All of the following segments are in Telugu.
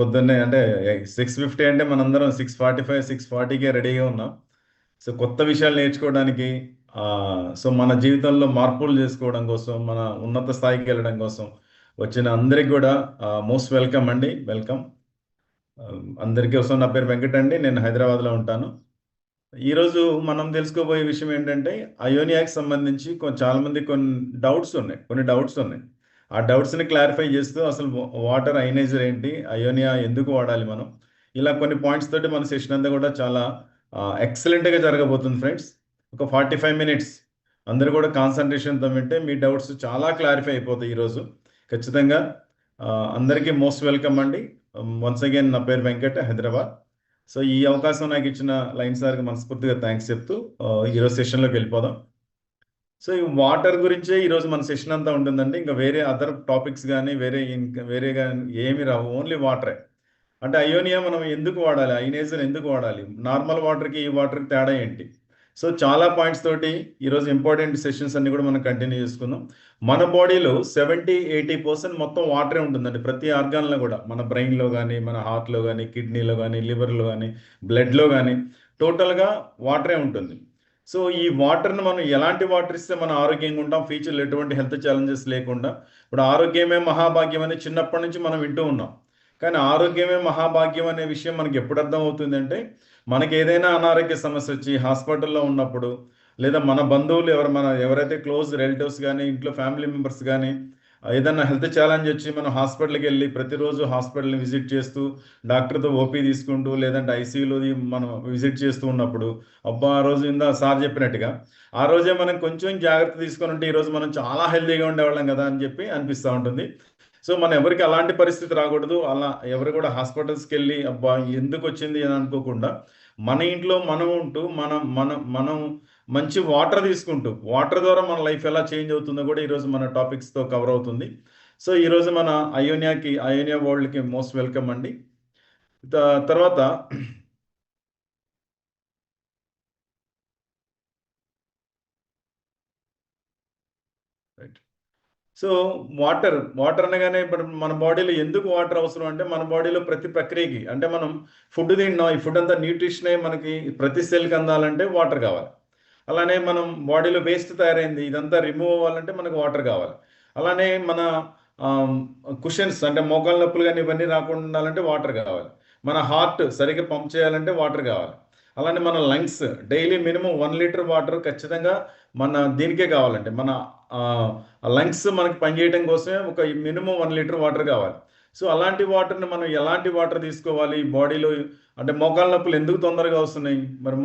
పొద్దున్నే అంటే 6:50 అంటే మనందరం 6:45 6:40కే రెడీగా ఉన్నాం. సో కొత్త విషయాలు నేర్చుకోవడానికి, సో మన జీవితంలో మార్పులు చేసుకోవడం కోసం, మన ఉన్నత స్థాయికి వెళ్ళడం కోసం వచ్చిన అందరికి కూడా మోస్ట్ వెల్కమ్ అండి. వెల్కమ్ అందరికీ. వస్తాం. నా పేరు వెంకట్ అండి, నేను హైదరాబాద్లో ఉంటాను. ఈరోజు మనం తెలుసుకోబోయే విషయం ఏంటంటే అయోనియాకి సంబంధించి చాలా మంది కొన్ని డౌట్స్ ఉన్నాయి. ఆ డౌట్స్ని క్లారిఫై చేస్తూ అసలు వాటర్ అయనైజర్ ఏంటి, అయోనియా ఎందుకు వాడాలి మనం, ఇలా కొన్ని పాయింట్స్ తోటి మన సెషన్ అంతా కూడా చాలా ఎక్సలెంట్గా జరగబోతుంది ఫ్రెండ్స్. ఒక 45 మినిట్స్ అందరూ కూడా కాన్సన్ట్రేషన్తో వింటే మీ డౌట్స్ చాలా క్లారిఫై అయిపోతాయి ఈరోజు ఖచ్చితంగా. అందరికీ మోస్ట్ వెల్కమ్ అండి. వన్స్ అగైన్ నా పేరు వెంకట్, హైదరాబాద్. సో ఈ అవకాశం నాకు ఇచ్చిన లైన్ సార్కి మనస్ఫూర్తిగా థ్యాంక్స్ చెప్తూ ఈరోజు సెషన్లోకి వెళ్ళిపోదాం. సో ఈ వాటర్ గురించే ఈరోజు మన సెషన్ అంతా ఉంటుందండి. ఇంకా వేరే అదర్ టాపిక్స్ కానీ వేరే కానీ ఏమి రావు, ఓన్లీ వాటరే. అంటే అయోనియా మనం ఎందుకు వాడాలి, అయనైజర్ ఎందుకు వాడాలి, నార్మల్ వాటర్కి ఈ వాటర్కి తేడా ఏంటి, సో చాలా పాయింట్స్ తోటి ఈరోజు ఇంపార్టెంట్ సెషన్స్ అన్ని కూడా మనం కంటిన్యూ చేసుకుందాం. మన బాడీలో 70-80% మొత్తం వాటరే ఉంటుందండి. ప్రతి ఆర్గాన్లో కూడా, మన బ్రెయిన్లో కానీ, మన హార్ట్లో కానీ, కిడ్నీలో కానీ, లివర్లో కానీ, బ్లడ్లో కానీ టోటల్గా వాటరే ఉంటుంది. సో ఈ వాటర్ని మనం ఎలాంటి వాటర్ ఇస్తే మనం ఆరోగ్యంగా ఉంటాం, ఫ్యూచర్లో ఎటువంటి హెల్త్ ఛాలెంజెస్ లేకుండా. ఇప్పుడు ఆరోగ్యమే మహాభాగ్యం అని చిన్నప్పటి నుంచి మనం వింటూ ఉన్నాం. కానీ ఆరోగ్యమే మహాభాగ్యం అనే విషయం మనకి ఎప్పుడు అర్థం అవుతుందంటే, మనకి ఏదైనా అనారోగ్య సమస్య వచ్చి హాస్పిటల్లో ఉన్నప్పుడు, లేదా మన బంధువులు ఎవరైతే క్లోజ్ రిలేటివ్స్ కానీ, ఇంట్లో ఫ్యామిలీ మెంబర్స్ కానీ ఏదైనా హెల్త్ ఛాలెంజ్ వచ్చి మనం హాస్పిటల్కి వెళ్ళి ప్రతిరోజు హాస్పిటల్ని విజిట్ చేస్తూ, డాక్టర్తో ఓపీ తీసుకుంటూ, లేదంటే ఐసీయూలో మనం విజిట్ చేస్తూ ఉన్నప్పుడు, అబ్బా ఆ రోజు సార్ చెప్పినట్టుగా ఆ రోజే మనం కొంచెం జాగ్రత్త తీసుకొని ఉంటే ఈరోజు మనం చాలా హెల్తీగా ఉండేవాళ్ళం కదా అని చెప్పి అనిపిస్తూ ఉంటుంది. సో మన ఎవరికి అలాంటి పరిస్థితి రాకూడదు. అలా ఎవరు కూడా హాస్పిటల్స్కి వెళ్ళి అబ్బా ఎందుకు వచ్చింది అని అనుకోకుండా, మన ఇంట్లో మనం ఉంటూ మనం మంచి వాటర్ తీసుకుంటూ, వాటర్ ద్వారా మన లైఫ్ ఎలా చేంజ్ అవుతుందో కూడా ఈరోజు మన టాపిక్స్తో కవర్ అవుతుంది. సో ఈరోజు మన అయోనియా వరల్డ్కి మోస్ట్ వెల్కమ్ అండి. తర్వాత సో వాటర్ అనగానే ఇప్పుడు మన బాడీలో ఎందుకు వాటర్ అవసరం అంటే, మన బాడీలో ప్రతి ప్రక్రియకి, అంటే మనం ఫుడ్ తింటున్నాం, ఈ ఫుడ్ అంతా న్యూట్రిషనే మనకి ప్రతి సెల్కి అందాలంటే వాటర్ కావాలి. అలానే మనం బాడీలో వేస్ట్ తయారైంది, ఇదంతా రిమూవ్ అవ్వాలంటే మనకు వాటర్ కావాలి. అలానే మన కుషన్స్ అంటే మోకాళ్ళ నొప్పులు కానీ ఇవన్నీ రాకుండా ఉండాలంటే వాటర్ కావాలి. మన హార్ట్ సరిగ్గా పంప్ చేయాలంటే వాటర్ కావాలి. అలానే మన lungs daily minimum 1 litre water ఖచ్చితంగా మన దీనికే కావాలంటే, మన లంగ్స్ మనకి పనిచేయడం కోసమే ఒక మినిమం 1 లీటర్ వాటర్ కావాలి. సో అలాంటి వాటర్ని మనం ఎలాంటి వాటర్ తీసుకోవాలి బాడీలో, అంటే మోకాళ్ళ నొప్పులు ఎందుకు తొందరగా వస్తున్నాయి, మరి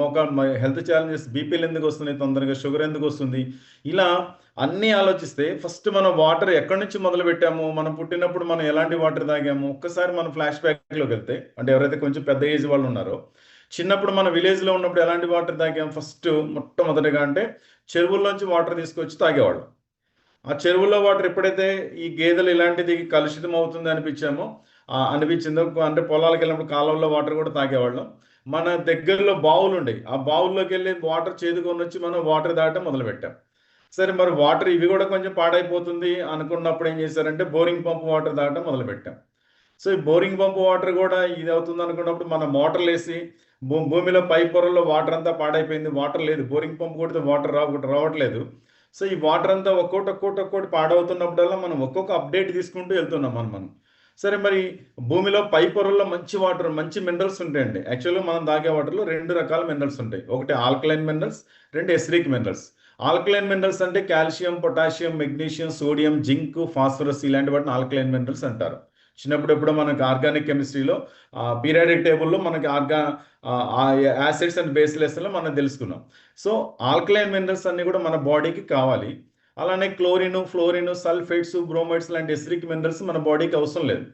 హెల్త్ ఛాలెంజెస్, బీపీలు ఎందుకు వస్తున్నాయి తొందరగా, షుగర్ ఎందుకు వస్తుంది, ఇలా అన్నీ ఆలోచిస్తే ఫస్ట్ మనం వాటర్ ఎక్కడి నుంచి మొదలు పెట్టాము, మనం పుట్టినప్పుడు మనం ఎలాంటి వాటర్ తాగాము, ఒక్కసారి మనం ఫ్లాష్ బ్యాక్లోకి వెళ్తే, అంటే ఎవరైతే కొంచెం పెద్ద ఏజ్ వాళ్ళు ఉన్నారో, చిన్నప్పుడు మన విలేజ్లో ఉన్నప్పుడు ఎలాంటి వాటర్ తాగాము, ఫస్ట్ మొట్టమొదటిగా అంటే చెరువుల్లోంచి వాటర్ తీసుకొచ్చి తాగేవాళ్ళు. ఆ చెరువులో వాటర్ ఎప్పుడైతే ఈ గేదెలు ఇలాంటిది కలుషితం అవుతుంది అనిపించిందో, అంటే పొలాలకు వెళ్ళినప్పుడు కాలువల్లో వాటర్ కూడా తాగేవాళ్ళం. మన దగ్గరలో బావులు ఉండేవి, ఆ బావుల్లోకి వెళ్ళి వాటర్ చేదుకొని వచ్చి మనం వాటర్ తాగటం మొదలుపెట్టాం. సరే మరి వాటర్ ఇవి కూడా కొంచెం పాడైపోతుంది అనుకున్నప్పుడు ఏం చేశారంటే బోరింగ్ పంప్ వాటర్ తాగటం మొదలుపెట్టాం. సో ఈ బోరింగ్ పంప్ వాటర్ కూడా ఇది అవుతుంది అనుకున్నప్పుడు మనం మోటార్లు వేసి భూమిలో పై పొరల్లో వాటర్ అంతా పాడైపోయింది, వాటర్ లేదు, బోరింగ్ పంప్ కొడితే వాటర్ రావట్లేదు. సో ఈ వాటర్ అంతా ఒక్కోటి పాడవుతున్నప్పుడల్లా మనం ఒక్కొక్క అప్డేట్ తీసుకుంటూ వెళ్తున్నాం మనం. సరే మరి భూమిలో పై పొరల్లో మంచి వాటర్, మంచి మినరల్స్ ఉంటాయండి. యాక్చువల్గా మనం తాగే వాటర్లో 2 రకాల మినరల్స్ ఉంటాయి. ఒకటి alkaline minerals, 2 acidic minerals. Alkaline minerals అంటే calcium, potassium, magnesium, sodium, zinc, phosphorus, ఇలాంటి వాటిని ఆల్కలైన్ మినరల్స్ అంటారు. చిన్నప్పుడు ఎప్పుడో మనకు ఆర్గానిక్ కెమిస్ట్రీలో పీరియాడిక్ టేబుల్లో మనకి యాసిడ్స్ అండ్ బేస్ లెసన్లో మనం తెలుసుకున్నాం. సో ఆల్కలైన్ మినరల్స్ అన్ని కూడా మన బాడీకి కావాలి. అలానే క్లోరిన్, ఫ్లోరిన్, సల్ఫేట్స్, బ్రోమైడ్స్ లాంటి ఎసిడిక్ మినరల్స్ మన బాడీకి అవసరం లేదు.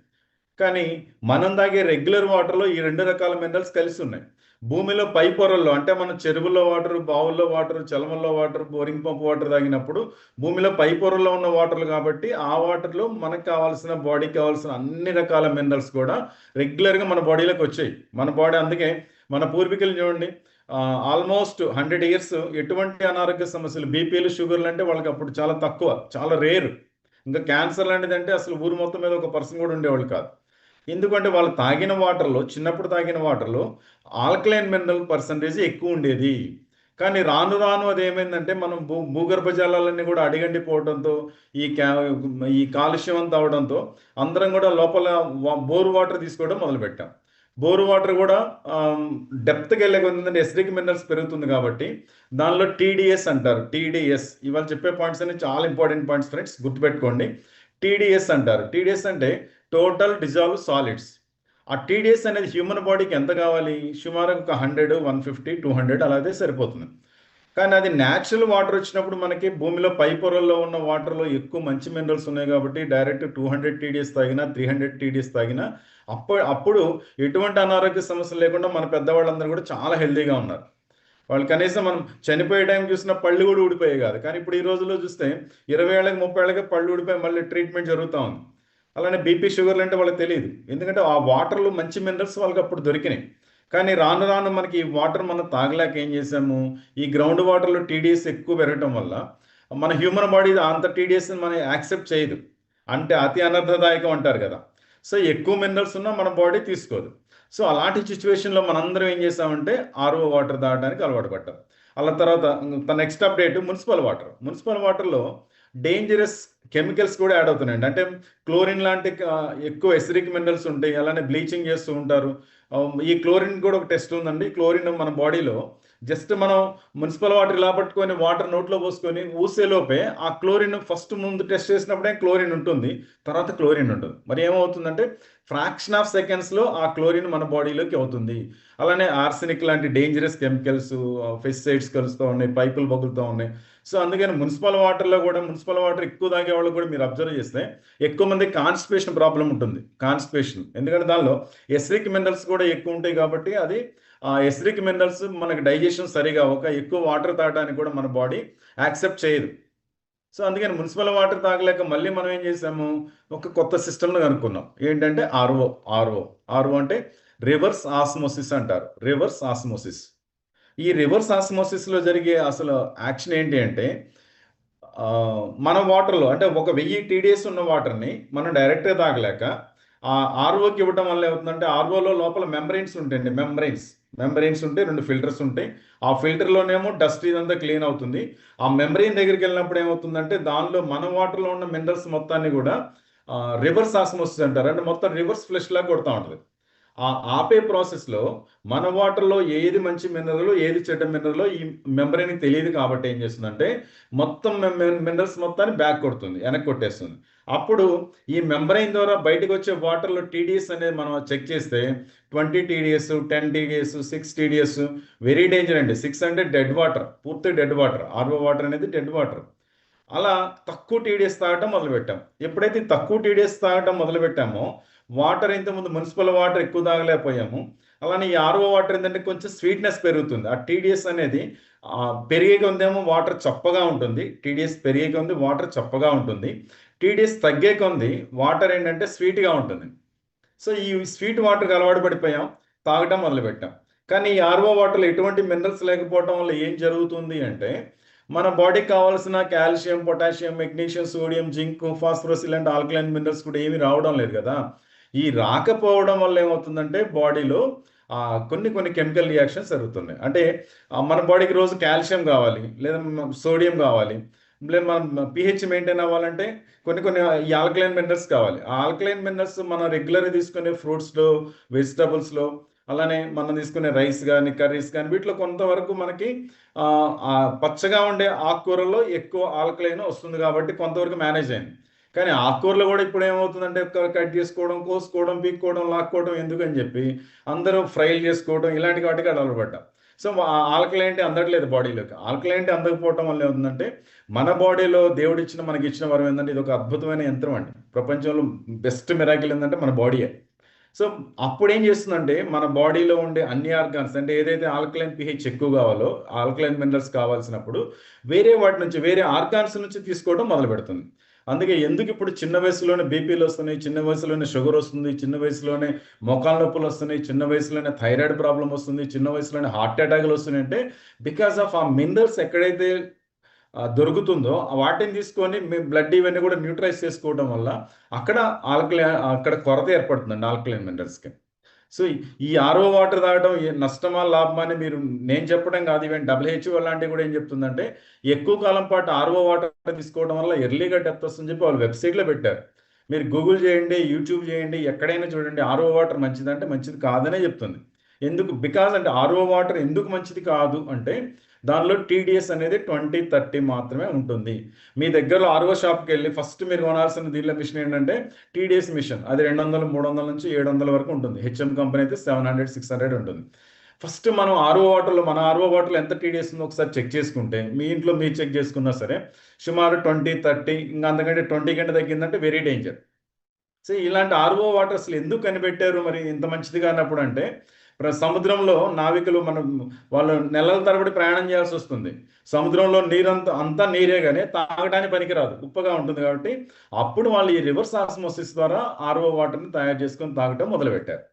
కానీ మనం తాగే రెగ్యులర్ వాటర్లో ఈ 2 రకాల మినరల్స్ కలిసి ఉన్నాయి. భూమిలో పై పొరల్లో, అంటే మన చెరువుల్లో వాటర్, బావుల్లో వాటర్, చలమల్లో వాటర్, బోరింగ్ పంప్ వాటర్ తాగినప్పుడు భూమిలో పై పొరల్లో ఉన్న వాటర్లు కాబట్టి ఆ వాటర్లో మనకు కావాల్సిన, బాడీకి కావాల్సిన అన్ని రకాల మినరల్స్ కూడా రెగ్యులర్గా మన బాడీలోకి వచ్చాయి. మన బాడీ అందుకే మన పూర్వీకులు చూడండి, ఆల్మోస్ట్ 100 ఇయర్స్ ఎటువంటి అనారోగ్య సమస్యలు, బీపీలు, షుగర్లు అంటే వాళ్ళకి అప్పుడు చాలా తక్కువ, చాలా రేరు. ఇంకా క్యాన్సర్ లాంటిది అంటే అసలు ఊరు మొత్తం మీద ఒక పర్సన్ కూడా ఉండేవాళ్ళు కాదు. ఎందుకంటే వాళ్ళు తాగిన వాటర్లో, చిన్నప్పుడు తాగిన వాటర్లో ఆల్కలైన్ మినరల్ పర్సంటేజ్ ఎక్కువ ఉండేది. కానీ రాను రాను అదేమైందంటే మనం భూగర్భ జలాలన్నీ కూడా అడిగంటిపోవడంతో, ఈ క్యా ఈ కాలుష్యం అంతా అవడంతో అందరం కూడా లోపల బోర్ వాటర్ తీసుకోవడం మొదలుపెట్టాం. బోర్ వాటర్ కూడా డెప్త్కి వెళ్ళే కొంత ఎసిడిక్ మినరల్స్ పెరుగుతుంది కాబట్టి దానిలో టీడీఎస్ అంటారు. టీడీఎస్ ఇవాళ చెప్పే పాయింట్స్ అన్ని చాలా ఇంపార్టెంట్ పాయింట్స్ ఫ్రెండ్స్, గుర్తుపెట్టుకోండి. టీడీఎస్ అంటారు. టీడీఎస్ అంటే టోటల్ డిజాల్వ్ సాలిడ్స్. ఆ టీడీఎస్ అనేది హ్యూమన్ బాడీకి ఎంత కావాలి? సుమారు ఒక 100, 150, 200 అలాగే సరిపోతుంది. కానీ అది న్యాచురల్ వాటర్ వచ్చినప్పుడు మనకి భూమిలో పై పొరల్లో ఉన్న వాటర్లో ఎక్కువ మంచి మినరల్స్ ఉన్నాయి కాబట్టి డైరెక్ట్ 200 టీడీఎస్ తాగినా, 300 టీడీఎస్ తాగినా అప్పుడు ఎటువంటి అనారోగ్య సమస్యలు లేకుండా మన పెద్దవాళ్ళందరూ కూడా చాలా హెల్తీగా ఉన్నారు. వాళ్ళు కనీసం మనం చనిపోయే టైం చూసిన పళ్ళు కూడా ఊడిపోయాయి కాదు. కానీ ఇప్పుడు ఈ రోజుల్లో చూస్తే 20 ఏళ్ళకి 30 ఏళ్ళకి పళ్ళు ఊడిపోయి మళ్ళీ ట్రీట్మెంట్ జరుగుతూ ఉంది. అలానే బీపీ షుగర్లు అంటే వాళ్ళకి తెలియదు, ఎందుకంటే ఆ వాటర్లో మంచి మినరల్స్ వాళ్ళకి అప్పుడు దొరికినాయి. కానీ రాను రాను మనకి ఈ వాటర్ మనం తాగలేక ఏం చేసాము, ఈ గ్రౌండ్ వాటర్లో టీడీఎస్ ఎక్కువ పెరగటం వల్ల మన హ్యూమన్ బాడీ అంత టీడీఎస్ని మనం యాక్సెప్ట్ చేయదు. అంటే అతి అనర్థదాయకం అంటారు కదా. సో ఎక్కువ మినరల్స్ ఉన్నా మన బాడీ తీసుకోదు. సో అలాంటి సిచ్యువేషన్లో మనందరం ఏం చేసామంటే ఆర్ఓ వాటర్ తాగడానికి అలవాటు పడ్డాం. అలా తర్వాత next update municipal water. Municipal వాటర్లో డేంజరస్ కెమికల్స్ కూడా యాడ్ అవుతున్నాయండి. అంటే క్లోరిన్ లాంటి ఎక్కువ ఎసిడిక్ మినరల్స్ ఉంటాయి. అలానే బ్లీచింగ్ చేస్తూ ఉంటారు. ఈ క్లోరిన్ కూడా ఒక టెస్ట్ ఉందండి. క్లోరిన్ మన బాడీలో జస్ట్ మనం మున్సిపల్ వాటర్ ఇలా పట్టుకొని వాటర్ నోట్లో పోసుకొని ఊసేలోపే ఆ క్లోరిన్ ఫస్ట్ ముందు టెస్ట్ చేసినప్పుడే క్లోరిన్ ఉంటుంది, తర్వాత క్లోరిన్ ఉంటుంది. మరి ఏమవుతుందంటే ఫ్రాక్షన్ ఆఫ్ సెకండ్స్లో ఆ క్లోరిన్ మన బాడీలోకి అవుతుంది. అలానే ఆర్సెనిక్ లాంటి డేంజరస్ కెమికల్స్, పెస్టిసైడ్స్ కలుస్తూ ఉన్నాయి, పైపులు పగులుతూ ఉన్నాయి. సో అందుకని మున్సిపల్ వాటర్లో కూడా, మున్సిపల్ వాటర్ ఎక్కువ తాగే వాళ్ళు కూడా మీరు అబ్జర్వ్ చేస్తే ఎక్కువ మంది కాన్స్టిపేషన్ ప్రాబ్లం ఉంటుంది. కాన్స్టిపేషన్ ఎందుకంటే దానిలో ఎసిడిక్ మినరల్స్ కూడా ఎక్కువ ఉంటాయి కాబట్టి అది ఆ ఎసిడిక్ మినరల్స్ మనకి డైజెషన్ సరిగా ఎక్కువ వాటర్ తాగడానికి కూడా మన బాడీ యాక్సెప్ట్ చేయదు. సో అందుకని మున్సిపల్ వాటర్ తాగలేక మళ్ళీ మనం ఏం చేసాము, ఒక కొత్త సిస్టమ్ను కనుక్కున్నాం. ఏంటంటే ఆర్ఓ. ఆర్ఓ అంటే రివర్స్ ఆస్మోసిస్ అంటారు. Reverse osmosis. ఈ రివర్స్ ఆస్మోసిస్లో జరిగే అసలు యాక్షన్ ఏంటి అంటే మన వాటర్లో అంటే 1000 టీడీఎస్ ఉన్న వాటర్ని మనం డైరెక్ట్గా తాగలేక ఆ ఆర్ఓకి ఇవ్వటం వల్ల ఏమవుతుందంటే ఆర్ఓలో లోపల మెంబ్రెయిన్స్ ఉంటాయండి. మెంబ్రెయిన్స్ ఉంటే 2 ఫిల్టర్స్ ఉంటాయి. ఆ ఫిల్టర్లోనేమో డస్ట్ ఇదంతా క్లీన్ అవుతుంది. ఆ మెంబ్రెయిన్ దగ్గరికి వెళ్ళినప్పుడు ఏమవుతుందంటే దానిలో మన వాటర్లో ఉన్న మినరల్స్ మొత్తాన్ని కూడా రివర్స్ ఆస్మోసిస్ అంటారు. అంటే మొత్తం రివర్స్ ఫ్లెష్ లాగా కొడతా ఉంటుంది. ఆ ఆపే ప్రాసెస్లో మన వాటర్లో ఏది మంచి మినరల్, ఏది చెడ్డ మినరల్ ఈ మెంబ్రెయిన్కి తెలియదు కాబట్టి ఏం చేస్తుందంటే మొత్తం మినరల్స్ మొత్తాన్ని బ్యాక్ కొడుతుంది, వెనక్కి కొట్టేస్తుంది. అప్పుడు ఈ మెంబ్రెయిన్ ద్వారా బయటకు వచ్చే వాటర్లో టీడీఎస్ అనేది మనం చెక్ చేస్తే 20 TDS, 10 TDS, 6 TDS very danger అండి. 6 అంటే డెడ్ వాటర్, పూర్తి డెడ్ వాటర్. ఆర్ఓ వాటర్ అనేది డెడ్ వాటర్. అలా తక్కువ టీడీఎస్ తాగటం మొదలుపెట్టాం. ఎప్పుడైతే తక్కువ టీడీఎస్ తాగటం మొదలుపెట్టామో వాటర్ ఇంతకుముందు మున్సిపల్ వాటర్ ఎక్కువ తాగలేకపోయాము. అలానే ఈ ఆర్ఓ వాటర్ ఏంటంటే కొంచెం స్వీట్నెస్ పెరుగుతుంది. ఆ టీడీఎస్ అనేది పెరిగే కొందేమో వాటర్ చప్పగా ఉంటుంది. టీడీఎస్ పెరిగే కొంది వాటర్ చప్పగా ఉంటుంది. టీడీఎస్ తగ్గే కొంది వాటర్ ఏంటంటే స్వీట్గా ఉంటుంది. సో ఈ స్వీట్ వాటర్కి అలవాటు పడిపోయాం, తాగటం మొదలుపెట్టాం. కానీ ఈ ఆర్ఓ వాటర్లో ఎటువంటి మినరల్స్ లేకపోవడం వల్ల ఏం జరుగుతుంది అంటే మన బాడీకి కావాల్సిన calcium, potassium, magnesium, sodium, zinc, phosphorus ఇలాంటి ఆల్కలైన్ మినరల్స్ కూడా ఏమీ రావడం లేదు కదా. ఈ రాకపోవడం వల్ల ఏమవుతుందంటే బాడీలో కొన్ని కెమికల్ రియాక్షన్స్ జరుగుతున్నాయి. అంటే మన బాడీకి రోజు కాల్షియం కావాలి, లేదా సోడియం కావాలి, లేదా మన పిహెచ్ మెయింటైన్ అవ్వాలంటే కొన్ని ఈ ఆల్కలైన్ మినరల్స్ కావాలి. ఆ ఆల్కలైన్ మినరల్స్ మనం రెగ్యులర్గా తీసుకునే ఫ్రూట్స్లో, వెజిటబుల్స్లో, అలానే మనం తీసుకునే రైస్ కానీ, కర్రీస్ కానీ వీటిలో కొంతవరకు మనకి పచ్చగా ఉండే ఆకుకూరల్లో ఎక్కువ ఆల్కలైన్ వస్తుంది కాబట్టి కొంతవరకు మేనేజ్ అయింది. కానీ ఆకుకూరలో కూడా ఇప్పుడు ఏమవుతుందంటే కట్ చేసుకోవడం, కోసుకోవడం, పీక్కోవడం, లాక్కోవడం ఎందుకని చెప్పి అందరూ ఫ్రైలు చేసుకోవడం ఇలాంటి వాటికి అలవాటు పడ్డాం. సో ఆల్కలైన్ అందట్లేదు బాడీలోకి. ఆల్కలైన్ అందకపోవడం వల్ల ఏముందంటే మన బాడీలో దేవుడు ఇచ్చిన మనకి ఇచ్చిన వరం ఏంటంటే ఇది ఒక అద్భుతమైన యంత్రం అండి. ప్రపంచంలో బెస్ట్ మిరాకిల్ ఏంటంటే మన బాడీయే. సో అప్పుడు ఏం చేస్తుందంటే మన బాడీలో ఉండే అన్ని ఆర్గాన్స్ అంటే ఏదైతే ఆల్కలైన్ పిహెచ్ ఎక్కువ కావాలో, ఆల్కలైన్ మినరల్స్ కావాల్సినప్పుడు వేరే వాటి నుంచి, వేరే ఆర్గాన్స్ నుంచి తీసుకోవడం మొదలు పెడుతుంది. అందుకే ఎందుకు ఇప్పుడు చిన్న వయసులోనే బీపీలు వస్తున్నాయి, చిన్న వయసులోనే షుగర్ వస్తుంది, చిన్న వయసులోనే మోకాళ్ళ నొప్పులు వస్తున్నాయి, చిన్న వయసులోనే థైరాయిడ్ ప్రాబ్లం వస్తుంది, చిన్న వయసులోనే హార్ట్ అటాక్లు వస్తున్నాయి అంటే బికాస్ ఆఫ్ ఆ మినరల్స్ ఎక్కడైతే దొరుకుతుందో వాటిని తీసుకొని మీ బ్లడ్ ఇవన్నీ కూడా న్యూట్రైజ్ చేసుకోవడం వల్ల అక్కడ అక్కడ కొరత ఏర్పడుతుందండి ఆల్కలైన్ మినరల్స్కి. సో ఈ ఆర్ఓ వాటర్ తాగడం నష్టమా లాభమా అని నేను చెప్పడం కాదు, ఈవెన్ WHO లాంటివి కూడా ఏం చెప్తుందంటే ఎక్కువ కాలం పాటు ఆర్ఓ వాటర్ తీసుకోవడం వల్ల ఎర్లీగా డెత్ వస్తుందని చెప్పి వాళ్ళు వెబ్సైట్లో పెట్టారు. మీరు గూగుల్ చేయండి, యూట్యూబ్ చేయండి, ఎక్కడైనా చూడండి ఆర్ఓ వాటర్ మంచిదంటే మంచిది కాదనే చెప్తుంది. ఎందుకు? బికాజ్ అంటే ఆర్ఓ వాటర్ ఎందుకు మంచిది కాదు అంటే దానిలో TDS అనేది 20-30 మాత్రమే ఉంటుంది. మీ దగ్గరలో ఆర్ఓ షాప్కి వెళ్ళి ఫస్ట్ మీరు కొనాల్సిన దీనిలో మిషన్ ఏంటంటే TDS మిషన్. అది 200, 300 నుంచి 700 వరకు ఉంటుంది. HM కంపెనీ అయితే 700, 600 ఉంటుంది. ఫస్ట్ మనం మన ఆర్ఓ వాటర్లో ఎంత TDS ఉందో ఒకసారి చెక్ చేసుకుంటే, మీ ఇంట్లో మీరు చెక్ చేసుకున్నా సరే సుమారు 20-30, ఇంకా అంతకంటే 20 కంటే తగ్గిందంటే వెరీ డేంజర్. సో ఇలాంటి ఆర్ఓ వాటర్ అసలు ఎందుకు కనిపెట్టారు మరి ఇంత మంచిదిగా అన్నప్పుడు అంటే సముద్రంలో నావికులు వాళ్ళు నెలల తరబడి ప్రయాణం చేయాల్సి వస్తుంది. సముద్రంలో అంతా నీరే కానీ తాగడానికి పనికిరాదు, ఉప్పగా ఉంటుంది. కాబట్టి అప్పుడు వాళ్ళు ఈ రివర్స్ ఆస్మోసిస్ ద్వారా ఆర్ఓ వాటర్ని తయారు చేసుకొని తాగటం మొదలుపెట్టారు.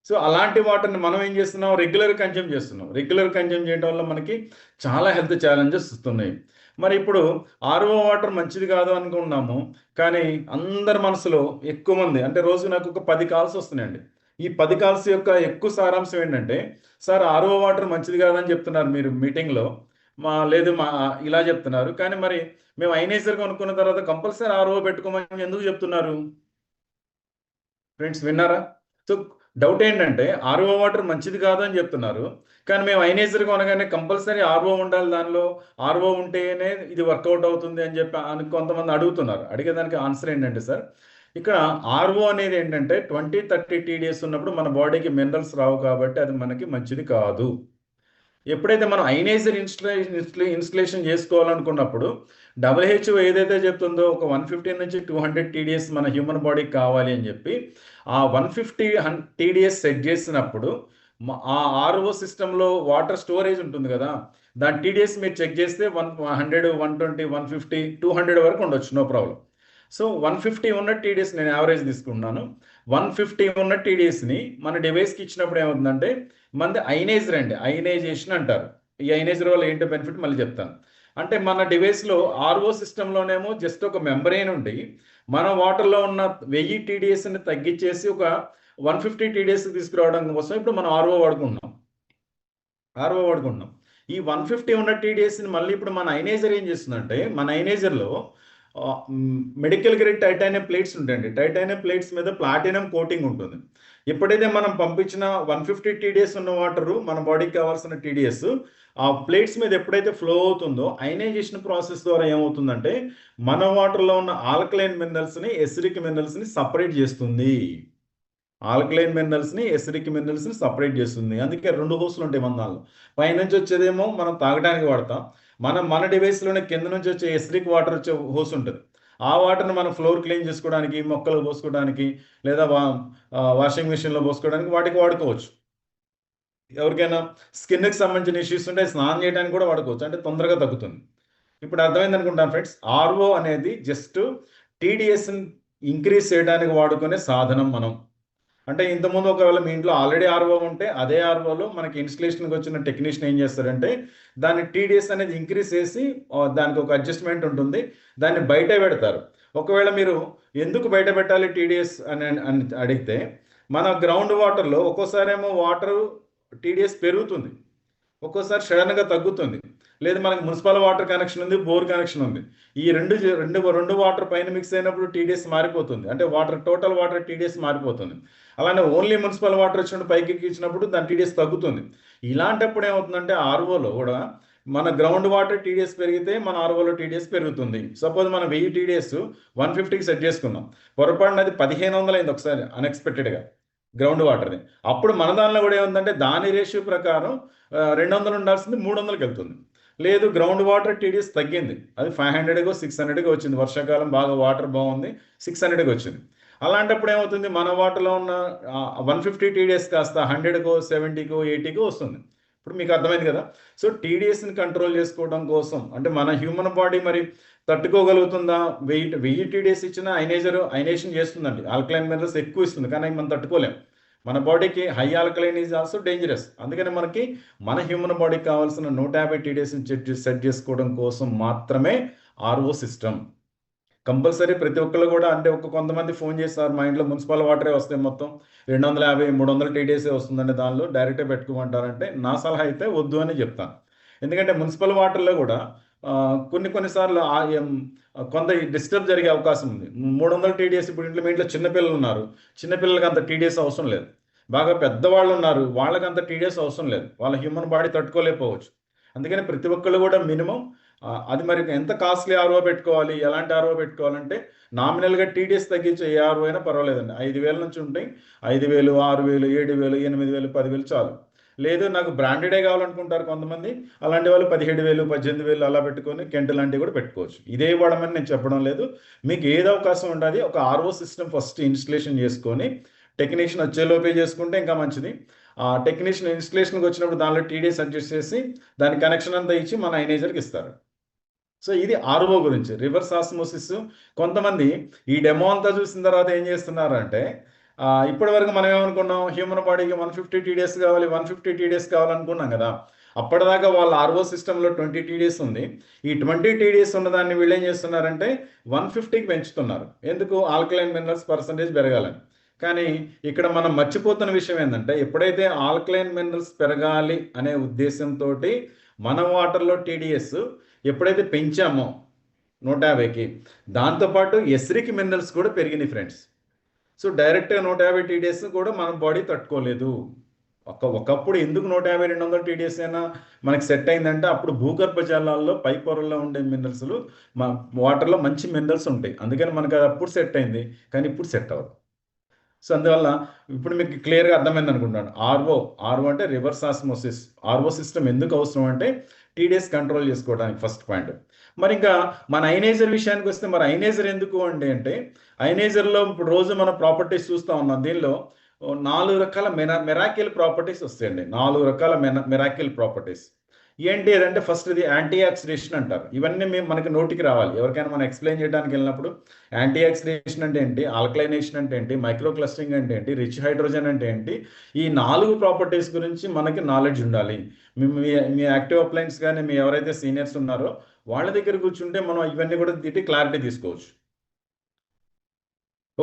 సో అలాంటి వాటర్ని మనం ఏం చేస్తున్నాం? రెగ్యులర్ కన్జ్యూమ్ చేస్తున్నాం. రెగ్యులర్ కన్జ్యూమ్ చేయడం వల్ల మనకి చాలా హెల్త్ ఛాలెంజెస్ వస్తున్నాయి. మరి ఇప్పుడు ఆర్ఓ వాటర్ మంచిది కాదు అనుకున్నాము, కానీ అందరి మనసులో ఎక్కువ మంది అంటే రోజు నాకు ఒక 10 కాల్స్ వస్తున్నాయండి. ఈ 10 కాల్స్ యొక్క ఎక్కువ సారాంశం ఏంటంటే, సార్ ఆర్ఓ వాటర్ మంచిది కాదని చెప్తున్నారు మీరు మీటింగ్లో, లేదు ఇలా చెప్తున్నారు, కానీ మరి మేము ఐనేజర్ కొనుక్కున్న తర్వాత కంపల్సరీ ఆర్ఓ పెట్టుకోమని ఎందుకు చెప్తున్నారు? ఫ్రెండ్స్ విన్నారా? సో డౌట్ ఏంటంటే ఆర్ఓ వాటర్ మంచిది కాదు అని చెప్తున్నారు, కానీ మేము ఐనేజర్ కొనగానే కంపల్సరీ ఆర్ఓ ఉండాలి, దానిలో ఆర్ఓ ఉంటేనే ఇది వర్కౌట్ అవుతుంది అని చెప్పి కొంతమంది అడుగుతున్నారు. అడిగేదానికి ఆన్సర్ ఏంటంటే సార్, ఇక్కడ ఆర్ఓ అనేది ఏంటంటే 20-30 TDS ఉన్నప్పుడు మన బాడీకి మినరల్స్ రావు, కాబట్టి అది మనకి మంచిది కాదు. ఎప్పుడైతే మనం ఐనేజర్ ఇన్స్టలేషన్ చేసుకోవాలనుకున్నప్పుడు WHO ఏదైతే చెప్తుందో ఒక 150 నుంచి 200 TDS మన హ్యూమన్ బాడీకి కావాలి అని చెప్పి ఆ 150 TDS సెట్ చేసినప్పుడు ఆ ఆర్ఓ సిస్టంలో వాటర్ స్టోరేజ్ ఉంటుంది కదా, దాని TDS మీరు చెక్ చేస్తే 100, 120, 150, 200 వరకు ఉండొచ్చు, నో ప్రాబ్లం. సో 150 ఉన్న TDS నేను యావరేజ్ తీసుకుంటున్నాను. 150 ఉన్న TDSని మన డివైస్కి ఇచ్చినప్పుడు ఏమవుతుందంటే మనది ఐనేజర్ అండి, ఐనైజేషన్ అంటారు. ఈ ఐనేజర్ వల్ల ఏంటో బెనిఫిట్ మళ్ళీ చెప్తాను. అంటే మన డివైస్లో ఆర్ఓ సిస్టంలోనేమో జస్ట్ ఒక మెంబ్రెయిన్ ఉండి మన వాటర్లో ఉన్న 1000 TDSని తగ్గించేసి ఒక 150 TDS తీసుకురావడం కోసం ఇప్పుడు మనం ఆర్ఓ వాడుకుంటున్నాం. ఈ 150 ఉన్న TDSని మళ్ళీ ఇప్పుడు మన ఐనేజర్ ఏం చేస్తుందంటే, మన ఐనేజర్లో మెడికల్ గ్రేడ్ టైటానియం ప్లేట్స్ ఉంటాయండి. టైటానియం ప్లేట్స్ మీద ప్లాటినం కోటింగ్ ఉంటుంది. ఎప్పుడైతే మనం పంపించిన 150 TDS ఉన్న వాటరు మన బాడీకి కావాల్సిన TDS ఆ ప్లేట్స్ మీద ఎప్పుడైతే ఫ్లో అవుతుందో ఐనైజేషన్ ప్రాసెస్ ద్వారా ఏమవుతుందంటే మన వాటర్లో ఉన్న ఆల్కలైన్ మినరల్స్ని, ఎసిడిక్ మినరల్స్ని సపరేట్ చేస్తుంది. ఆల్కలైన్ మినరల్స్ని, ఎసిడిక్ మినరల్స్ని సపరేట్ చేస్తుంది. అందుకే 2 హోస్లు ఉంటాయి మన దానిలో. పైనుంచి వచ్చేదేమో మనం తాగడానికి వాడతాం, మన డివైస్లోనే కింద నుంచి వచ్చే ఎసిడిక్ వాటర్ వచ్చే హోస్ ఉంటుంది. ఆ వాటర్ని మనం ఫ్లోర్ క్లీన్ చేసుకోవడానికి, మొక్కలు పోసుకోవడానికి, లేదా వాషింగ్ మిషన్లో పోసుకోవడానికి వాటికి వాడుకోవచ్చు. ఎవరికైనా స్కిన్కి సంబంధించిన ఇష్యూస్ ఉంటే స్నానం చేయడానికి కూడా వాడుకోవచ్చు, అంటే తొందరగా తగ్గుతుంది. ఇప్పుడు అర్థమైంది అనుకుంటాను ఫ్రెండ్స్. ఆర్ఓ అనేది జస్ట్ TDSని ఇంక్రీజ్ చేయడానికి వాడుకునే సాధనం. మనం అంటే ఇంతకుముందు ఒకవేళ మీ ఇంట్లో ఆల్రెడీ ఆర్ఓ ఉంటే అదే ఆర్ఓలో మనకి ఇన్స్టలేషన్కి వచ్చిన టెక్నీషియన్ ఏం చేస్తారంటే దాన్ని TDS అనేది ఇంక్రీజ్ చేసి దానికి ఒక అడ్జస్ట్మెంట్ ఉంటుంది, దాన్ని బయట పెడతారు. ఒకవేళ మీరు ఎందుకు బయట పెట్టాలి TDS అని అడిగితే, మన గ్రౌండ్ వాటర్లో ఒక్కోసారి ఏమో TDS పెరుగుతుంది, ఒక్కోసారి సడన్గా తగ్గుతుంది. లేదు మనకి మున్సిపల్ వాటర్ కనెక్షన్ ఉంది, బోర్ కనెక్షన్ ఉంది. ఈ రెండు వాటర్ పైన మిక్స్ అయినప్పుడు TDS మారిపోతుంది, అంటే టోటల్ వాటర్ TDS మారిపోతుంది. అలానే ఓన్లీ మున్సిపల్ వాటర్ వచ్చినప్పుడు పైకి ఇచ్చినప్పుడు దాని TDS తగ్గుతుంది. ఇలాంటప్పుడు ఏమవుతుందంటే ఆర్ఓలో కూడా మన గ్రౌండ్ వాటర్ TDS పెరిగితే మన ఆర్ఓలో TDS పెరుగుతుంది. సపోజ్ మనం 1000 TDS 150కి సెట్ చేసుకున్నాం, పొరపాటున అది 1500 అయింది ఒకసారి అన్ఎక్స్పెక్టెడ్గా గ్రౌండ్ వాటర్ని. అప్పుడు మన దానిలో కూడా ఏముందంటే దాని రేషియో ప్రకారం 200 ఉండాల్సింది 300కి వెళ్తుంది. లేదు గ్రౌండ్ వాటర్ TDS తగ్గింది, అది 500కో 600కో వచ్చింది, వర్షాకాలం బాగా వాటర్ బాగుంది 600కి వచ్చింది. అలాంటప్పుడు ఏమవుతుంది, మన వాటర్లో ఉన్న 150 TDS కాస్త 100కో 70కో 80కో వస్తుంది. ఇప్పుడు మీకు అర్థమైంది కదా. సో TDSని కంట్రోల్ చేసుకోవడం కోసం అంటే మన హ్యూమన్ బాడీ మరి తట్టుకోగలుగుతుందా? 1000 TDS ఇచ్చిన ఐనేషన్ చేస్తుందండి, ఆల్కలైన్ మినరల్స్ ఎక్కువ ఇస్తుంది, కానీ మనం తట్టుకోలేం. మన బాడీకి high alkaline is also dangerous. అందుకని మనకి మన హ్యూమన్ బాడీకి కావాల్సిన 150 TDSని సెట్ చేసుకోవడం కోసం మాత్రమే ఆర్ఓ సిస్టమ్. కంపల్సరీ ప్రతి ఒక్కళ్ళు కూడా, అంటే కొంతమంది ఫోన్ చేస్తారు, మా ఇంట్లో మున్సిపల్ వాటరే వస్తాయి, మొత్తం 250 300 TDSే వస్తుందండి, దానిలో డైరెక్టే పెట్టుకోమంటారంటే నా సలహా అయితే వద్దు అని చెప్తాను. ఎందుకంటే మున్సిపల్ వాటర్లో కూడా కొన్నిసార్లు కొంత డిస్టర్బ్ జరిగే అవకాశం ఉంది. 300 TDS, ఇప్పుడు మీ ఇంట్లో చిన్నపిల్లలు ఉన్నారు, చిన్నపిల్లలకి అంత TDS అవసరం లేదు. బాగా పెద్దవాళ్ళు ఉన్నారు, వాళ్ళకి అంత TDS అవసరం లేదు, వాళ్ళ హ్యూమన్ బాడీ తట్టుకోలేకపోవచ్చు. అందుకని ప్రతి ఒక్కళ్ళు కూడా మినిమం అది మరి ఎంత కాస్ట్లీ ఆర్ఓ పెట్టుకోవాలి, ఎలాంటి ఆర్ఓ పెట్టుకోవాలంటే నామినల్గా TDS తగ్గించే ఏ ఆర్ఓ అయినా పర్వాలేదండి. 5,000 నుంచి ఉంటాయి, 5,000, 6,000, 7,000, 8,000, 10,000 చాలు. లేదు నాకు బ్రాండెడే కావాలనుకుంటారు కొంతమంది, అలాంటి వాళ్ళు 17,000, 18,000 అలా పెట్టుకొని కెంట్ లాంటివి కూడా పెట్టుకోవచ్చు. ఇదే వాడమని నేను చెప్పడం లేదు, మీకు ఏది అవకాశం ఉంటుంది ఒక ఆర్ఓ సిస్టమ్ ఫస్ట్ ఇన్స్టలేషన్ చేసుకొని టెక్నీషియన్ వచ్చేలోపే చేసుకుంటే ఇంకా మంచిది. ఆ టెక్నీషియన్ ఇన్స్టలేషన్కి వచ్చినప్పుడు దానిలో TDS అడ్జస్ట్ చేసి దాని కనెక్షన్ అంతా ఇచ్చి మన ఐనేజర్కి ఇస్తారు. సో ఇది ఆర్ఓ గురించి. రివర్స్ ఆస్మోసిస్ కొంతమంది ఈ డెమో అంతా చూసిన తర్వాత ఏం చేస్తున్నారంటే, ఇప్పటి వరకు మనం ఏమనుకున్నాం, హ్యూమన్ బాడీకి 150 TDS కావాలి, 150 TDS కావాలనుకున్నాం కదా. అప్పటిదాకా వాళ్ళ ఆర్ఓ సిస్టంలో 20 TDS ఉంది. ఈ 20 TDS ఉన్నదాన్ని వీళ్ళు ఏం చేస్తున్నారంటే 150కి పెంచుతున్నారు. ఎందుకు? ఆల్కలైన్ మినరల్స్ పర్సంటేజ్ పెరగాలని. కానీ ఇక్కడ మనం మర్చిపోతున్న విషయం ఏంటంటే, ఎప్పుడైతే ఆల్కలైన్ మినరల్స్ పెరగాలి అనే ఉద్దేశంతో మన వాటర్లో TDS ఎప్పుడైతే పెంచామో 150కి, దాంతోపాటు ఎసిరిక్ మినరల్స్ కూడా పెరిగినాయి ఫ్రెండ్స్. సో డైరెక్ట్గా 150 TDS కూడా మన బాడీ తట్టుకోలేదు. ఒకప్పుడు ఎందుకు 150 200 TDS అయినా మనకి సెట్ అయిందంటే, అప్పుడు భూగర్భ జలాల్లో పై పొరల్లో ఉండే మినరల్స్లు వాటర్లో మంచి మినరల్స్ ఉంటాయి, అందుకని మనకు అది అప్పుడు సెట్ అయింది. కానీ ఇప్పుడు సెట్ అవ్వదు. సో అందువల్ల ఇప్పుడు మీకు క్లియర్గా అర్థమైంది అనుకుంటాను. ఆర్ఓ అంటే రివర్స్ ఆస్మోసిస్. ఆర్ఓ సిస్టమ్ ఎందుకు అవసరం అంటే TDS కంట్రోల్ చేసుకోవడానికి ఫస్ట్ పాయింట్. మరి ఇంకా మన ఐనేజర్ విషయానికి వస్తే, మరి ఐనేజర్ ఎందుకు అంటే ఐనేజర్లో ఇప్పుడు రోజు మన ప్రాపర్టీస్ చూస్తూ ఉన్నాం. దీనిలో 4 రకాల మెరాకిల్ ప్రాపర్టీస్ వస్తాయండి. 4 రకాల మెరాకిల్ ప్రాపర్టీస్ ఏంటి అంటే, ఫస్ట్ ఇది యాంటీ ఆక్సిడేషన్ అంటారు. ఇవన్నీ మనకి నోటికి రావాలి, ఎవరికైనా మనం ఎక్స్ప్లెయిన్ చేయడానికి వెళ్ళినప్పుడు. యాంటీ ఆక్సిడేషన్ అంటే ఏంటి, ఆల్కలైనేషన్ అంటే ఏంటి, మైక్రో క్లస్టరింగ్ అంటే ఏంటి, రిచ్ హైడ్రోజన్ అంటే ఏంటి, ఈ 4 ప్రాపర్టీస్ గురించి మనకి నాలెడ్జ్ ఉండాలి. మీ యాక్టివ్ అప్లయన్స్ కానీ మీ ఎవరైతే సీనియర్స్ ఉన్నారో వాళ్ళ దగ్గర కూర్చుంటే మనం ఇవన్నీ కూడా క్లారిటీ తీసుకోవచ్చు.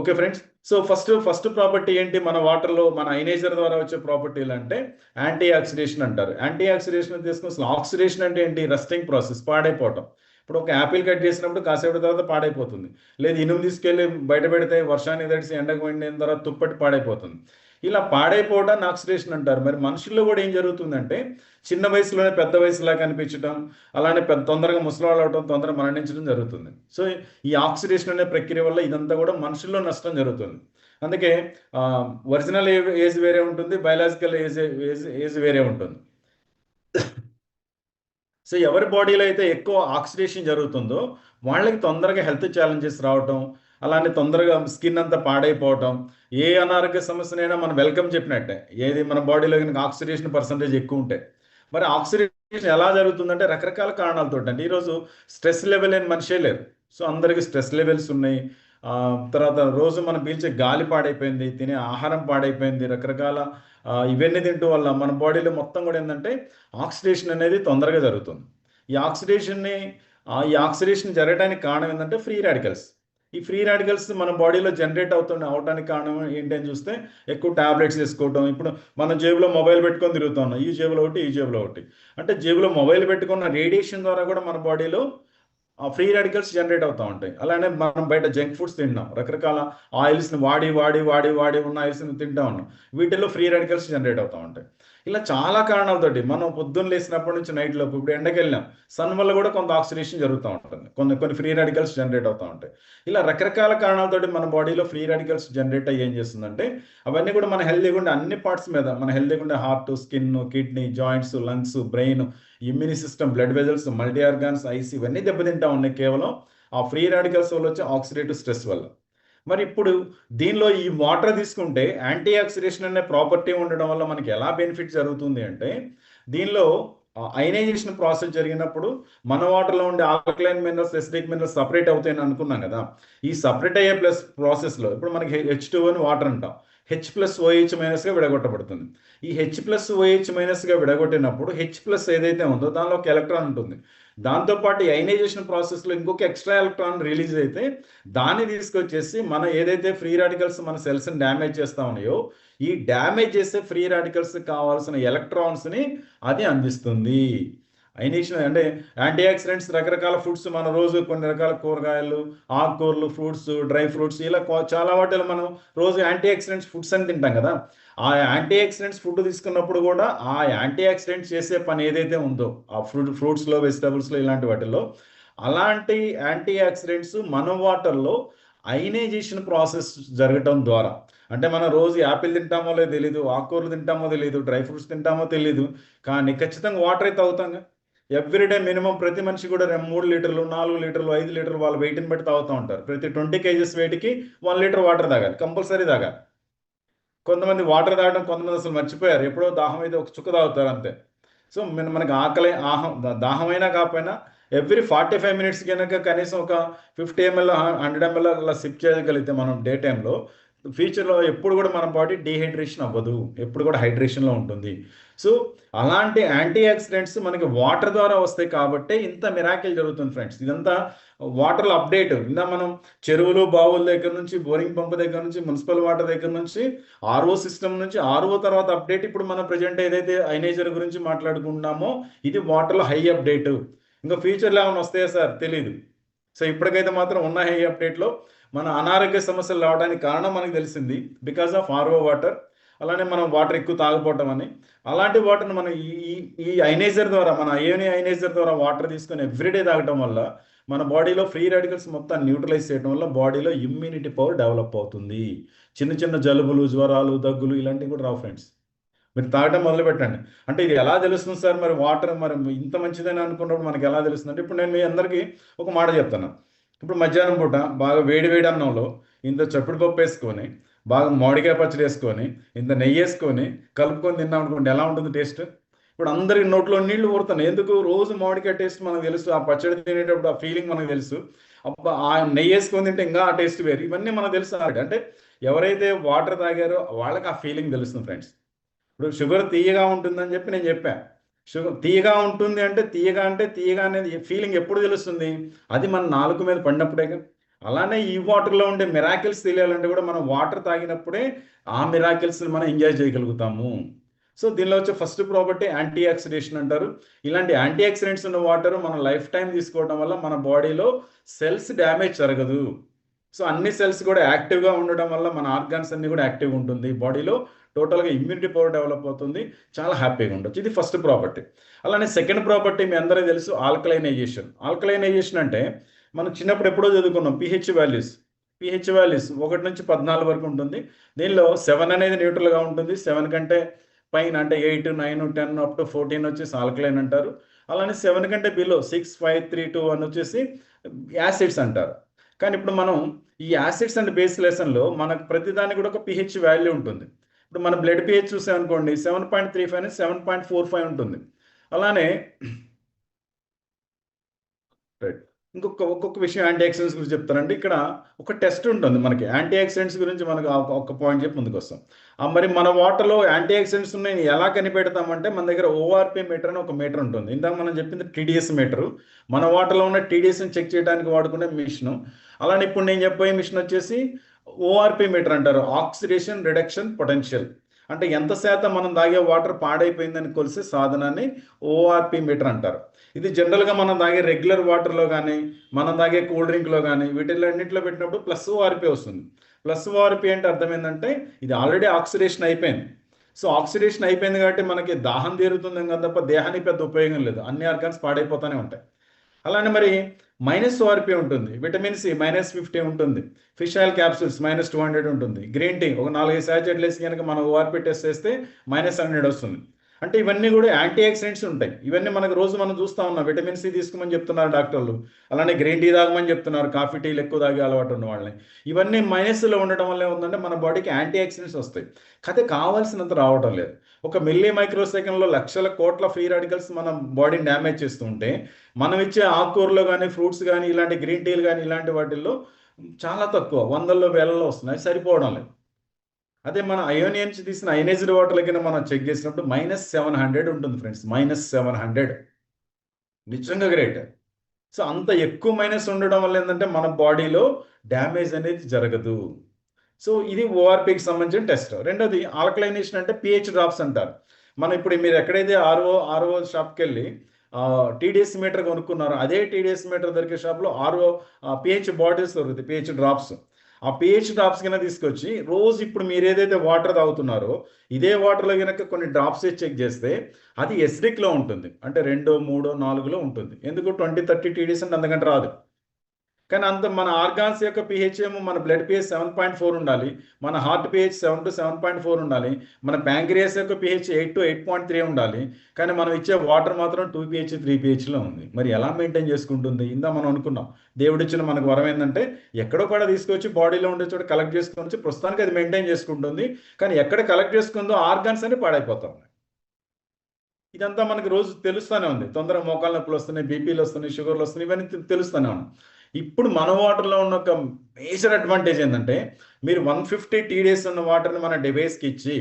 Okay friends. So first property ఏంటి మన వాటర్లో, మన ఐనేజర్ ద్వారా వచ్చే ప్రాపర్టీలు అంటే యాంటీ ఆక్సిడేషన్ అంటారు. యాంటీ ఆక్సిడేషన్ తీసుకుని, అసలు ఆక్సిడేషన్ అంటే ఏంటి? రస్టింగ్ ప్రాసెస్, పాడైపోవటం. ఇప్పుడు ఒక యాపిల్ కట్ చేసినప్పుడు కాసేపు తర్వాత పాడైపోతుంది, లేదు ఇనుము తీసుకెళ్ళి బయట పెడితే వర్షానికి తడిసి ఎండకు వండిన తర్వాత తుప్పటి పాడైపోతుంది. ఇలా పాడైపోవడాన్ని ఆక్సిడేషన్ అంటారు. మరి మనుషుల్లో కూడా ఏం జరుగుతుందంటే, చిన్న వయసులోనే పెద్ద వయసులా కనిపించడం, అలానే తొందరగా ముసలివాళ్ళు అవడం, తొందరగా మరణించడం జరుగుతుంది. సో ఈ ఆక్సిడేషన్ అనే ప్రక్రియ వల్ల ఇదంతా కూడా మనుషుల్లో నష్టం జరుగుతుంది. అందుకే ఒరిజినల్ ఏజ్ వేరే ఉంటుంది, బయలాజికల్ ఏజ్ వేరే ఉంటుంది. సో ఎవరి బాడీలో అయితే ఎక్కువ ఆక్సిడేషన్ జరుగుతుందో వాళ్ళకి తొందరగా హెల్త్ ఛాలెంజెస్ రావటం, అలానే తొందరగా స్కిన్ అంతా పాడైపోవటం, ఏ అనారోగ్య సమస్యనైనా మనం వెల్కమ్ చెప్పినట్టే. ఏది మన బాడీలో కనుక ఆక్సిడేషన్ పర్సంటేజ్ ఎక్కువ ఉంటే. మరి ఆక్సిడేషన్ ఎలా జరుగుతుందంటే రకరకాల కారణాలతో అండి. ఈరోజు స్ట్రెస్ లెవెల్ లేని మనిషే లేరు. సో అందరికీ స్ట్రెస్ లెవెల్స్ ఉన్నాయి. తర్వాత రోజు మనం పీల్చే గాలి పాడైపోయింది, తినే ఆహారం పాడైపోయింది, రకరకాల ఇవన్నీ తింటూ వల్ల మన బాడీలో మొత్తం కూడా ఏంటంటే ఆక్సిడేషన్ అనేది తొందరగా జరుగుతుంది. ఈ ఆక్సిడేషన్ జరగడానికి కారణం ఏంటంటే ఫ్రీ రాడికల్స్. ఈ ఫ్రీ రాడికల్స్ మన బాడీలో జనరేట్ అవడానికి కారణం ఏంటని చూస్తే, ఎక్కువ టాబ్లెట్స్ వేసుకోవటం. ఇప్పుడు మనం జేబులో మొబైల్ పెట్టుకొని తిరుగుతున్నాం, ఈ జేబులో ఒకటి, ఈ జేబులో ఒకటి. అంటే జేబులో మొబైల్ పెట్టుకున్న రేడియేషన్ ద్వారా కూడా మన బాడీలో ఫ్రీ రాడికల్స్ జనరేట్ అవుతూ ఉంటాయి. అలానే మనం బయట జంక్ ఫుడ్స్ తింటాం, రకరకాల ఆయిల్స్ని వాడి ఉన్న ఆయిల్స్ని తింటా ఉన్నాం, వీటిల్లో ఫ్రీ రాడికల్స్ జనరేట్ అవుతూ ఉంటాయి. ఇలా చాలా కారణాలతోటి మనం పొద్దున్న లేసినప్పటి నుంచి నైట్ లోపు, ఇప్పుడు ఎండకి వెళ్ళాం, సన్ వల్ల కూడా కొంత ఆక్సిడేషన్ జరుగుతూ ఉంటుంది, కొన్ని ఫ్రీ రాడికల్స్ జనరేట్ అవుతూ ఉంటాయి. ఇలా రకరకాల కారణాలతోటి మన బాడీలో ఫ్రీ రాడికల్స్ జనరేట్ అయ్యి ఏం చేస్తుందంటే, అవన్నీ కూడా మన హెల్తీగా ఉండే అన్ని పార్ట్స్ మీద, మన హెల్తీగా ఉండే heart, skin, kidney, joints, lungs, brain, immune system, blood vessels, multi organs, eyes, ఇవన్నీ దెబ్బతింటా ఉన్నాయి కేవలం ఆ ఫ్రీ రాడికల్స్ వల్ల వచ్చే ఆక్సిడేటివ్ స్ట్రెస్ వల్ల. మరి ఇప్పుడు దీనిలో ఈ వాటర్ తీసుకుంటే యాంటీ ఆక్సిడేషన్ అనే ప్రాపర్టీ ఉండడం వల్ల మనకి ఎలా బెనిఫిట్ జరుగుతుంది అంటే, దీనిలో అయనైజేషన్ ప్రాసెస్ జరిగినప్పుడు మన వాటర్లో ఉండే alkaline minerals, acidic minerals separate అవుతాయని అనుకున్నాం కదా. ఈ సపరేట్ అయ్యే ప్రాసెస్లో ఇప్పుడు మనకి H2O అని వాటర్ అంటాం, H+OH- గా విడగొట్టబడుతుంది. ఈ H+OH- గా విడగొట్టినప్పుడు H+ ఏదైతే ఉందో దానిలో ఒక ఎలక్ట్రాన్ ఉంటుంది. దాంతోపాటు అయనైజేషన్ ప్రాసెస్లో ఇంకొక ఎక్స్ట్రా ఎలక్ట్రాన్ రిలీజ్ అయితే దాన్ని తీసుకొచ్చేసి మన ఏదైతే ఫ్రీ రాడికల్స్ మన సెల్స్ని డ్యామేజ్ చేస్తా ఉన్నాయో ఈ డ్యామేజ్ చేసే ఫ్రీ రాడికల్స్ కావాల్సిన ఎలక్ట్రాన్స్ని అది అందిస్తుంది. అయనైజేషన్ అంటే యాంటీ ఆక్సిడెంట్స్ రకరకాల ఫుడ్స్ మన రోజు కొన్ని రకాల కూరగాయలు, ఆకుకూరలు, ఫ్రూట్స్, డ్రై ఫ్రూట్స్ ఇలా చాలా వాటిలో మనం రోజు యాంటీ ఆక్సిడెంట్స్ ఫుడ్స్ అని తింటాం కదా. ఆ యాంటీ ఆక్సిడెంట్స్ ఫుడ్ తీసుకున్నప్పుడు కూడా ఆ యాంటీ ఆక్సిడెంట్స్ చేసే పని ఏదైతే ఉందో ఆ ఫ్రూట్స్లో, వెజిటబుల్స్లో ఇలాంటి వాటిల్లో అలాంటి యాంటీ ఆక్సిడెంట్స్ మన వాటర్లో అయనైజేషన్ ప్రాసెస్ జరగటం ద్వారా, అంటే మనం రోజు యాపిల్ తింటామో లేదో తెలీదు, ఆకుకూరలు తింటామో తెలియదు, డ్రై ఫ్రూట్స్ తింటామో తెలీదు, కానీ ఖచ్చితంగా వాటర్ అయితే తాగుతాం. ఎవ్రీడే మినిమం ప్రతి మనిషి కూడా 3 లీటర్లు, 4 లీటర్లు, 5 లీటర్లు వాళ్ళ వెయిట్ని బట్టి తాగుతూ ఉంటారు. ప్రతి 20 kgs వెయిట్కి 1 లీటర్ వాటర్ తాగాలి, కంపల్సరీ తాగాలి. కొంతమంది వాటర్ తాగడం, కొంతమంది అసలు మర్చిపోయారు, ఎప్పుడో దాహం అయితే ఒక చుక్క తాగుతారు అంతే. సో మనకి ఆకలి దాహమైనా కాకపోయినా ఎవ్రీ 45 minutes కనుక కనీసం ఒక 50 ml 100 ml అలా సిప్ చేయగలిగితే మనం డే టైంలో ఫ్యూచర్లో ఎప్పుడు కూడా మన బాడీ డీహైడ్రేషన్ అవ్వదు, ఎప్పుడు కూడా హైడ్రేషన్లో ఉంటుంది. సో అలాంటి యాంటీ ఆక్సిడెంట్స్ మనకి వాటర్ ద్వారా వస్తాయి కాబట్టి ఇంత మిరాకిల్ జరుగుతుంది ఫ్రెండ్స్. ఇదంతా వాటర్లో అప్డేట్. ఇందా మనం చెరువులు, బావుల దగ్గర నుంచి, బోరింగ్ పంప్ దగ్గర నుంచి, మున్సిపల్ వాటర్ దగ్గర నుంచి, ఆర్ఓ సిస్టమ్ నుంచి, ఆర్ఓ తర్వాత అప్డేట్ ఇప్పుడు మనం ప్రజెంట్ ఏదైతే అయనైజర్ గురించి మాట్లాడుకుంటున్నామో ఇది వాటర్లో హై అప్డేట్. ఇంకా ఫ్యూచర్లో ఏమైనా వస్తాయా సార్ తెలీదు. సో ఇప్పటికైతే మాత్రం ఉన్న హై అప్డేట్లో మన అనారోగ్య సమస్యలు రావడానికి కారణం మనకు తెలిసింది బికాస్ ఆఫ్ ఆర్ఓ వాటర్. అలానే మనం వాటర్ ఎక్కువ తాగపోవటం అని, అలాంటి వాటర్ని మనం ఈ అయనైజర్ ద్వారా, మన అయోని అయనైజర్ ద్వారా వాటర్ తీసుకొని ఎవ్రీడే తాగటం వల్ల మన బాడీలో ఫ్రీ రాడికల్స్ మొత్తం న్యూట్రలైజ్ చేయడం వల్ల బాడీలో ఇమ్యూనిటీ పవర్ డెవలప్ అవుతుంది. చిన్న చిన్న జలుబులు, జ్వరాలు, దగ్గులు ఇలాంటివి కూడా రావు ఫ్రెండ్స్. మీరు తాగటం మొదలు పెట్టండి. అంటే ఇది ఎలా తెలుస్తుంది సార్ మరి వాటర్ మరి ఇంత మంచిదని అనుకున్నప్పుడు మనకి ఎలా తెలుస్తుంది అంటే, ఇప్పుడు నేను మీ అందరికీ ఒక మాట చెప్తాను. ఇప్పుడు మధ్యాహ్నం పూట బాగా వేడి వేడి అన్నంలో ఇంత చప్పుడు పప్పు వేసుకొని, బాగా మామిడికాయ పచ్చడి వేసుకొని, ఇంత నెయ్యి వేసుకొని కలుపుకొని తిన్నాం అనుకోండి, ఎలా ఉంటుంది టేస్ట్? ఇప్పుడు అందరికి నోట్లో నీళ్లు ఊరుతున్నాయి. ఎందుకు? రోజు మామిడికాయ టేస్ట్ మనకు తెలుసు, ఆ పచ్చడి తినేటప్పుడు ఆ ఫీలింగ్ మనకు తెలుసు, అబ్బా ఆ నెయ్యి వేసుకొని తింటే ఇంకా ఆ టేస్ట్ వేరు, ఇవన్నీ మనకు తెలుసు. అంటే ఎవరైతే వాటర్ తాగారో వాళ్ళకి ఆ ఫీలింగ్ తెలుస్తుంది ఫ్రెండ్స్. ఇప్పుడు షుగర్ తీయగా ఉంటుందని చెప్పి నేను చెప్పాను. షుగర్ తీయగా ఉంటుంది అంటే తీయగా అనేది ఫీలింగ్ ఎప్పుడు తెలుస్తుంది? అది మన నాలుక మీద పడినప్పుడే. అలానే ఈ వాటర్లో ఉండే మిరాకిల్స్ తెలియాలంటే కూడా మనం వాటర్ తాగినప్పుడే ఆ మిరాకిల్స్ని మనం ఎంజాయ్ చేయగలుగుతాము. సో దీనిలో వచ్చే ఫస్ట్ ప్రాపర్టీ యాంటీ ఆక్సిడేషన్ అంటారు. ఇలాంటి యాంటీ ఆక్సిడెంట్స్ ఉన్న వాటర్ మనం లైఫ్ టైం తీసుకోవడం వల్ల మన బాడీలో సెల్స్ డ్యామేజ్ జరగదు. సో అన్ని సెల్స్ కూడా యాక్టివ్గా ఉండడం వల్ల మన ఆర్గాన్స్ అన్ని కూడా యాక్టివ్గా ఉంటుంది. బాడీలో టోటల్గా ఇమ్యూనిటీ పవర్ డెవలప్ అవుతుంది, చాలా హ్యాపీగా ఉండొచ్చు. ఇది ఫస్ట్ ప్రాపర్టీ. అలానే సెకండ్ ప్రాపర్టీ మీ అందరికీ తెలుసు, ఆల్కలైనైజేషన్. ఆల్కలైనైజేషన్ అంటే మనం చిన్నప్పుడు ఎప్పుడో చదువుకున్నాం పిహెచ్ వాల్యూస్. పిహెచ్ వాల్యూస్ 1 నుంచి 14 వరకు ఉంటుంది. దీనిలో 7 అనేది న్యూట్రల్గా ఉంటుంది, 7 కంటే పైన అంటే 8, 9, 10 అప్ టు 14 వచ్చేసి ఆల్కలైన్ అంటారు. అలానే 7 కంటే బిలో 6, 5, 3, 2, 1 వచ్చేసి యాసిడ్స్ అంటారు. కానీ ఇప్పుడు మనం ఈ యాసిడ్స్ అండ్ బేస్ లెసన్లో మనకు ప్రతిదానికి కూడా ఒక పిహెచ్ వాల్యూ ఉంటుంది. ఇప్పుడు మన బ్లడ్ పిహెచ్ చూసామనుకోండి 7.35 నుంచి 7.45 ఉంటుంది. అలానే రైట్, ఒక్కొక్క విషయం యాంటీ ఆక్సిడెంట్స్ గురించి చెప్తానండి. ఇక్కడ ఒక టెస్ట్ ఉంటుంది మనకి యాంటీ ఆక్సిడెంట్స్ గురించి, మనకు ఒక పాయింట్ చెప్పి ముందుకు వస్తాం. మరి మన వాటర్లో యాంటీ ఆక్సిడెంట్స్ ఉన్నాయి ఎలా కనిపెడతామంటే మన దగ్గర ఓఆర్పి మీటర్ అని ఒక మీటర్ ఉంటుంది. ఇందాక మనం చెప్పింది టీడీఎస్ మీటరు, మన వాటర్లో ఉన్న టీడీఎస్ని చెక్ చేయడానికి వాడుకునే మిషను. అలానే ఇప్పుడు నేను చెప్పే మిషన్ వచ్చేసి ఓఆర్పి మీటర్ అంటారు, ఆక్సిడేషన్ రిడక్షన్ పొటెన్షియల్. అంటే ఎంత శాతం మనం తాగే వాటర్ పాడైపోయిందని కొలిసే సాధనాన్ని ఓఆర్పి మీటర్ అంటారు. ఇది జనరల్గా మనం తాగే రెగ్యులర్ వాటర్లో కానీ, మనం తాగే కూల్ డ్రింక్లో కానీ వీటిల్లో అన్నింటిలో పెట్టినప్పుడు ప్లస్ ఓఆర్పి వస్తుంది. ప్లస్ ఓఆర్పి అంటే అర్థం ఏంటంటే ఇది ఆల్రెడీ ఆక్సిడేషన్ అయిపోయింది. సో ఆక్సిడేషన్ అయిపోయింది కాబట్టి మనకి దాహం తీరుతుంది కదా తప్ప దేహానికి పెద్ద ఉపయోగం లేదు, అన్ని ఆర్గాన్స్ పాడైపోతూనే ఉంటాయి. అలానే మరి మైనస్ ఓఆర్పి ఉంటుంది, విటమిన్ సి -50 ఉంటుంది, ఫిష్ ఆయిల్ క్యాప్సూల్స్ -200 ఉంటుంది, గ్రీన్ టీ ఒక 4-5 శాచెట్లు వేసి కనుక మనం ఓఆర్పి టెస్ట్ చేస్తే -100 వస్తుంది. అంటే ఇవన్నీ కూడా యాంటీ ఆక్సిడెంట్స్ ఉంటాయి. ఇవన్నీ మనకు రోజు మనం చూస్తూ ఉన్నాం. విటమిన్ సి తీసుకోమని చెప్తున్నారు డాక్టర్లు, అలానే గ్రీన్ టీ తాగమని చెప్తున్నారు, కాఫీ టీలు ఎక్కువ తాగే అలవాటు ఉన్న వాళ్ళని. ఇవన్నీ మైనస్లో ఉండటం వల్ల ఏముందంటే మన బాడీకి యాంటీ ఆక్సిడెంట్స్ వస్తాయి, కథ కావాల్సినంత రావడం లేదు. ఒక మిల్లీ మైక్రో సెకండ్లో లక్షల కోట్ల ఫ్రీ రాడికల్స్ మన బాడీని డ్యామేజ్ చేస్తూ ఉంటే మనం ఇచ్చే ఆకుకూరలో కానీ, ఫ్రూట్స్ కానీ, ఇలాంటి గ్రీన్ టీలు కానీ ఇలాంటి వాటిల్లో చాలా తక్కువ, వందల్లో వేలలో వస్తున్నాయి, సరిపోవడం లేదు. అదే మన అయోనియా నుంచి తీసిన అయనైజ్డ్ వాటర్ కింద మనం చెక్ చేసినప్పుడు -700 ఉంటుంది ఫ్రెండ్స్, -700. నిజంగా గ్రేట్. సో అంత ఎక్కువ మైనస్ ఉండడం వల్ల ఏంటంటే మన బాడీలో డ్యామేజ్ అనేది జరగదు. సో ఇది ఓఆర్పికి సంబంధించిన టెస్ట్. రెండోది ఆల్కలైనేషన్ అంటే పిహెచ్ డ్రాప్స్ అంటారు. మనం ఇప్పుడు మీరు ఎక్కడైతే ఆర్ఓ షాప్కి వెళ్ళి టీడీఎస్ మీటర్ కొనుక్కున్నారో అదే టీడీఎస్ మీటర్ దొరికే షాప్లో ఆర్ఓ పిహెచ్ బాటిల్స్ దొరుకుతాయి, పిహెచ్ డ్రాప్స్. ఆ పిహెచ్ డ్రాప్స్ కింద తీసుకొచ్చి రోజు ఇప్పుడు మీరు ఏదైతే వాటర్ తాగుతున్నారో ఇదే వాటర్లో కనుక కొన్ని డ్రాప్స్ చెక్ చేస్తే అది ఎసిడిక్లో ఉంటుంది, అంటే 2, 3, 4లో ఉంటుంది. ఎందుకు 20-30 టీడీఎస్ అంటే అంతకంటే రాదు. కానీ అంత మన ఆర్గాన్స్ యొక్క పిహెచ్ ఏమో మన బ్లడ్ పిహెచ్ 7.4 ఉండాలి, మన హార్ట్ పిహెచ్ 7-7.4 ఉండాలి, మన ప్యాంక్రియాస్ యొక్క పిహెచ్ 8-8.3 ఉండాలి. కానీ మనం ఇచ్చే వాటర్ మాత్రం 2 pH 3 pHలో ఉంది. మరి ఎలా మెయింటైన్ చేసుకుంటుంది? ఇందా మనం అనుకున్నాం దేవుడిచ్చిన మనకు వరం ఏంటంటే ఎక్కడో కూడా తీసుకొచ్చి బాడీలో ఉండే చోట కలెక్ట్ చేసుకొని వచ్చి ప్రస్తుతానికి అది మెయింటైన్ చేసుకుంటుంది. కానీ ఎక్కడ కలెక్ట్ చేసుకుందో ఆర్గాన్స్ అని పాడైపోతాం. ఇదంతా మనకి రోజు తెలుస్తూనే ఉంది. తొందరగా మోకాళ్ళ నొప్పులు వస్తున్నాయి, బీపీలు వస్తున్నాయి, షుగర్లు వస్తున్నాయి, ఇవన్నీ తెలుస్తూనే ఉన్నాయి. ఇప్పుడు మన వాటర్లో ఉన్న ఒక మేజర్ అడ్వాంటేజ్ ఏంటంటే మీరు 150 టీడీఎస్ ఉన్న వాటర్ని మన డివైస్కి ఇచ్చి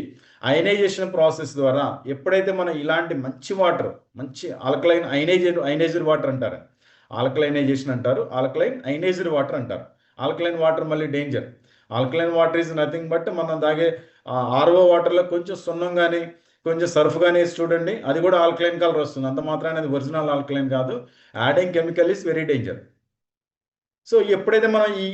అయనైజేషన్ ప్రాసెస్ ద్వారా ఎప్పుడైతే మనం ఇలాంటి మంచి వాటర్, మంచి ఆల్కలైన్ అయనైజ్డ్ వాటర్ అంటారు, ఆల్కలైనైజేషన్ అంటారు, ఆల్కలైన్ అయనైజ్డ్ వాటర్ అంటారు. ఆల్కలైన్ వాటర్ మళ్ళీ danger. Alkaline water is nothing but మనం తాగే ఆర్ఓ వాటర్లో కొంచెం సున్నం కానీ కొంచెం సర్ఫ్ కానీ వేసి చూడండి, అది కూడా ఆల్కలైన్ కలర్ వస్తుంది. అంత మాత్రాన్ని అది ఒరిజినల్ ఆల్కలైన్ కాదు. Adding chemical is very danger. So ఎప్పుడైతే మనం ఈ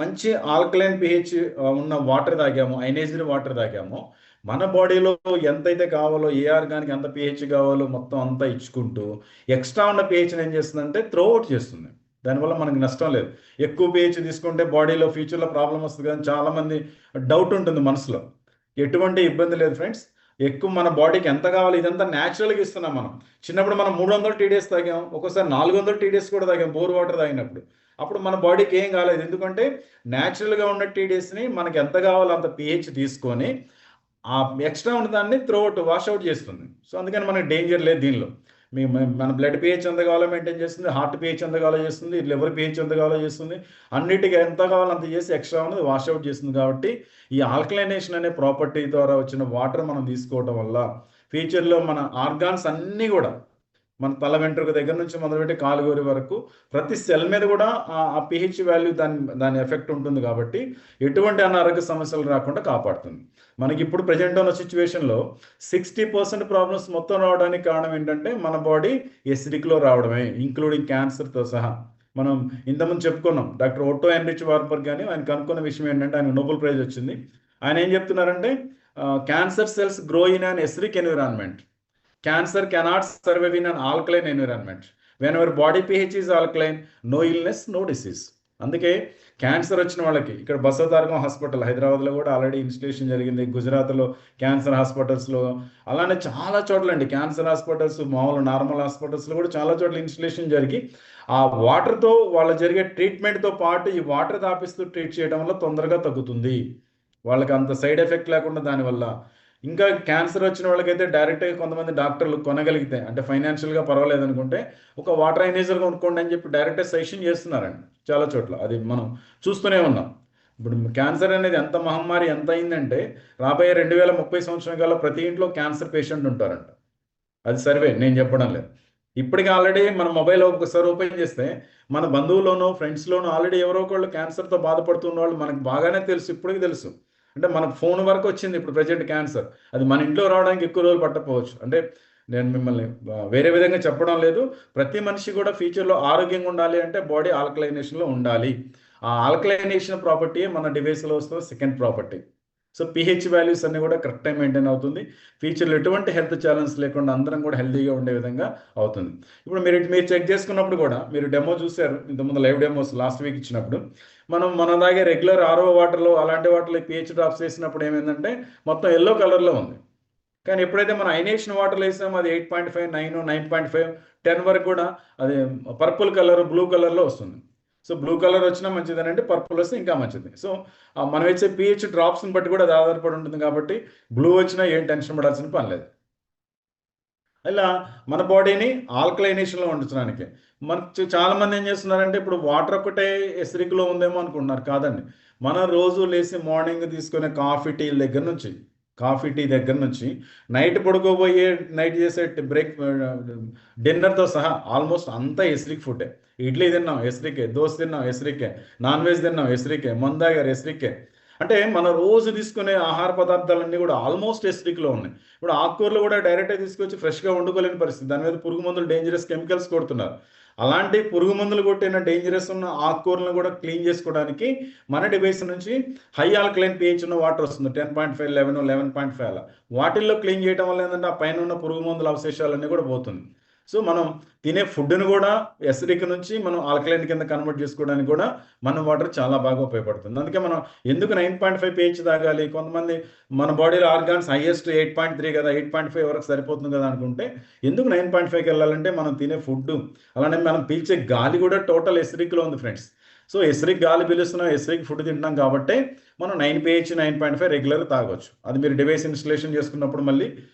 మంచి ఆల్కలైన్ పిహెచ్ ఉన్న వాటర్ తాగామో, అయనైజ్డ్ వాటర్ తాగామో, మన బాడీలో ఎంతైతే కావాలో ఏ ఆర్గానికి ఎంత పిహెచ్ కావాలో మొత్తం అంతా ఇచ్చుకుంటూ ఎక్స్ట్రా ఉన్న పిహెచ్ని ఏం చేస్తుందంటే త్రో అవుట్ చేస్తుంది. దానివల్ల మనకి నష్టం లేదు. ఎక్కువ పిహెచ్ తీసుకుంటే బాడీలో ఫ్యూచర్లో ప్రాబ్లం వస్తుంది కానీ చాలామంది డౌట్ ఉంటుంది మనసులో. ఎటువంటి ఇబ్బంది లేదు ఫ్రెండ్స్. ఎక్కువ మన బాడీకి ఎంత కావాలి ఇదంతా న్యాచురల్గా ఇస్తున్నాం మనం. చిన్నప్పుడు మనం 300 టీడీఎస్ తాగాం, ఒక్కోసారి 400 టీడీఎస్ కూడా తాగాం బోర్ వాటర్ తాగినప్పుడు. అప్పుడు మన బాడీకి ఏం కాలేదు, ఎందుకంటే న్యాచురల్గా ఉన్న టీడీఎస్ని మనకి ఎంత కావాలో అంత పిహెచ్ తీసుకొని ఆ ఎక్స్ట్రా ఉన్న దాన్ని త్రోఅవుట్ వాష్అవుట్ చేస్తుంది. సో అందుకని మనకి డేంజర్ లేదు దీనిలో. మన బ్లడ్ పిహెచ్ ఎంత కావాలో మెయింటైన్ చేస్తుంది, హార్ట్ పిహెచ్ ఎంత కావాలో చేస్తుంది, లివర్ పిహెచ్ ఎంత కావాలో చేస్తుంది, అన్నిటికీ ఎంత కావాలో అంత చేసి ఎక్స్ట్రా ఉన్నది వాష్అవుట్ చేస్తుంది. కాబట్టి ఈ ఆల్కలైనేషన్ అనే ప్రాపర్టీ ద్వారా వచ్చిన వాటర్ మనం తీసుకోవడం వల్ల ఫ్యూచర్లో మన ఆర్గాన్స్ అన్నీ కూడా మన తల వెంట్రుక దగ్గర నుంచి మొదలుపెట్టి కాలుగోరి వరకు ప్రతి సెల్ మీద కూడా ఆ పిహెచ్ వాల్యూ దాని ఎఫెక్ట్ ఉంటుంది. కాబట్టి ఎటువంటి అనారోగ్య సమస్యలు రాకుండా కాపాడుతుంది. మనకి ఇప్పుడు ప్రజెంట్ ఉన్న సిచ్యువేషన్లో 60% ప్రాబ్లమ్స్ మొత్తం రావడానికి కారణం ఏంటంటే మన బాడీ ఎసిడిక్లో రావడమే, ఇంక్లూడింగ్ క్యాన్సర్తో సహా. మనం ఇంతకుముందు చెప్పుకున్నాం, డాక్టర్ ఓటో హెన్రిచ్ వార్బర్గ్ కానీ ఆయన కనుక్కున్న విషయం ఏంటంటే ఆయన నోబెల్ ప్రైజ్ వచ్చింది. ఆయన ఏం చెప్తున్నారంటే cancer cells grow in an acidic environment. Cancer cannot survive in an alkaline environment. Whenever body pH is alkaline, no illness, no disease. అందుకే క్యాన్సర్ వచ్చిన వాళ్ళకి ఇక్కడ బసవతారకం హాస్పిటల్ హైదరాబాద్లో కూడా ఆల్రెడీ ఇన్స్టలేషన్ జరిగింది, గుజరాత్లో క్యాన్సర్ హాస్పిటల్స్లో, అలానే చాలా చోట్ల అండి క్యాన్సర్ హాస్పిటల్స్, మామూలు నార్మల్ హాస్పిటల్స్లో కూడా చాలా చోట్ల ఇన్స్టలేషన్ జరిగి ఆ వాటర్తో వాళ్ళ జరిగే ట్రీట్మెంట్తో పాటు ఈ వాటర్ తాపిస్తూ ట్రీట్ చేయడం వల్ల తొందరగా తగ్గుతుంది. వాళ్ళకి అంత సైడ్ ఎఫెక్ట్ లేకుండా దానివల్ల. ఇంకా క్యాన్సర్ వచ్చిన వాళ్ళకైతే డైరెక్ట్గా కొంతమంది డాక్టర్లు కొనగలిగితే అంటే ఫైనాన్షియల్గా పర్వాలేదు అనుకుంటే ఒక వాటర్ అయనైజర్ కొనుక్కోండి అని చెప్పి డైరెక్ట్గా సజెషన్ చేస్తున్నారండి చాలా చోట్ల. అది మనం చూస్తూనే ఉన్నాం. ఇప్పుడు క్యాన్సర్ అనేది ఎంత మహమ్మారి ఎంత అయిందంటే రాబోయే 2030 సంవత్సరం కల్లా ప్రతి ఇంట్లో క్యాన్సర్ పేషెంట్ ఉంటారంట. అది సర్వే, నేను చెప్పడం లేదు. ఇప్పటికీ ఆల్రెడీ మన మొబైల్ ఒకసారి ఓపెన్ చేస్తే మన బంధువులోనో ఫ్రెండ్స్లోనో ఆల్రెడీ ఎవరో ఒకళ్ళు క్యాన్సర్తో బాధపడుతున్న వాళ్ళు మనకు బాగానే తెలుసు, ఇప్పటికీ తెలుసు. అంటే మన ఫోన్ వరకు వచ్చింది ఇప్పుడు ప్రజెంట్ క్యాన్సర్. అది మన ఇంట్లో రావడానికి ఎక్కువ రోజులు పట్టకపోవచ్చు. అంటే నేను మిమ్మల్ని వేరే విధంగా చెప్పడం లేదు. ప్రతి మనిషి కూడా ఫ్యూచర్లో ఆరోగ్యంగా ఉండాలి అంటే బాడీ ఆల్కలైనేషన్లో ఉండాలి. ఆ ఆల్కలైనేషన్ ప్రాపర్టీ మన డివైస్లో వస్తుంది second property. So pH values అన్నీ కూడా కరెక్ట్ టైం మెయింటైన్ అవుతుంది. ఫ్యూచర్లో ఎటువంటి హెల్త్ ఛాలెంజ్ లేకుండా అందరం కూడా హెల్తీగా ఉండే విధంగా అవుతుంది. ఇప్పుడు మీరు చెక్ చేసుకున్నప్పుడు కూడా మీరు డెమో చూశారు ఇంతకుముందు, లైవ్ డెమోస్ లాస్ట్ వీక్ ఇచ్చినప్పుడు మన దాగే రెగ్యులర్ ఆర్ఓ వాటర్లో అలాంటి వాటర్లో పిహెచ్ డ్రాప్స్ వేసినప్పుడు ఏమైందంటే మొత్తం ఎల్లో కలర్లో ఉంది. కానీ ఎప్పుడైతే మనం అయనేషన్ వాటర్లో వేసామో అది 8.5, 9, 9.5, 10 వరకు కూడా అది పర్పుల్ కలర్, బ్లూ కలర్లో వస్తుంది. సో బ్లూ కలర్ వచ్చినా మంచిదేనండి, పర్పుల్ వస్తే ఇంకా మంచిది. సో మనం ఇచ్చే పిహెచ్ డ్రాప్స్ని బట్టి కూడా అది ఆధారపడి ఉంటుంది. కాబట్టి బ్లూ వచ్చినా ఏం టెన్షన్ పడాల్సిన పని లేదు. ఇలా మన బాడీని ఆల్కలైనేషన్లో ఉంచడానికి చాలా మంది ఏం చేస్తున్నారంటే ఇప్పుడు వాటర్ ఒకటే ఎసిడిక్లో ఉందేమో అనుకుంటున్నారు. కాదండి, మనం రోజు లేసి మార్నింగ్ తీసుకునే కాఫీ టీ దగ్గర నుంచి నైట్ పడుకోబోయే నైట్ చేసే డిన్నర్తో సహా ఆల్మోస్ట్ అంతా ఎసిడిక్ ఫుడ్డే. ఇడ్లీ తిన్నాం ఎసిడికే, దోశ తిన్నాం ఎసిడికే, నాన్ వెజ్ తిన్నాం ఎసిడికే, మందాగారు ఎసిడికే. అంటే మన రోజు తీసుకునే ఆహార పదార్థాలన్నీ కూడా ఆల్మోస్ట్ ఎసిడిక్లో ఉన్నాయి. ఇప్పుడు ఆకుకూరలు కూడా డైరెక్ట్గా తీసుకొచ్చి ఫ్రెష్గా వండుకోలేని పరిస్థితి. దాని మీద పురుగు మందులు, డేంజరస్ కెమికల్స్ కొడుతున్నారు. అలాంటి పురుగు మందులు కొట్టిన డేంజరస్ ఉన్న ఆకుకూరలను కూడా క్లీన్ చేసుకోవడానికి మన డివైస్ నుంచి హై ఆల్కలైన్ pH ఉన్న వాటర్ వస్తుంది. 10.5, 11, 11.5 అలా. వాటిల్లో క్లీన్ చేయడం వల్ల ఏంటంటే ఆ పైన ఉన్న పురుగు మందుల అవశేషాలన్నీ కూడా పోతుంది. సో మనం తినే ఫుడ్ని కూడా ఎసిడిక్ నుంచి మనం ఆల్కలైన్ కింద కన్వర్ట్ చేసుకోవడానికి కూడా మన వాటర్ చాలా బాగా ఉపయోగపడుతుంది. అందుకే మనం ఎందుకు 9.5 pH తాగాలి? కొంతమంది మన బాడీలో ఆర్గాన్స్ హైయెస్ట్ 8.3 కదా, 8.5 వరకు సరిపోతుంది కదా అనుకుంటే, ఎందుకు 9.5కి వెళ్ళాలంటే మనం తినే ఫుడ్, అలానే మనం పీల్చే గాలి కూడా టోటల్ ఎసిడిక్లో ఉంది ఫ్రెండ్స్. సో ఎసిడిక్ గాలి పీలుస్తున్నాం, ఎసిడిక్ ఫుడ్ తింటున్నాం కాబట్టి మనం 9 pH 9.5 రెగ్యులర్ తాగొచ్చు. అది మీరు డివైస్ ఇన్స్టలేషన్ చేసుకున్నప్పుడు మళ్ళీ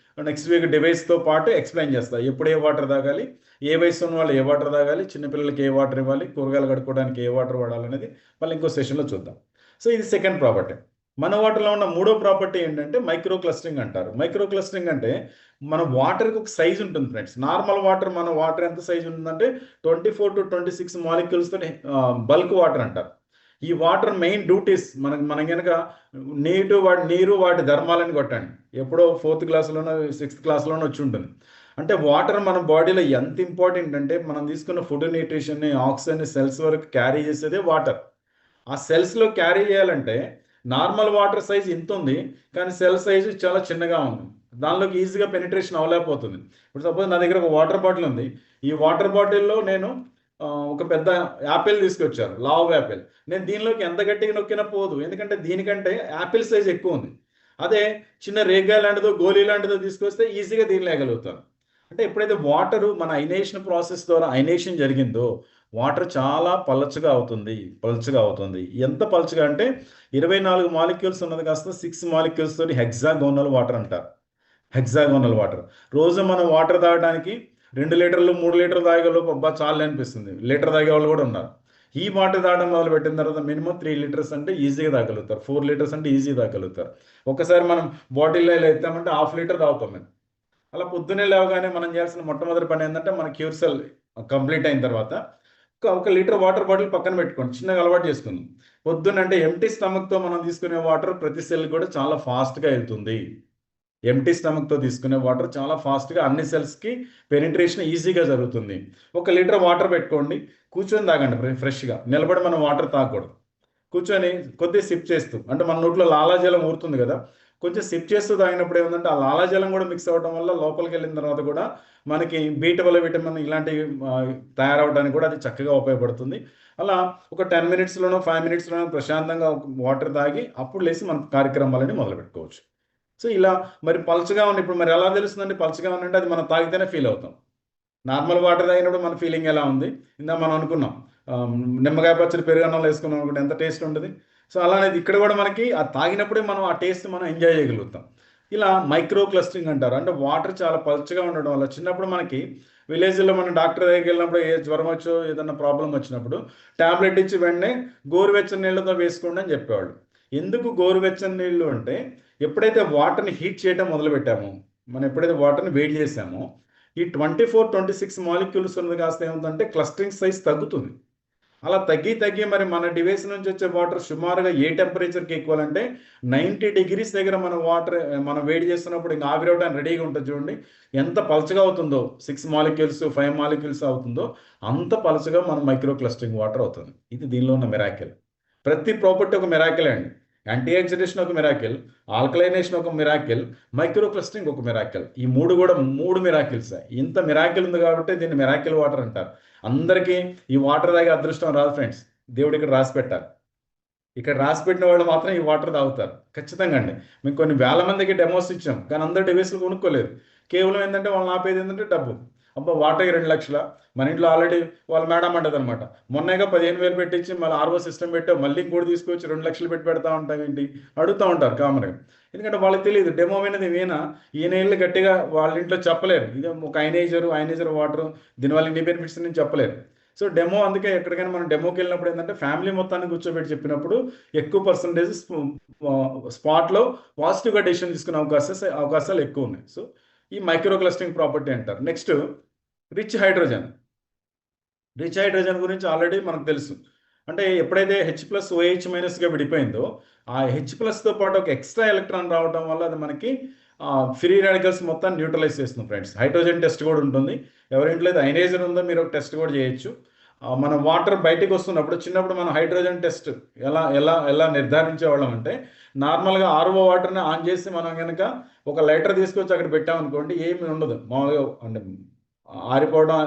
నెక్స్ట్ వీక్ డివైస్తో పాటు ఎక్స్ప్లెయిన్ చేస్తా. ఎప్పుడు ఏ వాటర్ తాగాలి, ఏ వయసు ఉన్న వాళ్ళు ఏ వాటర్ తాగాలి, చిన్నపిల్లలకి ఏ వాటర్ ఇవ్వాలి, కూరగాయలు కడుక్కోవడానికి ఏ వాటర్ వాడాలనేది మళ్ళీ ఇంకో సెషన్లో చూద్దాం. సో ఇది సెకండ్ ప్రాపర్టీ. మన వాటర్లో ఉన్న మూడో ప్రాపర్టీ ఏంటంటే మైక్రో క్లస్టరింగ్ అంటారు. మైక్రో క్లస్టరింగ్ అంటే మన వాటర్కి ఒక సైజ్ ఉంటుంది ఫ్రెండ్స్. నార్మల్ వాటర్, మన వాటర్ ఎంత సైజ్ ఉంటుందంటే 24 to 26 మాలిక్యూల్స్తో బల్క్ వాటర్ అంటారు. ఈ వాటర్ మెయిన్ డ్యూటీస్ మనం కనుక నీరు వాటి ధర్మాలని కొట్టండి. ఎప్పుడో 4th క్లాస్లోనో 6th క్లాస్లోనో వచ్చి ఉంటుంది. అంటే వాటర్ మన బాడీలో ఎంత ఇంపార్టెంట్ అంటే, మనం తీసుకున్న ఫుడ్, న్యూట్రిషన్ని, ఆక్సిజన్ని సెల్స్ వరకు క్యారీ చేసేదే వాటర్. ఆ సెల్స్లో క్యారీ చేయాలంటే నార్మల్ వాటర్ సైజ్ ఇంత ఉంది, కానీ సెల్ సైజు చాలా చిన్నగా ఉంది. దానిలోకి ఈజీగా పెనిట్రేషన్ అవ్వలేకపోతుంది. ఇప్పుడు సపోజ్ నా దగ్గర ఒక వాటర్ బాటిల్ ఉంది. ఈ వాటర్ బాటిల్లో నేను ఒక పెద్ద యాపిల్ తీసుకొచ్చారు, లావ్ యాపిల్. నేను దీనిలోకి ఎంత గట్టిగా నొక్కినా పోదు, ఎందుకంటే దీనికంటే యాపిల్ సైజ్ ఎక్కువ ఉంది. అదే చిన్న రేగ్గాయ లాంటిదో, గోలీ లాంటిదో తీసుకొస్తే ఈజీగా దీన్ని లేగలుగుతాను. అంటే ఎప్పుడైతే వాటరు మన ఐనేషన్ ప్రాసెస్ ద్వారా ఐనేషన్ జరిగిందో వాటర్ చాలా పలచగా అవుతుంది. ఎంత పలచగా అంటే 24 మాలిక్యూల్స్ ఉన్నది కాస్త 6 మాలిక్యూల్స్ తోటి హెక్సాగోనల్ వాటర్ అంటారు. Hexagonal water. రోజు మనం వాటర్ తాగడానికి 2 లీటర్లు 3 లీటర్లు తాగేలోపు అబ్బా చాలు అనిపిస్తుంది. లీటర్ తాగే వాళ్ళు కూడా ఉన్నారు. ఈ వాటర్ తాగడం మొదలు పెట్టిన తర్వాత మినిమం 3 లీటర్స్ అంటే ఈజీగా తాగలుగుతారు, 4 లీటర్స్ అంటే ఈజీగా తాగలుగుతారు. ఒకసారి మనం బాటిల్లో ఇలా ఎత్తామంటే 1/2 లీటర్ తాగుతాం మేము. అలా పొద్దున్నే లేవగానే మనం చేయాల్సిన మొట్టమొదటి పని ఏంటంటే, మన క్యూర్ సెల్ కంప్లీట్ అయిన తర్వాత ఒక లీటర్ వాటర్ బాటిల్ పక్కన పెట్టుకోండి, చిన్నగా అలవాటు చేసుకుంది. పొద్దున్న అంటే ఎంటీ స్టమక్తో మనం తీసుకునే వాటర్ ప్రతి సెల్ కూడా చాలా ఫాస్ట్గా వెళ్తుంది. ఎంటీ స్టమక్తో తీసుకునే వాటర్ చాలా ఫాస్ట్గా అన్ని సెల్స్కి పెనిట్రేషన్ ఈజీగా జరుగుతుంది. 1 లీటర్ వాటర్ పెట్టుకోండి, కూర్చొని తాగండి ఫ్రెష్గా. నిలబడి మనం వాటర్ తాగకూడదు. కూర్చొని కొద్దిగా సిప్ చేస్తూ, అంటే మన నోట్లో లాలాజలం ఊరుతుంది కదా, కొంచెం సిప్ చేస్తూ తాగినప్పుడు ఏమంటే ఆ లాలాజలం కూడా మిక్స్ అవ్వడం వల్ల లోపలికి వెళ్ళిన తర్వాత కూడా మనకి B12 విటమిన్ ఇలాంటివి తయారవడానికి కూడా అది చక్కగా ఉపయోగపడుతుంది. అలా ఒక 10 మినిట్స్లోనో 5 మినిట్స్లోనో ప్రశాంతంగా వాటర్ తాగి అప్పుడు లేసి మన కార్యక్రమాలని మొదలు పెట్టుకోవచ్చు. సో ఇలా మరి పలచగా ఉంది. ఇప్పుడు మరి ఎలా తెలుస్తుందండి పలచగా ఉందంటే? అది మనం తాగితేనే ఫీల్ అవుతాం. నార్మల్ వాటర్ తాగినప్పుడు మన ఫీలింగ్ ఎలా ఉంది? మనం అనుకున్నాం నిమ్మకాయ పచ్చడి పెరుగన్నంలో వేసుకున్నాం అనుకుంటే ఎంత టేస్ట్ ఉంటుంది. సో అలానే ఇక్కడ కూడా మనకి ఆ తాగినప్పుడే మనం ఆ టేస్ట్ మనం ఎంజాయ్ చేయగలుగుతాం. ఇలా మైక్రో క్లస్టరింగ్ అంటారు. అంటే వాటర్ చాలా పలచగా ఉండడం వల్ల చిన్నప్పుడు మనకి విలేజ్లో మనం డాక్టర్ దగ్గరికి వెళ్ళినప్పుడు ఏ జ్వరం వచ్చో ఏదన్నా ప్రాబ్లం వచ్చినప్పుడు ట్యాబ్లెట్ ఇచ్చి వెంటనే గోరువెచ్చని నీళ్ళతో వేసుకోండి అని చెప్పేవాళ్ళు. ఎందుకు గోరువెచ్చని నీళ్ళు అంటే, ఎప్పుడైతే వాటర్ని హీట్ చేయడం మొదలుపెట్టామో, మనం ఎప్పుడైతే వాటర్ని వేడి చేసామో, ఈ 24-26 మాలిక్యూల్స్ ఉన్నది కాస్త ఏముందంటే క్లస్టరింగ్ సైజ్ తగ్గుతుంది. అలా తగ్గి మరి మన డివైస్ నుంచి వచ్చే వాటర్ సుమారుగా ఏ టెంపరేచర్కి ఈక్వల్ అంటే 90 degrees దగ్గర మన వాటర్ మనం వేడి చేస్తున్నప్పుడు ఇంకా ఆవిరవడానికి రెడీగా ఉంటుంది చూడండి. ఎంత పలచగా అవుతుందో, 6 మాలిక్యూల్స్ 5 మాలిక్యూల్స్ అవుతుందో అంత పలచగా మన మైక్రో క్లస్టరింగ్ వాటర్ అవుతుంది. ఇది దీనిలో ఉన్న మిరాకిల్. ప్రతి ప్రాపర్టీ ఒక మిరాకిల్ అండి. యాంటీ ఆక్సిడేషన్ ఒక మిరాకిల్, ఆల్కలైనేషన్ ఒక మిరాకిల్, మైక్రో క్లస్టరింగ్ ఒక మిరాకిల్. ఈ మూడు కూడా 3 మిరాకిల్స్. ఇంత మిరాకిల్ ఉంది కాబట్టి దీన్ని మిరాకిల్ వాటర్ అంటారు. అందరికీ ఈ వాటర్ తాగే అదృష్టం రాదు ఫ్రెండ్స్. దేవుడు ఇక్కడ రాసి పెట్టాలి. ఇక్కడ రాసి పెట్టిన వాళ్ళు మాత్రం ఈ వాటర్ తాగుతారు ఖచ్చితంగా అండి. మేము కొన్ని వేల మందికి డెమోస్ ఇచ్చాం, కానీ అందరు డివైస్లు కొనుక్కోలేదు. కేవలం ఏంటంటే వాళ్ళు ఆపేది ఏంటంటే డబ్బు. అబ్బా వాటర్కి 2 లక్షల, మన ఇంట్లో ఆల్రెడీ వాళ్ళ మేడం అంటది అనమాట, మొన్నగా 15,000 పెట్టించి మళ్ళీ RO సిస్టమ్ పెట్టావు, మళ్ళీ ఇంకోటి తీసుకొచ్చి 2 లక్షలు పెట్టి పెడతా ఉంటాం ఏంటి అడుగుతూ ఉంటారు కామన్గా. ఎందుకంటే వాళ్ళకి తెలియదు డెమో అయినది ఈయన ఇల్లు గట్టిగా వాళ్ళ ఇంట్లో చెప్పలేరు. ఇది ఒక ఐనేజర్ వాటర్ దీనివల్ల ఇన్ని బెనిఫిట్స్ నేను చెప్పలేరు. సో డెమో అందుకే ఎక్కడికైనా మనం డెమోకి వెళ్ళినప్పుడు ఏంటంటే ఫ్యామిలీ మొత్తాన్ని కూర్చోబెట్టి చెప్పినప్పుడు ఎక్కువ పర్సంటేజ్ స్పాట్లో పాజిటివ్గా డెసిషన్ తీసుకునే అవకాశాలు ఎక్కువ ఉన్నాయి. సో ఈ మైక్రో క్లస్టరింగ్ ప్రాపర్టీ అంటారు. Next rich hydrogen. Rich hydrogen గురించి ఆల్రెడీ మనకు తెలుసు. అంటే ఎప్పుడైతే H+OH- విడిపోయిందో ఆ H+తో పాటు ఒక ఎక్స్ట్రా ఎలక్ట్రాన్ రావడం వల్ల అది మనకి ఫ్రీ రాడికల్స్ మొత్తాన్ని న్యూట్రలైజ్ చేస్తుంది ఫ్రెండ్స్. హైడ్రోజన్ టెస్ట్ కూడా ఉంటుంది. ఎవరింట్లో అయితే అయనైజర్ ఉందో మీరు ఒక టెస్ట్ కూడా చేయొచ్చు. మన వాటర్ బయటకు వస్తున్నప్పుడు చిన్నప్పుడు మనం హైడ్రోజన్ టెస్ట్ ఎలా ఎలా ఎలా నిర్ధారించేవాళ్ళం అంటే నార్మల్గా RO వాటర్ని ఆన్ చేసి మనం కనుక ఒక లైటర్ తీసుకొచ్చి అక్కడ పెట్టామనుకోండి ఏమి ఉండదు, మామూలుగా అంటే ఆరిపోవడం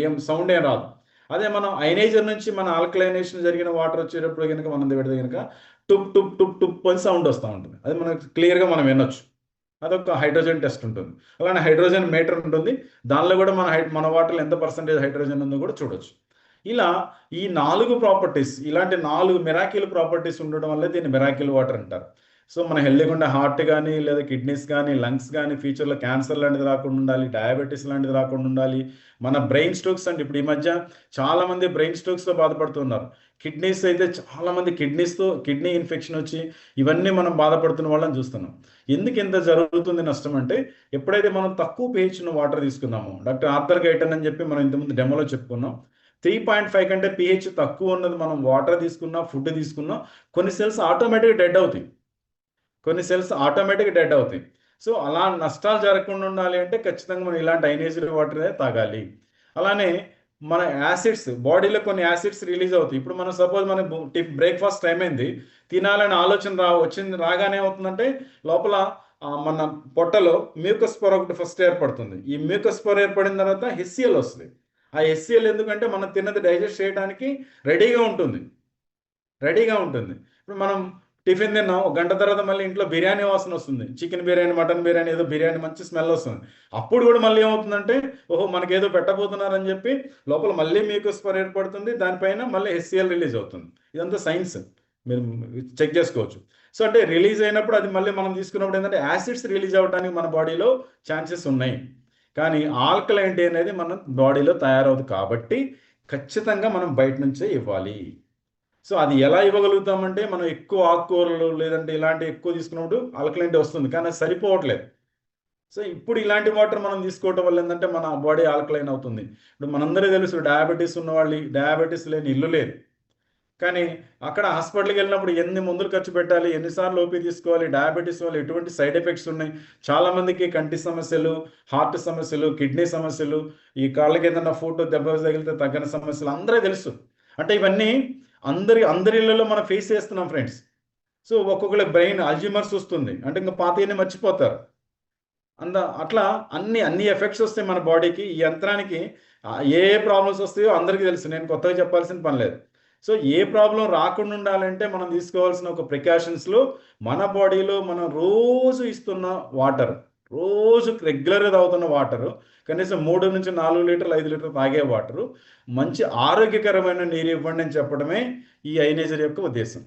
ఏం సౌండ్ ఏం రాదు. అదే మనం అయనైజర్ నుంచి మన ఆల్కలైనేషన్ జరిగిన వాటర్ వచ్చేటప్పుడు కనుక మనం పెడితే కనుక టుప్ టుప్ టుప్ టుప్ అని సౌండ్ వస్తూ ఉంటుంది. అది మనకు క్లియర్గా మనం వినొచ్చు. అదొక హైడ్రోజన్ టెస్ట్ ఉంటుంది. అలానే హైడ్రోజన్ మీటర్ ఉంటుంది. దానిలో కూడా మన వాటర్లో ఎంత పర్సెంటేజ్ హైడ్రోజన్ ఉందో కూడా చూడొచ్చు. ఇలా ఈ 4 ప్రాపర్టీస్, ఇలాంటి 4 మిరాకిల్ ప్రాపర్టీస్ ఉండడం వల్ల దీన్ని మిరాకిల్ వాటర్ అంటారు. సో మన హెల్దీగా ఉండే హార్ట్ కానీ లేదా కిడ్నీస్ కానీ లంగ్స్ కానీ ఫ్యూచర్లో క్యాన్సర్ లాంటిది రాకుండా ఉండాలి, డయాబెటీస్ లాంటిది రాకుండా ఉండాలి, మన బ్రెయిన్ స్ట్రోక్స్ అంటే ఇప్పుడు ఈ మధ్య చాలామంది బ్రెయిన్ స్ట్రోక్స్తో బాధపడుతున్నారు. కిడ్నీస్ అయితే చాలామంది కిడ్నీ ఇన్ఫెక్షన్ వచ్చి ఇవన్నీ మనం బాధపడుతున్న వాళ్ళని చూస్తున్నాం. ఎందుకు ఇంత జరుగుతుంది నష్టం అంటే ఎప్పుడైతే మనం తక్కువ pH ఉన్న వాటర్ తీసుకున్నామో, డాక్టర్ ఆర్థర్ గైటన్ అని చెప్పి మనం ఇంతకుముందు డెమోలో చెప్పుకున్నాం, 3.5 కంటే pH తక్కువ ఉన్నది మనం వాటర్ తీసుకున్నా ఫుడ్ తీసుకున్నా కొన్ని సెల్స్ ఆటోమేటిక్గా డెడ్ అవుతాయి. సో అలా నష్టాలు జరగకుండా ఉండాలి అంటే ఖచ్చితంగా మనం ఇలాంటి అయనైజ్డ్ వాటరే తాగాలి. అలానే మన యాసిడ్స్, బాడీలో కొన్ని యాసిడ్స్ రిలీజ్ అవుతాయి. ఇప్పుడు మనం సపోజ్ మన బ్రేక్ఫాస్ట్ టైం అయింది, తినాలనే ఆలోచన రాగానే అవుతుందంటే లోపల మన పొట్టలో మ్యూకస్ పొర ఒకటి ఫస్ట్ ఏర్పడుతుంది. ఈ మ్యూకస్ పొర ఏర్పడిన తర్వాత HCl వస్తుంది. ఆ HCl ఎందుకంటే మనం తిన్నది డైజెస్ట్ చేయడానికి రెడీగా ఉంటుంది. ఇప్పుడు మనం టిఫిన్ తిన్నాం, ఒక గంట తర్వాత మళ్ళీ ఇంట్లో బిర్యానీ వాసన వస్తుంది, చికెన్ బిర్యానీ, మటన్ బిర్యానీ, ఏదో బిర్యానీ మంచి స్మెల్ వస్తుంది. అప్పుడు కూడా మళ్ళీ ఏమవుతుందంటే ఓహో మనకేదో పెట్టబోతున్నారని చెప్పి లోపల మళ్ళీ మ్యూకస్ పొర ఏర్పడుతుంది, దానిపైన మళ్ళీ HCl రిలీజ్ అవుతుంది. ఇదంతా సైన్స్, మీరు చెక్ చేసుకోవచ్చు. సో అంటే రిలీజ్ అయినప్పుడు అది మళ్ళీ మనం తీసుకున్నప్పుడు ఏంటంటే యాసిడ్స్ రిలీజ్ అవ్వడానికి మన బాడీలో ఛాన్సెస్ ఉన్నాయి. కానీ ఆల్కలైన్ అనేది మన బాడీలో తయారవుతుంది కాబట్టి ఖచ్చితంగా మనం బయట నుంచే ఇవ్వాలి. సో అది ఎలా ఇవ్వగలుగుతామంటే మనం ఎక్కువ ఆకుకూరలు లేదంటే ఇలాంటి ఎక్కువ తీసుకున్నప్పుడు ఆల్కలైన్ వస్తుంది, కానీ అది సరిపోవట్లేదు. సో ఇప్పుడు ఇలాంటి వాటర్ మనం తీసుకోవటం వల్ల ఏంటంటే మన బాడీ ఆల్కలైన్ అవుతుంది. ఇప్పుడు మనందరికీ తెలుసు డయాబెటీస్ ఉన్న వాళ్ళు, డయాబెటీస్ లేని ఇల్లు లేదు. కానీ అక్కడ హాస్పిటల్కి వెళ్ళినప్పుడు ఎన్ని మందులు ఖర్చు పెట్టాలి, ఎన్నిసార్లు ఓపీ తీసుకోవాలి, డయాబెటీస్ వల్ల ఎటువంటి సైడ్ ఎఫెక్ట్స్ ఉన్నాయి, చాలామందికి కంటి సమస్యలు, హార్ట్ సమస్యలు, కిడ్నీ సమస్యలు, ఈ కాళ్ళకి ఏదైనా ఫోటో దెబ్బ తగిలితే తగ్గని సమస్యలు అందరూ తెలుసు. అంటే ఇవన్నీ అందరి ఇళ్లలో మనం ఫేస్ చేస్తున్నాం ఫ్రెండ్స్. సో ఒక్కొక్కరి బ్రెయిన్ అల్జీమర్స్ వస్తుంది అంటే ఇంకా పాతయన్ని మర్చిపోతారు. అట్లా అన్ని ఎఫెక్ట్స్ వస్తాయి మన బాడీకి. ఈ యంత్రానికి ఏ ప్రాబ్లమ్స్ వస్తాయో అందరికీ తెలుసు, నేను కొత్తగా చెప్పాల్సిన పని లేదు. సో ఏ ప్రాబ్లం రాకుండా ఉండాలంటే మనం తీసుకోవాల్సిన ఒక ప్రికాషన్స్లో మన బాడీలో మనం రోజు ఇస్తున్న వాటర్, రోజు రెగ్యులర్గా తాగుతున్న వాటరు, కనీసం 3 నుంచి 4 లీటర్లు 5 లీటర్లు తాగే వాటరు, మంచి ఆరోగ్యకరమైన నీరు ఇవ్వండి అని చెప్పడమే ఈ అయనైజర్ యొక్క ఉద్దేశం.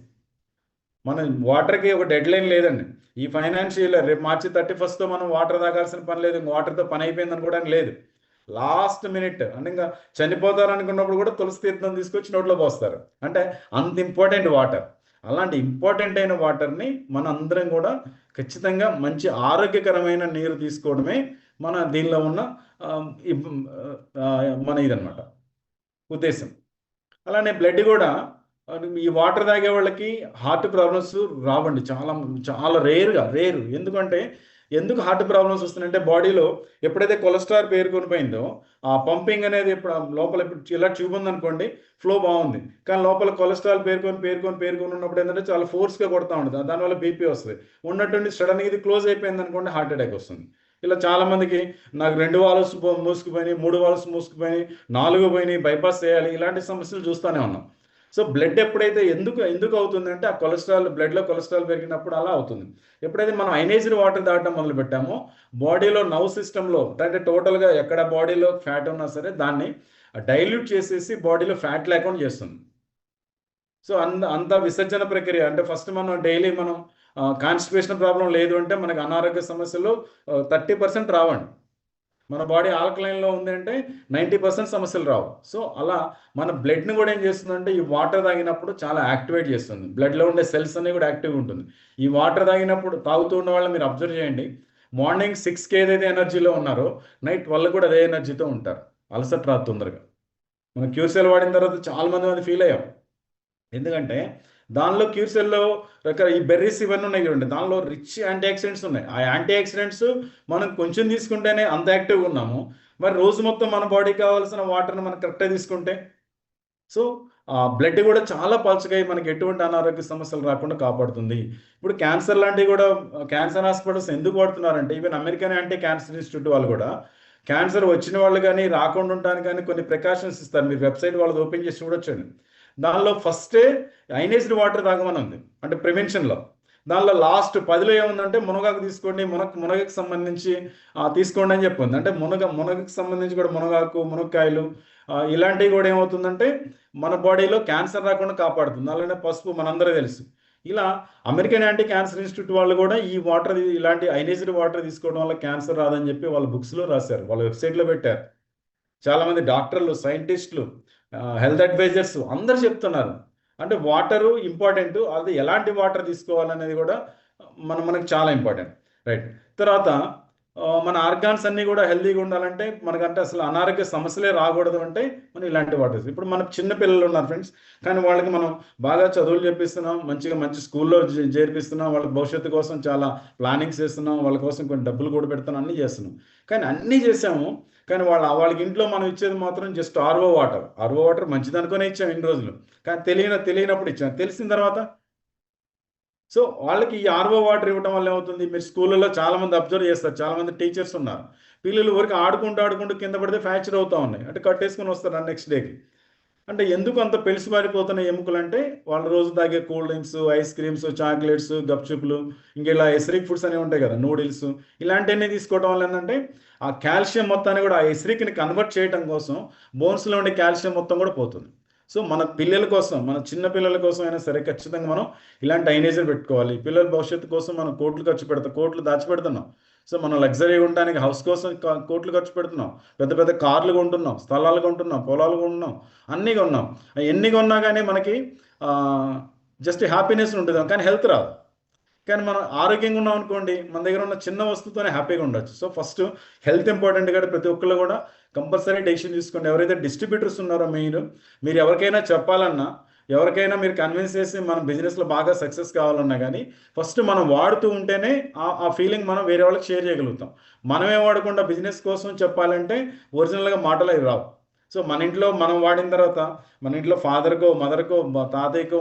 మన వాటర్కి ఒక డెడ్ లైన్ లేదండి. ఈ ఫైనాన్షియల్ రేపు మార్చి 31తో మనం వాటర్ తాగాల్సిన పని లేదు, వాటర్తో పని అయిపోయింది అనుకోవడానికి లేదు. లాస్ట్ మినిట్ అంటే ఇంకా చనిపోతారు అనుకున్నప్పుడు కూడా తులసి తీర్థం తీసుకొచ్చి నోట్లో పోస్తారు. అంటే అంత ఇంపార్టెంట్ వాటర్. అలాంటి ఇంపార్టెంట్ అయిన వాటర్ని మన అందరం కూడా ఖచ్చితంగా మంచి ఆరోగ్యకరమైన నీరు తీసుకోవడమే మన దీనిలో ఉన్న మన ఇదనమాట ఉద్దేశం. అలానే బ్లడ్ కూడా ఈ వాటర్ తాగే వాళ్ళకి హార్ట్ ప్రాబ్లమ్స్ రావండి, చాలా చాలా రేరు. ఎందుకు హార్ట్ ప్రాబ్లమ్స్ వస్తున్నాయంటే బాడీలో ఎప్పుడైతే కొలెస్ట్రాల్ పేరుకొని పోయిందో ఆ పంపింగ్ అనేది ఇప్పుడు లోపల ఇలా ట్యూబ్ ఉందనుకోండి, ఫ్లో బాగుంది, కానీ లోపల కొలెస్ట్రాల్ పేరుకొని ఉన్నప్పుడు ఏంటంటే చాలా ఫోర్స్గా కొడతా ఉంటుంది, దానివల్ల బీపీ వస్తుంది. ఉన్నట్టుండి సడన్గా ఇది క్లోజ్ అయిపోయింది అనుకోండి, హార్ట్ అటాక్ వస్తుంది. ఇలా చాలామందికి నాకు 2 వాల్వ్స్ మూసుకుపోయినాయి, 3 వాల్వ్స్ మూసుకుపోయినాయి, 4 పోయినాయి, బైపాస్ చేయాలి, ఇలాంటి సమస్యలు చూస్తూనే ఉన్నాం. సో బ్లడ్ ఎప్పుడైతే ఎందుకు అవుతుందంటే ఆ బ్లడ్లో కొలెస్ట్రాల్ పెరిగినప్పుడు అలా అవుతుంది. ఎప్పుడైతే మనం అయనైజ్డ్ వాటర్ తాగడం మొదలు పెట్టామో బాడీలో నర్వ్ సిస్టంలో అంటే టోటల్గా ఎక్కడ బాడీలో ఫ్యాట్ ఉన్నా సరే దాన్ని డైల్యూట్ చేసేసి బాడీలో ఫ్యాట్ లేకుండా చేస్తుంది. సో అంత విసర్జన ప్రక్రియ అంటే ఫస్ట్ మనం డైలీ మనం కాన్స్టిపేషన్ ప్రాబ్లం లేదు అంటే మనకి అనారోగ్య సమస్యలు 30% రావండి. మన బాడీ ఆల్కలైన్లో ఉంది అంటే 90% సమస్యలు రావు. సో అలా మన బ్లడ్ని కూడా ఏం చేస్తుందంటే ఈ వాటర్ తాగినప్పుడు చాలా యాక్టివేట్ చేస్తుంది. బ్లడ్లో ఉండే సెల్స్ అన్ని కూడా యాక్టివ్గా ఉంటుంది. ఈ వాటర్ తాగుతూ ఉన్న వాళ్ళని మీరు అబ్జర్వ్ చేయండి. మార్నింగ్ 6కి ఏదైతే ఎనర్జీలో ఉన్నారో నైట్ 12 కూడా అదే ఎనర్జీతో ఉంటారు. అలసట రాదు తొందరగా. మనం క్యూర్సెల్ వాడిన తర్వాత చాలా మంది ఫీల్ అయ్యాం. ఎందుకంటే దానిలో క్యూర్సెల్లో ఈ బెర్రీస్ ఇవన్నీ ఉన్నాయి చూడండి, దానిలో రిచ్ యాంటీ ఆక్సిడెంట్స్ ఉన్నాయి. ఆ యాంటీ ఆక్సిడెంట్స్ మనం కొంచెం తీసుకుంటేనే అంత యాక్టివ్గా ఉన్నాము. మరి రోజు మొత్తం మన బాడీకి కావాల్సిన వాటర్ని మనం కరెక్ట్గా తీసుకుంటే సో బ్లడ్ కూడా చాలా పలుచగా మనకి ఎటువంటి అనారోగ్య సమస్యలు రాకుండా కాపాడుతుంది. ఇప్పుడు క్యాన్సర్ లాంటివి కూడా క్యాన్సర్ హాస్పిటల్స్ ఎందుకు వాడుతున్నారంటే even American anti cancer institute వాళ్ళు కూడా క్యాన్సర్ వచ్చిన వాళ్ళు కానీ రాకుండా ఉండడానికి కానీ కొన్ని ప్రికాషన్స్ ఇస్తారు. మీరు వెబ్సైట్ వాళ్ళది ఓపెన్ చేసి చూడొచ్చండి. దానిలో ఫస్టే అయనైజ్డ్ వాటర్ తాగమని ఉంది, అంటే ప్రివెన్షన్లో. దానిలో లాస్ట్ 10లో ఏముందంటే మునగాకు తీసుకోండి, మునగకి సంబంధించి తీసుకోండి అని చెప్పింది. అంటే మునగకి సంబంధించి కూడా మునగాకు, మునక్కాయలు ఇలాంటివి కూడా ఏమవుతుందంటే మన బాడీలో క్యాన్సర్ రాకుండా కాపాడుతుంది. అలానే పసుపు మనందరూ తెలుసు. ఇలా అమెరికన్ యాంటీ క్యాన్సర్ ఇన్స్టిట్యూట్ వాళ్ళు కూడా ఈ వాటర్, ఇలాంటి అయనైజ్డ్ వాటర్ తీసుకోవడం వల్ల క్యాన్సర్ రాదని చెప్పి వాళ్ళ బుక్స్లో రాశారు, వాళ్ళ వెబ్సైట్లో పెట్టారు. చాలామంది డాక్టర్లు, సైంటిస్టులు, హెల్త్ అడ్వైజర్స్ అందరు చెప్తున్నారు. అంటే వాటరు ఇంపార్టెంట్, అది ఎలాంటి వాటర్ తీసుకోవాలనేది కూడా మనకు చాలా ఇంపార్టెంట్, రైట్. తర్వాత మన ఆర్గాన్స్ అన్నీ కూడా హెల్తీగా ఉండాలంటే, మనకంటే అసలు అనారోగ్య సమస్యలే రాకూడదు అంటే మనం ఇలాంటి వాటర్. ఇప్పుడు మనకు చిన్న పిల్లలు ఉన్నారు ఫ్రెండ్స్, కానీ వాళ్ళకి మనం బాగా చదువులు చెప్పిస్తున్నాం, మంచి స్కూల్లో చేర్పిస్తున్నాం, వాళ్ళ భవిష్యత్తు కోసం చాలా ప్లానింగ్స్ చేస్తున్నాం, వాళ్ళ కోసం కొన్ని డబ్బులు కూడా పెడుతున్నాం, అన్నీ చేస్తున్నాం. కానీ అన్నీ చేసాము, కానీ వాళ్ళకి ఇంట్లో మనం ఇచ్చేది మాత్రం జస్ట్ ఆర్ఓ వాటర్ మంచిది అనుకునే ఇచ్చాం ఇన్ని రోజులు. కానీ తెలియనప్పుడు ఇచ్చాం. తెలిసిన తర్వాత సో వాళ్ళకి ఈ ఆర్ఓ వాటర్ ఇవ్వడం వల్ల ఏమవుతుంది, మీరు స్కూళ్ళలో చాలామంది అబ్జర్వ్ చేస్తారు, చాలామంది టీచర్స్ ఉన్నారు, పిల్లలు ఊరికి ఆడుకుంటూ కింద పడితే ఫ్రాక్చర్ అవుతూ ఉన్నాయి, అంటే కట్టేసుకొని వస్తారు నెక్స్ట్ డేకి. అంటే ఎందుకు అంత పెలిసి మారిపోతున్న ఎముకలు అంటే వాళ్ళు రోజు తాగే cool drinks, ice creams, chocolates, గప్చుప్లు, ఇంకా ఇలా ఎసరిక్ ఫుడ్స్ అనేవి ఉంటాయి కదా, నూడిల్స్, ఇలాంటివన్నీ తీసుకోవడం వల్ల ఏంటంటే ఆ కాల్షియం మొత్తాన్ని కూడా ఆ ఎసరిక్ని కన్వర్ట్ చేయడం కోసం బోన్స్లో ఉండే కాల్షియం మొత్తం కూడా పోతుంది. సో మన పిల్లల కోసం, మన చిన్న పిల్లల కోసం అయినా సరే ఖచ్చితంగా మనం ఇలాంటి అయనైజర్ పెట్టుకోవాలి. పిల్లల భవిష్యత్తు కోసం మనం కోట్లు దాచిపెడుతున్నాం. సో మనం లగ్జరీ ఉండడానికి హౌస్ కోసం కోట్లు ఖర్చు పెడుతున్నాం, పెద్ద కార్లు కొంటున్నాం, స్థలాలు కొంటున్నాం, పొలాలు కొంటున్నాం, అన్నీ కొన్నాం. ఎన్ని కొన్నా కానీ మనకి జస్ట్ హ్యాపీనెస్ ఉంటుంది, కానీ హెల్త్ రాదు. కానీ మనం ఆరోగ్యంగా ఉన్నాం అనుకోండి, మన దగ్గర ఉన్న చిన్న వస్తువుతోనే హ్యాపీగా ఉండొచ్చు. సో ఫస్ట్ హెల్త్ ఇంపార్టెంట్ కాబట్టి ప్రతి ఒక్కళ్ళు కూడా కంపల్సరీ డెసిషన్ తీసుకోండి. ఎవరైతే డిస్ట్రిబ్యూటర్స్ ఉన్నారో మీరు ఎవరికైనా చెప్పాలన్నా, ఎవరికైనా మీరు కన్విన్స్ చేసి మన బిజినెస్లో బాగా సక్సెస్ కావాలన్నా కానీ ఫస్ట్ మనం వాడుతూ ఉంటేనే ఆ ఫీలింగ్ మనం వేరే వాళ్ళకి షేర్ చేయగలుగుతాం. మనమే వాడకుండా బిజినెస్ కోసం చెప్పాలంటే ఒరిజినల్గా మాటలు అవి రావు. సో మన ఇంట్లో మనం వాడిన తర్వాత మన ఇంట్లో ఫాదర్కో, మదర్కో, తాతయ్యకో,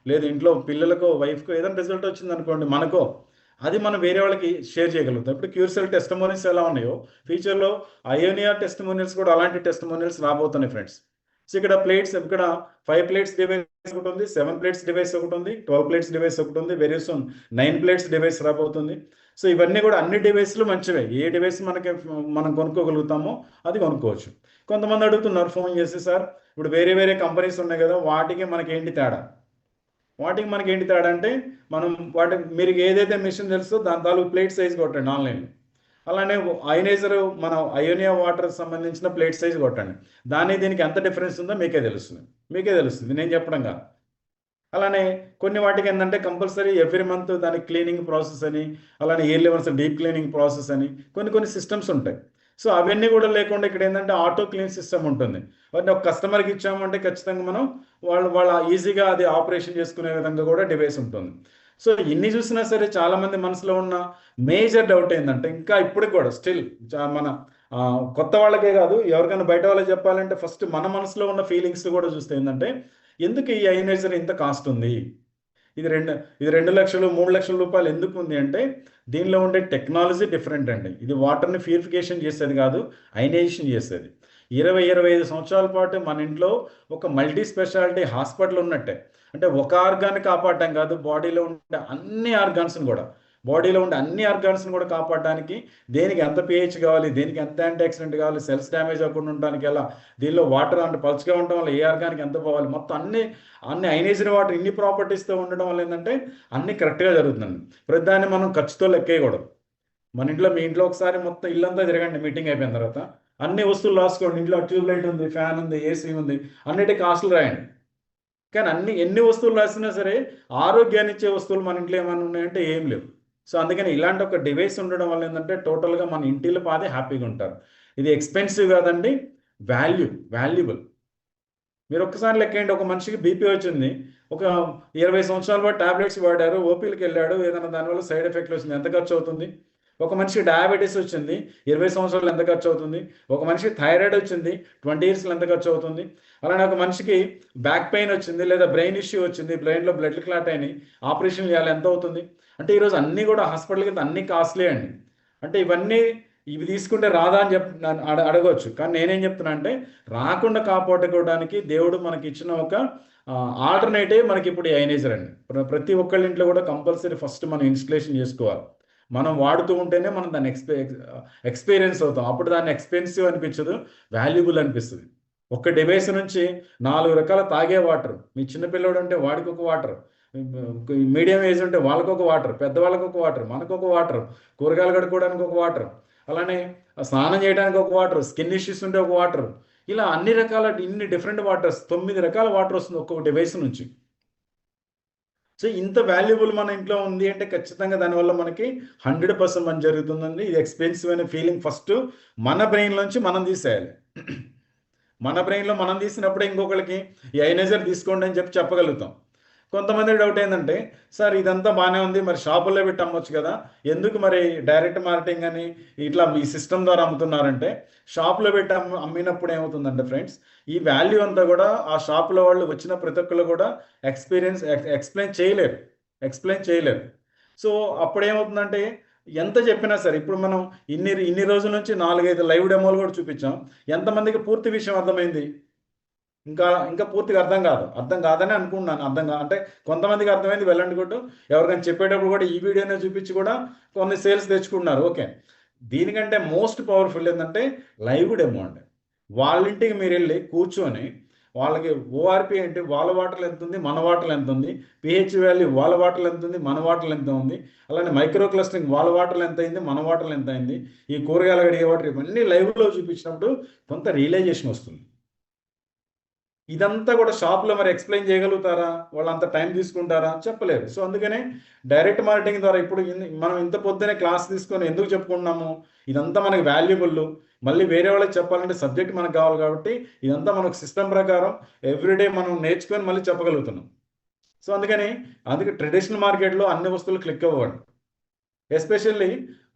లేదు ఇంట్లో పిల్లలకో, వైఫ్కో ఏదైనా రిజల్ట్ వచ్చింది అనుకోండి మనకో, అది మనం వేరే వాళ్ళకి షేర్ చేయగలుగుతాం. ఇప్పుడు క్యూర్సెల్ టెస్టిమోనియల్స్ ఎలా ఉన్నాయో ఫ్యూచర్లో అయోనియా టెస్టిమోనియల్స్ కూడా అలాంటి టెస్టిమోనియల్స్ రాబోతున్నాయి ఫ్రెండ్స్. సో ఇక్కడ 5 ప్లేట్స్ డివైస్ ఒకటి ఉంది, 7 ప్లేట్స్ డివైస్ ఒకటి ఉంది, 12 ప్లేట్స్ డివైస్ ఒకటి ఉంది, వెరీ సూన్ 9 ప్లేట్స్ డివైస్ రాబోతుంది. సో ఇవన్నీ కూడా అన్ని డివైస్లు మంచివే. ఏ డివైస్ మనం కొనుక్కోగలుగుతామో అది కొనుక్కోవచ్చు. కొంతమంది అడుగుతున్నారు ఫోన్ చేసి, సార్ ఇప్పుడు వేరే కంపెనీస్ ఉన్నాయి కదా, వాటికి మనకేంటి తేడా అంటే మీరు ఏదైతే మిషన్ తెలుసో దాని తాలూకు ప్లేట్ సైజ్ కొట్టండి ఆన్లైన్లో. అలానే అయనైజర్ మన అయోనియా వాటర్ సంబంధించిన ప్లేట్ సైజ్ కొట్టండి. దీనికి ఎంత డిఫరెన్స్ ఉందో మీకే తెలుస్తుంది, నేను చెప్పడం కాదు. అలానే కొన్ని వాటికి ఏంటంటే కంపల్సరీ ఎవ్రీ మంత్ దానికి క్లీనింగ్ ప్రాసెస్ అని, అలానే yearly once deep cleaning process అని కొన్ని సిస్టమ్స్ ఉంటాయి. సో అవన్నీ కూడా లేకుండా ఇక్కడ ఏంటంటే ఆటో క్లీన్ సిస్టమ్ ఉంటుంది. వాటిని ఒక కస్టమర్కి ఇచ్చామంటే ఖచ్చితంగా మనం వాళ్ళ ఈజీగా అది ఆపరేషన్ చేసుకునే విధంగా కూడా డివైస్ ఉంటుంది. సో ఇన్ని చూసినా సరే చాలామంది మనసులో ఉన్న మేజర్ డౌట్ ఏంటంటే, ఇంకా ఇప్పటికి కూడా స్టిల్ మన కొత్త వాళ్ళకే కాదు, ఎవరికైనా బయట వాళ్ళకి చెప్పాలంటే ఫస్ట్ మన మనసులో ఉన్న ఫీలింగ్స్ కూడా చూస్తే ఏంటంటే, ఎందుకు ఈ అయనైజర్ ఇంత కాస్ట్ ఉంది, ఇది 2 లక్షలు 3 లక్షల రూపాయలు ఎందుకు ఉంది అంటే, దీనిలో ఉండే టెక్నాలజీ డిఫరెంట్ అండి. ఇది వాటర్ని ప్యూరిఫికేషన్ చేసేది కాదు, అయనైజేషన్ చేసేది. 20-25 సంవత్సరాల పాటు మన ఇంట్లో ఒక మల్టీ స్పెషాలిటీ హాస్పిటల్ ఉన్నట్టే. అంటే ఒక ఆర్గాన్ని కాపాడటం కాదు, బాడీలో ఉండే అన్ని ఆర్గాన్స్ని కూడా కాపాడడానికి దేనికి ఎంత pH కావాలి, దేనికి ఎంత యాంటీ ఆక్సిడెంట్ కావాలి, సెల్స్ డ్యామేజ్ అవ్వకుండా ఉండడానికి ఎలా, దీనిలో వాటర్ అంటే పలుచగా ఉండడం వల్ల ఏ ఆర్గానికి ఎంత పోవాలి, మొత్తం అన్ని అయనైజ్డ్ వాటర్ ఇన్ని ప్రాపర్టీస్తో ఉండడం వల్ల ఏంటంటే అన్ని కరెక్ట్గా జరుగుతుంది. ప్రతిదాన్ని మనం ఖర్చుతో లెక్కేయకూడదు. మన ఇంట్లో మీ ఇంట్లో ఒకసారి మొత్తం ఇల్లంతా తిరగండి మీటింగ్ అయిపోయిన తర్వాత, అన్ని వస్తువులు రాసుకోండి. ఇంట్లో ట్యూబ్ లైట్ ఉంది, ఫ్యాన్ ఉంది, ఏసీ ఉంది, అన్నిటి కాస్టులు రాయండి. కానీ ఎన్ని వస్తువులు రాసినా సరే ఆరోగ్యాన్ని ఇచ్చే వస్తువులు మన ఇంట్లో ఏమైనా ఉన్నాయంటే ఏం లేవు. సో అందుకని ఇలాంటి ఒక డివైస్ ఉండడం వల్ల ఏంటంటే టోటల్గా మన ఇంటిలో పాదే హ్యాపీగా ఉంటారు. ఇది ఎక్స్పెన్సివ్ కాదండి, వాల్యుబుల్. మీరు ఒక్కసారి లెక్కేయండి, ఒక మనిషికి బీపీ వచ్చింది, ఒక 20 సంవత్సరాల పాటు టాబ్లెట్స్ వాడారు, ఓపీలకు వెళ్ళాడు, ఏదైనా దానివల్ల సైడ్ ఎఫెక్ట్లు వచ్చింది, ఎంత ఖర్చు అవుతుంది? ఒక మనిషికి డయాబెటీస్ వచ్చింది, 20 సంవత్సరాలు ఎంత ఖర్చు అవుతుంది? ఒక మనిషికి థైరాయిడ్ వచ్చింది, 20 ఇయర్స్లో ఎంత ఖర్చు అవుతుంది? అలానే ఒక మనిషికి బ్యాక్ పెయిన్ వచ్చింది, లేదా బ్రెయిన్ ఇష్యూ వచ్చింది, బ్రెయిన్లో బ్లడ్ క్లాట్ అయినాయి, ఆపరేషన్ చేయాలి, ఎంత అవుతుంది? అంటే ఈరోజు అన్నీ కూడా హాస్పిటల్కి అన్నీ కాస్ట్లీ అండి. అంటే ఇవి తీసుకుంటే రాదా అని అడగవచ్చు. కానీ నేనేం చెప్తున్నా అంటే, రాకుండా కాపాడుకోవడానికి దేవుడు మనకి ఇచ్చిన ఒక ఆల్టర్నేటివ్ మనకి ఇప్పుడు అయనైజర్ అండి. ప్రతి ఒక్కళ్ళ ఇంట్లో కూడా కంపల్సరీ ఫస్ట్ మనం ఇన్స్టలేషన్ చేసుకోవాలి. మనం వాడుతూ ఉంటేనే మనం దాన్ని ఎక్స్పీరియన్స్ అవుతాం. అప్పుడు దాన్ని ఎక్స్పెన్సివ్ అనిపించదు, వాల్యుబుల్ అనిపిస్తుంది. ఒక్క డివైస్ నుంచి 4 రకాల తాగే వాటర్, మీ చిన్నపిల్లడు ఉంటే వాడికి ఒక వాటర్, మీడియం ఏజ్ ఉంటే వాళ్ళకు ఒక వాటర్, పెద్దవాళ్ళకు ఒక వాటర్, మనకు ఒక వాటర్, కూరగాయలు కడుక్కోవడానికి ఒక వాటర్, అలానే స్నానం చేయడానికి ఒక వాటర్, స్కిన్ ఇష్యూస్ ఉంటే ఒక వాటర్, ఇలా అన్ని రకాల ఇన్ని డిఫరెంట్ వాటర్స్, 9 రకాల వాటర్ వస్తుంది ఒక్కొక్క డివైస్ నుంచి. సో ఇంత వాల్యుబుల్ మన ఇంట్లో ఉంది అంటే ఖచ్చితంగా దానివల్ల మనకి 100% మంచి జరుగుతుందండి. ఇది ఎక్స్పెన్సివ్ అనే ఫీలింగ్ ఫస్ట్ మన బ్రెయిన్లోంచి మనం తీసేయాలి. మన బ్రెయిన్లో మనం తీసినప్పుడే ఇంకొకరికి ఈ ఐనైజర్ తీసుకోండి అని చెప్పగలుగుతాం. కొంతమంది డౌట్ ఏంటంటే, సార్ ఇదంతా బాగానే ఉంది, మరి షాపుల్లో పెట్టి అమ్మొచ్చు కదా, ఎందుకు మరి డైరెక్ట్ మార్కెటింగ్ అని ఇట్లా ఈ సిస్టమ్ ద్వారా అమ్ముతున్నారంటే, షాప్లో పెట్టి అమ్మినప్పుడు ఏమవుతుందంటే ఫ్రెండ్స్, ఈ వాల్యూ అంతా కూడా ఆ షాపులో వాళ్ళు వచ్చిన ప్రతి ఒక్కరు కూడా ఎక్స్ప్లెయిన్ చేయలేరు. సో అప్పుడు ఏమవుతుందంటే, ఎంత చెప్పినా సరే, ఇప్పుడు మనం ఇన్ని రోజుల నుంచి 4-5 లైవ్ డెమోలు కూడా చూపించాం, ఎంతమందికి పూర్తి విషయం అర్థమైంది? ఇంకా పూర్తిగా అర్థం కాదని అనుకుంటున్నాను. అంటే కొంతమందికి అర్థమైంది, వెళ్ళండి కొట్టు, ఎవరికైనా చెప్పేటప్పుడు కూడా ఈ వీడియోనే చూపించి కూడా కొన్ని సేల్స్ తెచ్చుకుంటున్నారు. ఓకే, దీనికంటే మోస్ట్ పవర్ఫుల్ ఏంటంటే లైవ్ డెమో అండి. వాళ్ళ ఇంటికి మీరు వెళ్ళి కూర్చొని వాళ్ళకి ఓఆర్పి ఏంటి, వాళ్ళ వాటర్లు ఎంత ఉంది, మన వాటర్లు ఎంత ఉంది, పిహెచ్ వాల్యూ వాళ్ళ వాటర్లు ఎంత ఉంది, మన వాటర్లు ఎంత ఉంది, అలానే మైక్రో క్లస్టరింగ్ వాళ్ళ వాటర్లు ఎంత అయింది, మన వాటర్లు ఎంత అయింది, ఈ కూరగాయలు కడిగే వాటర్, ఇవన్నీ లైవ్లో చూపించినప్పుడు కొంత రియలైజేషన్ వస్తుంది. ఇదంతా కూడా షాప్లో మరి ఎక్స్ప్లెయిన్ చేయగలుగుతారా? వాళ్ళు అంత టైం తీసుకుంటారా? చెప్పలేరు. సో అందుకనే డైరెక్ట్ మార్కెటింగ్ ద్వారా ఇప్పుడు మనం ఇంత పొద్దునే క్లాస్ తీసుకొని ఎందుకు చెప్పుకుంటున్నాము? ఇదంతా మనకి వాల్యుబుల్. మళ్ళీ వేరే వాళ్ళకి చెప్పాలంటే సబ్జెక్ట్ మనకు కావాలి కాబట్టి ఇదంతా మనకు సిస్టమ్ ప్రకారం ఎవ్రీడే మనం నేర్చుకొని మళ్ళీ చెప్పగలుగుతున్నాం. సో అందుకే ట్రెడిషనల్ మార్కెట్లో అన్ని వస్తువులు క్లిక్ అవ్వండి. ఎస్పెషల్లీ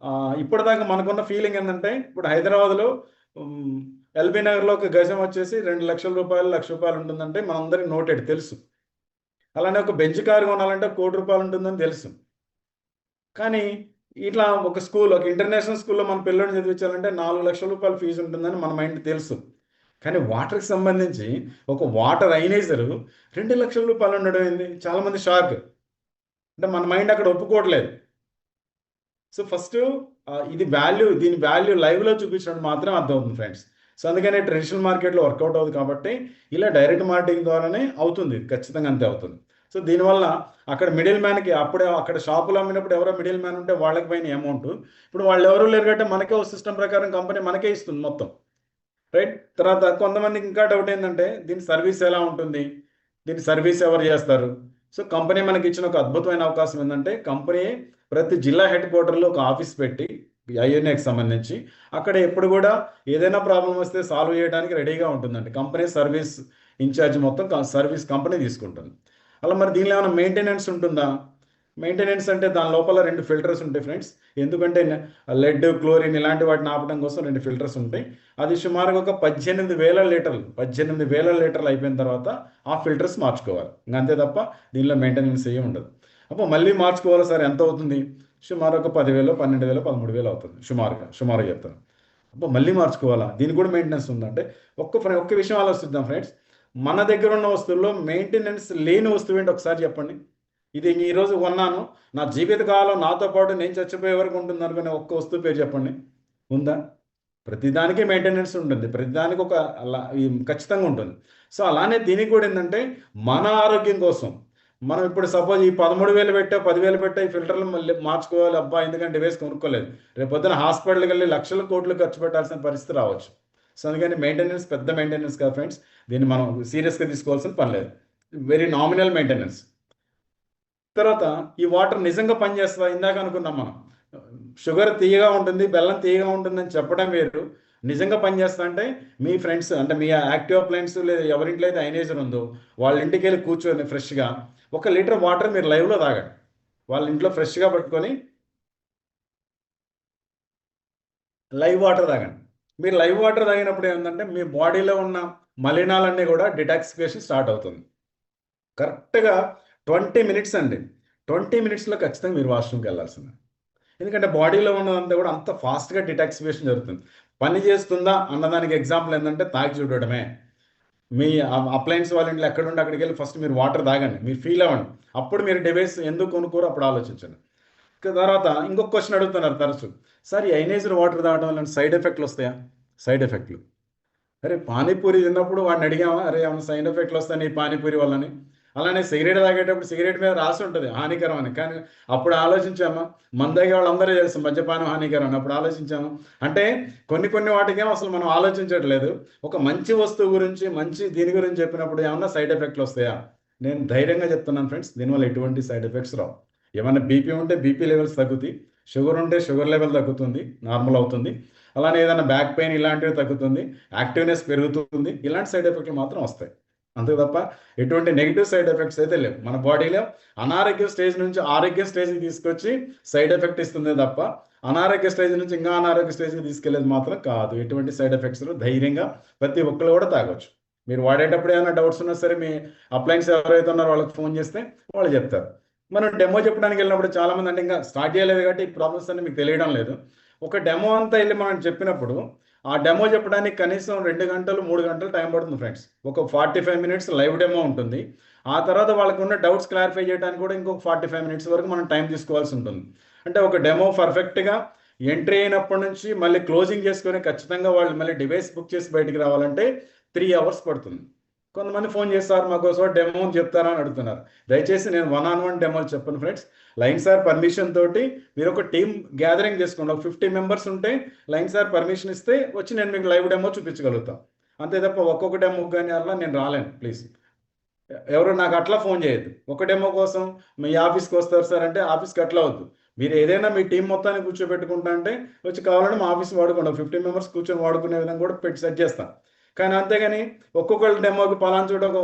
ఇప్పటిదాకా మనకున్న ఫీలింగ్ ఏంటంటే, ఇప్పుడు హైదరాబాద్లో ఎల్బీ నగర్లో ఒక గజం వచ్చేసి 2 లక్షల రూపాయలు, 1,00,000 రూపాయలు ఉంటుందంటే మనందరికి నోటెడ్ తెలుసు. అలానే ఒక బెంచ్ కారు కొనాలంటే 1 కోటి రూపాయలు ఉంటుందని తెలుసు. కానీ ఇట్లా ఒక ఇంటర్నేషనల్ స్కూల్లో మన పిల్లల్ని చదివించాలంటే 4 లక్షల రూపాయలు ఫీజు ఉంటుందని మన మైండ్ తెలుసు. కానీ వాటర్కి సంబంధించి ఒక వాటర్ ఐనైజరు 2 లక్షల రూపాయలు ఉండడం ఏంది? చాలామంది షాక్. అంటే మన మైండ్ అక్కడ ఒప్పుకోవట్లేదు. సో ఫస్ట్ దీని వాల్యూ లైవ్లో చూపించినప్పుడు మాత్రం అర్థమవుతుంది ఫ్రెండ్స్. సో అందుకనే ట్రెడిషనల్ మార్కెట్లో వర్కౌట్ అవుతుంది కాబట్టి ఇలా డైరెక్ట్ మార్కెటింగ్ ద్వారానే అవుతుంది, ఖచ్చితంగా అంతే అవుతుంది. సో దీనివల్ల అక్కడ మిడిల్ మ్యాన్కి అక్కడ షాపులో అమ్మినప్పుడు ఎవరో మిడిల్ మ్యాన్ ఉంటే వాళ్ళకి పైన అమౌంట్, ఇప్పుడు వాళ్ళు ఎవరు లేరు కాబట్టి మనకే ఒక సిస్టమ్ ప్రకారం కంపెనీ మనకే ఇస్తుంది మొత్తం, రైట్? తర్వాత కొంతమందికి ఇంకా డౌట్ ఏంటంటే, దీని సర్వీస్ ఎలా ఉంటుంది, దీని సర్వీస్ ఎవరు చేస్తారు? సో కంపెనీ మనకి ఇచ్చిన ఒక అద్భుతమైన అవకాశం ఏంటంటే, కంపెనీ ప్రతి జిల్లా హెడ్ క్వార్టర్లో ఒక ఆఫీస్ పెట్టి ఐఎన్ఏకి సంబంధించి అక్కడ ఎప్పుడు కూడా ఏదైనా ప్రాబ్లం వస్తే సాల్వ్ చేయడానికి రెడీగా ఉంటుందండి. కంపెనీ సర్వీస్ ఇన్ఛార్జ్ మొత్తం సర్వీస్ కంపెనీ తీసుకుంటుంది. అలా మరి దీనిలో ఏమైనా మెయింటెనెన్స్ ఉంటుందా? మెయింటెనెన్స్ అంటే దాని లోపల 2 ఫిల్టర్స్ ఉంటాయి ఫ్రెండ్స్. ఎందుకంటే లెడ్, క్లోరిన్ ఇలాంటి వాటిని ఆపడం కోసం 2 ఫిల్టర్స్ ఉంటాయి. అది సుమారుగా ఒక 18,000 లీటర్లు అయిపోయిన తర్వాత ఆ ఫిల్టర్స్ మార్చుకోవాలి. ఇంకా అంతే తప్ప దీనిలో మెయింటెనెన్స్ ఏమి ఉండదు. అప్పుడు మళ్ళీ మార్చుకోవాలి సార్, ఎంత అవుతుంది? సుమారు ఒక 10,000, 12,000, 13,000 అవుతుంది సుమారుగా చెప్తాను. అప్పుడు మళ్ళీ మార్చుకోవాలా? దీనికి కూడా మెయింటెనెన్స్ ఉందంటే ఒక్క విషయం ఆలోచిద్దాం ఫ్రెండ్స్. మన దగ్గర ఉన్న వస్తువుల్లో మెయింటెనెన్స్ లేని వస్తువు ఏంటి ఒకసారి చెప్పండి. ఇది ఈరోజు కొన్నాను, నా జీవితకాలం నాతో పాటు నేను చచ్చిపోయే వరకు ఉంటుంది అనుకునే ఒక్క వస్తువు పేరు చెప్పండి, ఉందా? ప్రతిదానికి మెయింటెనెన్స్ ఉంటుంది, ప్రతిదానికి ఖచ్చితంగా ఉంటుంది. సో అలానే దీనికి కూడా ఏంటంటే మన ఆరోగ్యం కోసం, మనం ఇప్పుడు సపోజ్ ఈ 13,000 పెట్టా 10,000 పెట్టా ఈ ఫిల్టర్లు మళ్ళీ మార్చుకోవాలి అబ్బా ఎందుకంటే డివైస్ కొనుక్కోలేదు, రేపు పొద్దున హాస్పిటల్కి వెళ్ళి లక్షల కోట్లు ఖర్చు పెట్టాల్సిన పరిస్థితి రావచ్చు. సో అందుకని మెయింటెనెన్స్ పెద్ద మెయింటెనెన్స్ కాదు ఫ్రెండ్స్, దీన్ని మనం సీరియస్గా తీసుకోవాల్సిన పని లేదు, వెరీ నామినల్ మెయింటెనెన్స్. తర్వాత ఈ వాటర్ నిజంగా పనిచేస్తుందా, ఇందాక అనుకున్నాం మనం షుగర్ తీయగా ఉంటుంది బెల్లం తీయగా ఉంటుందని చెప్పడం వేరు, నిజంగా పనిచేస్తా అంటే మీ ఫ్రెండ్స్ అంటే మీ యాక్టివ్ అప్లయన్స్ లేదా ఎవరింట్లో అయితే ఐనేజర్ ఉందో వాళ్ళ ఇంటికి వెళ్ళి కూర్చొని ఫ్రెష్గా 1 లీటర్ వాటర్ మీరు లైవ్లో తాగండి, వాళ్ళ ఇంట్లో ఫ్రెష్గా పట్టుకొని లైవ్ వాటర్ తాగండి. మీరు లైవ్ వాటర్ తాగినప్పుడు ఏంటంటే మీ బాడీలో ఉన్న మలినాలన్నీ కూడా డిటాక్సిఫికేషన్ స్టార్ట్ అవుతుంది. కరెక్ట్గా 20 మినిట్స్ అండి, 20 మినిట్స్లో ఖచ్చితంగా మీరు వాష్రూమ్కి వెళ్ళాల్సిందే. ఎందుకంటే బాడీలో ఉన్నదంతా కూడా అంత ఫాస్ట్గా డిటాక్సిఫికేషన్ జరుగుతుంది. పని చేస్తుందా అన్నదానికి ఎగ్జాంపుల్ ఏంటంటే తాగి చూడడమే. మీ అప్లయన్స్ వాళ్ళ ఇంట్లో ఎక్కడుండి అక్కడికి వెళ్ళి ఫస్ట్ మీరు వాటర్ తాగండి, మీరు ఫీల్ అవ్వండి, అప్పుడు మీరు డివైస్ ఎందుకు కొనుక్కోరు అప్పుడు ఆలోచించండి. తర్వాత ఇంకొక క్వశ్చన్ అడుగుతున్నారు తరచు, సార్ ఈ ఐనేజర్ వాటర్ తాగడం వల్ల సైడ్ ఎఫెక్ట్లు వస్తాయా? సైడ్ ఎఫెక్ట్లు, అరే పానీపూరి తిన్నప్పుడు వాడిని అడిగామా అరే ఏమైనా సైడ్ ఎఫెక్ట్లు వస్తాయి ఈ పానీపూరి వల్లని? అలానే సిగరెట్ తాగేటప్పుడు సిగరెట్ మీద రాసి ఉంటుంది హానికరం అని, కానీ అప్పుడు ఆలోచించామా? మన దగ్గర వాళ్ళందరూ తెలుసు మద్యపానం హానికరం అని, అప్పుడు ఆలోచించామా? అంటే కొన్ని వాటికేమో అసలు మనం ఆలోచించట్లేదు. ఒక మంచి వస్తువు గురించి మంచి దీని గురించి చెప్పినప్పుడు ఏమన్నా సైడ్ ఎఫెక్ట్లు వస్తాయా? నేను ధైర్యంగా చెప్తున్నాను ఫ్రెండ్స్, దీనివల్ల ఎటువంటి సైడ్ ఎఫెక్ట్స్ రావు. ఏమైనా బీపీ ఉంటే బీపీ లెవెల్స్ తగ్గుతాయి, షుగర్ ఉంటే షుగర్ లెవెల్ తగ్గుతుంది, నార్మల్ అవుతుంది. అలానే ఏదైనా బ్యాక్ పెయిన్ ఇలాంటివి తగ్గుతుంది, యాక్టివ్నెస్ పెరుగుతుంది, ఇలాంటి సైడ్ ఎఫెక్ట్లు మాత్రం వస్తాయి. అంతే తప్ప ఎటువంటి నెగిటివ్ సైడ్ ఎఫెక్ట్స్ అయితే లేవు. మన బాడీలో అనారోగ్య స్టేజ్ నుంచి ఆరోగ్య స్టేజ్కి తీసుకొచ్చి సైడ్ ఎఫెక్ట్ ఇస్తుంది తప్ప అనారోగ్య స్టేజ్ నుంచి ఇంకా అనారోగ్య స్టేజ్కి తీసుకెళ్లేది మాత్రం కాదు. ఎటువంటి సైడ్ ఎఫెక్ట్స్ ధైర్యంగా ప్రతి ఒక్కరు కూడా తాగొచ్చు. మీరు వాడేటప్పుడు ఏమైనా డౌట్స్ ఉన్నా సరే మీ అప్లయన్స్ ఎవరైతే ఉన్నారో వాళ్ళకి ఫోన్ చేస్తే వాళ్ళు చెప్తారు. మనం డెమో చెప్పడానికి వెళ్ళినప్పుడు చాలామంది అంటే ఇంకా స్టార్ట్ చేయలేదు కాబట్టి ఈ ప్రాబ్లమ్స్ అన్ని మీకు తెలియడం లేదు. ఒక డెమో అంతా వెళ్ళి మనం చెప్పినప్పుడు ఆ డెమో చెప్పడానికి కనీసం 2 గంటలు 3 గంటలు టైం పడుతుంది ఫ్రెండ్స్. ఒక 45 మినిట్స్ లైవ్ డెమో ఉంటుంది. ఆ తర్వాత వాళ్ళకు ఉన్న డౌట్స్ క్లారిఫై చేయడానికి కూడా ఇంకొక 45 మినిట్స్ వరకు మనం టైం తీసుకోవాల్సి ఉంటుంది. అంటే ఒక డెమో పర్ఫెక్ట్గా ఎంట్రీ అయినప్పటి నుంచి మళ్ళీ క్లోజింగ్ చేసుకొని ఖచ్చితంగా వాళ్ళు మళ్ళీ డివైస్ బుక్ చేసి బయటికి రావాలంటే 3 అవర్స్ పడుతుంది. కొంతమంది ఫోన్ చేస్తారు మాకోసం డెమో చెప్తారా అని అడుగుతున్నారు. దయచేసి నేను 1-on-1 డెమోలు చెప్పను ఫ్రెండ్స్. లైన్ సార్ పర్మిషన్ తోటి మీరు ఒక టీమ్ గ్యాదరింగ్ చేసుకోండి. ఒక 50 మెంబర్స్ ఉంటే లైన్ సార్ పర్మిషన్ ఇస్తే వచ్చి నేను మీకు లైవ్ డెమో చూపించగలుగుతాను. అంతే తప్ప ఒక్కొక్క డెమో కానీ అలా నేను రాలేను. ప్లీజ్ ఎవరు నాకు అట్లా ఫోన్ చేయొద్దు. ఒక డెమో కోసం మీ ఆఫీస్కి వస్తారు సార్ అంటే ఆఫీస్కి అట్లా వద్దు. మీరు ఏదైనా మీ టీం మొత్తాన్ని కూర్చోబెట్టుకుంటా అంటే వచ్చి కావాలంటే మా ఆఫీస్ వాడుకోండి. 50 మెంబర్స్ కూర్చొని వాడుకునే విధంగా కూడా పెట్టి సెట్ చేస్తాను. కానీ అంతేగాని ఒక్కొక్కళ్ళ డెమోకి పలానా చోట ఒక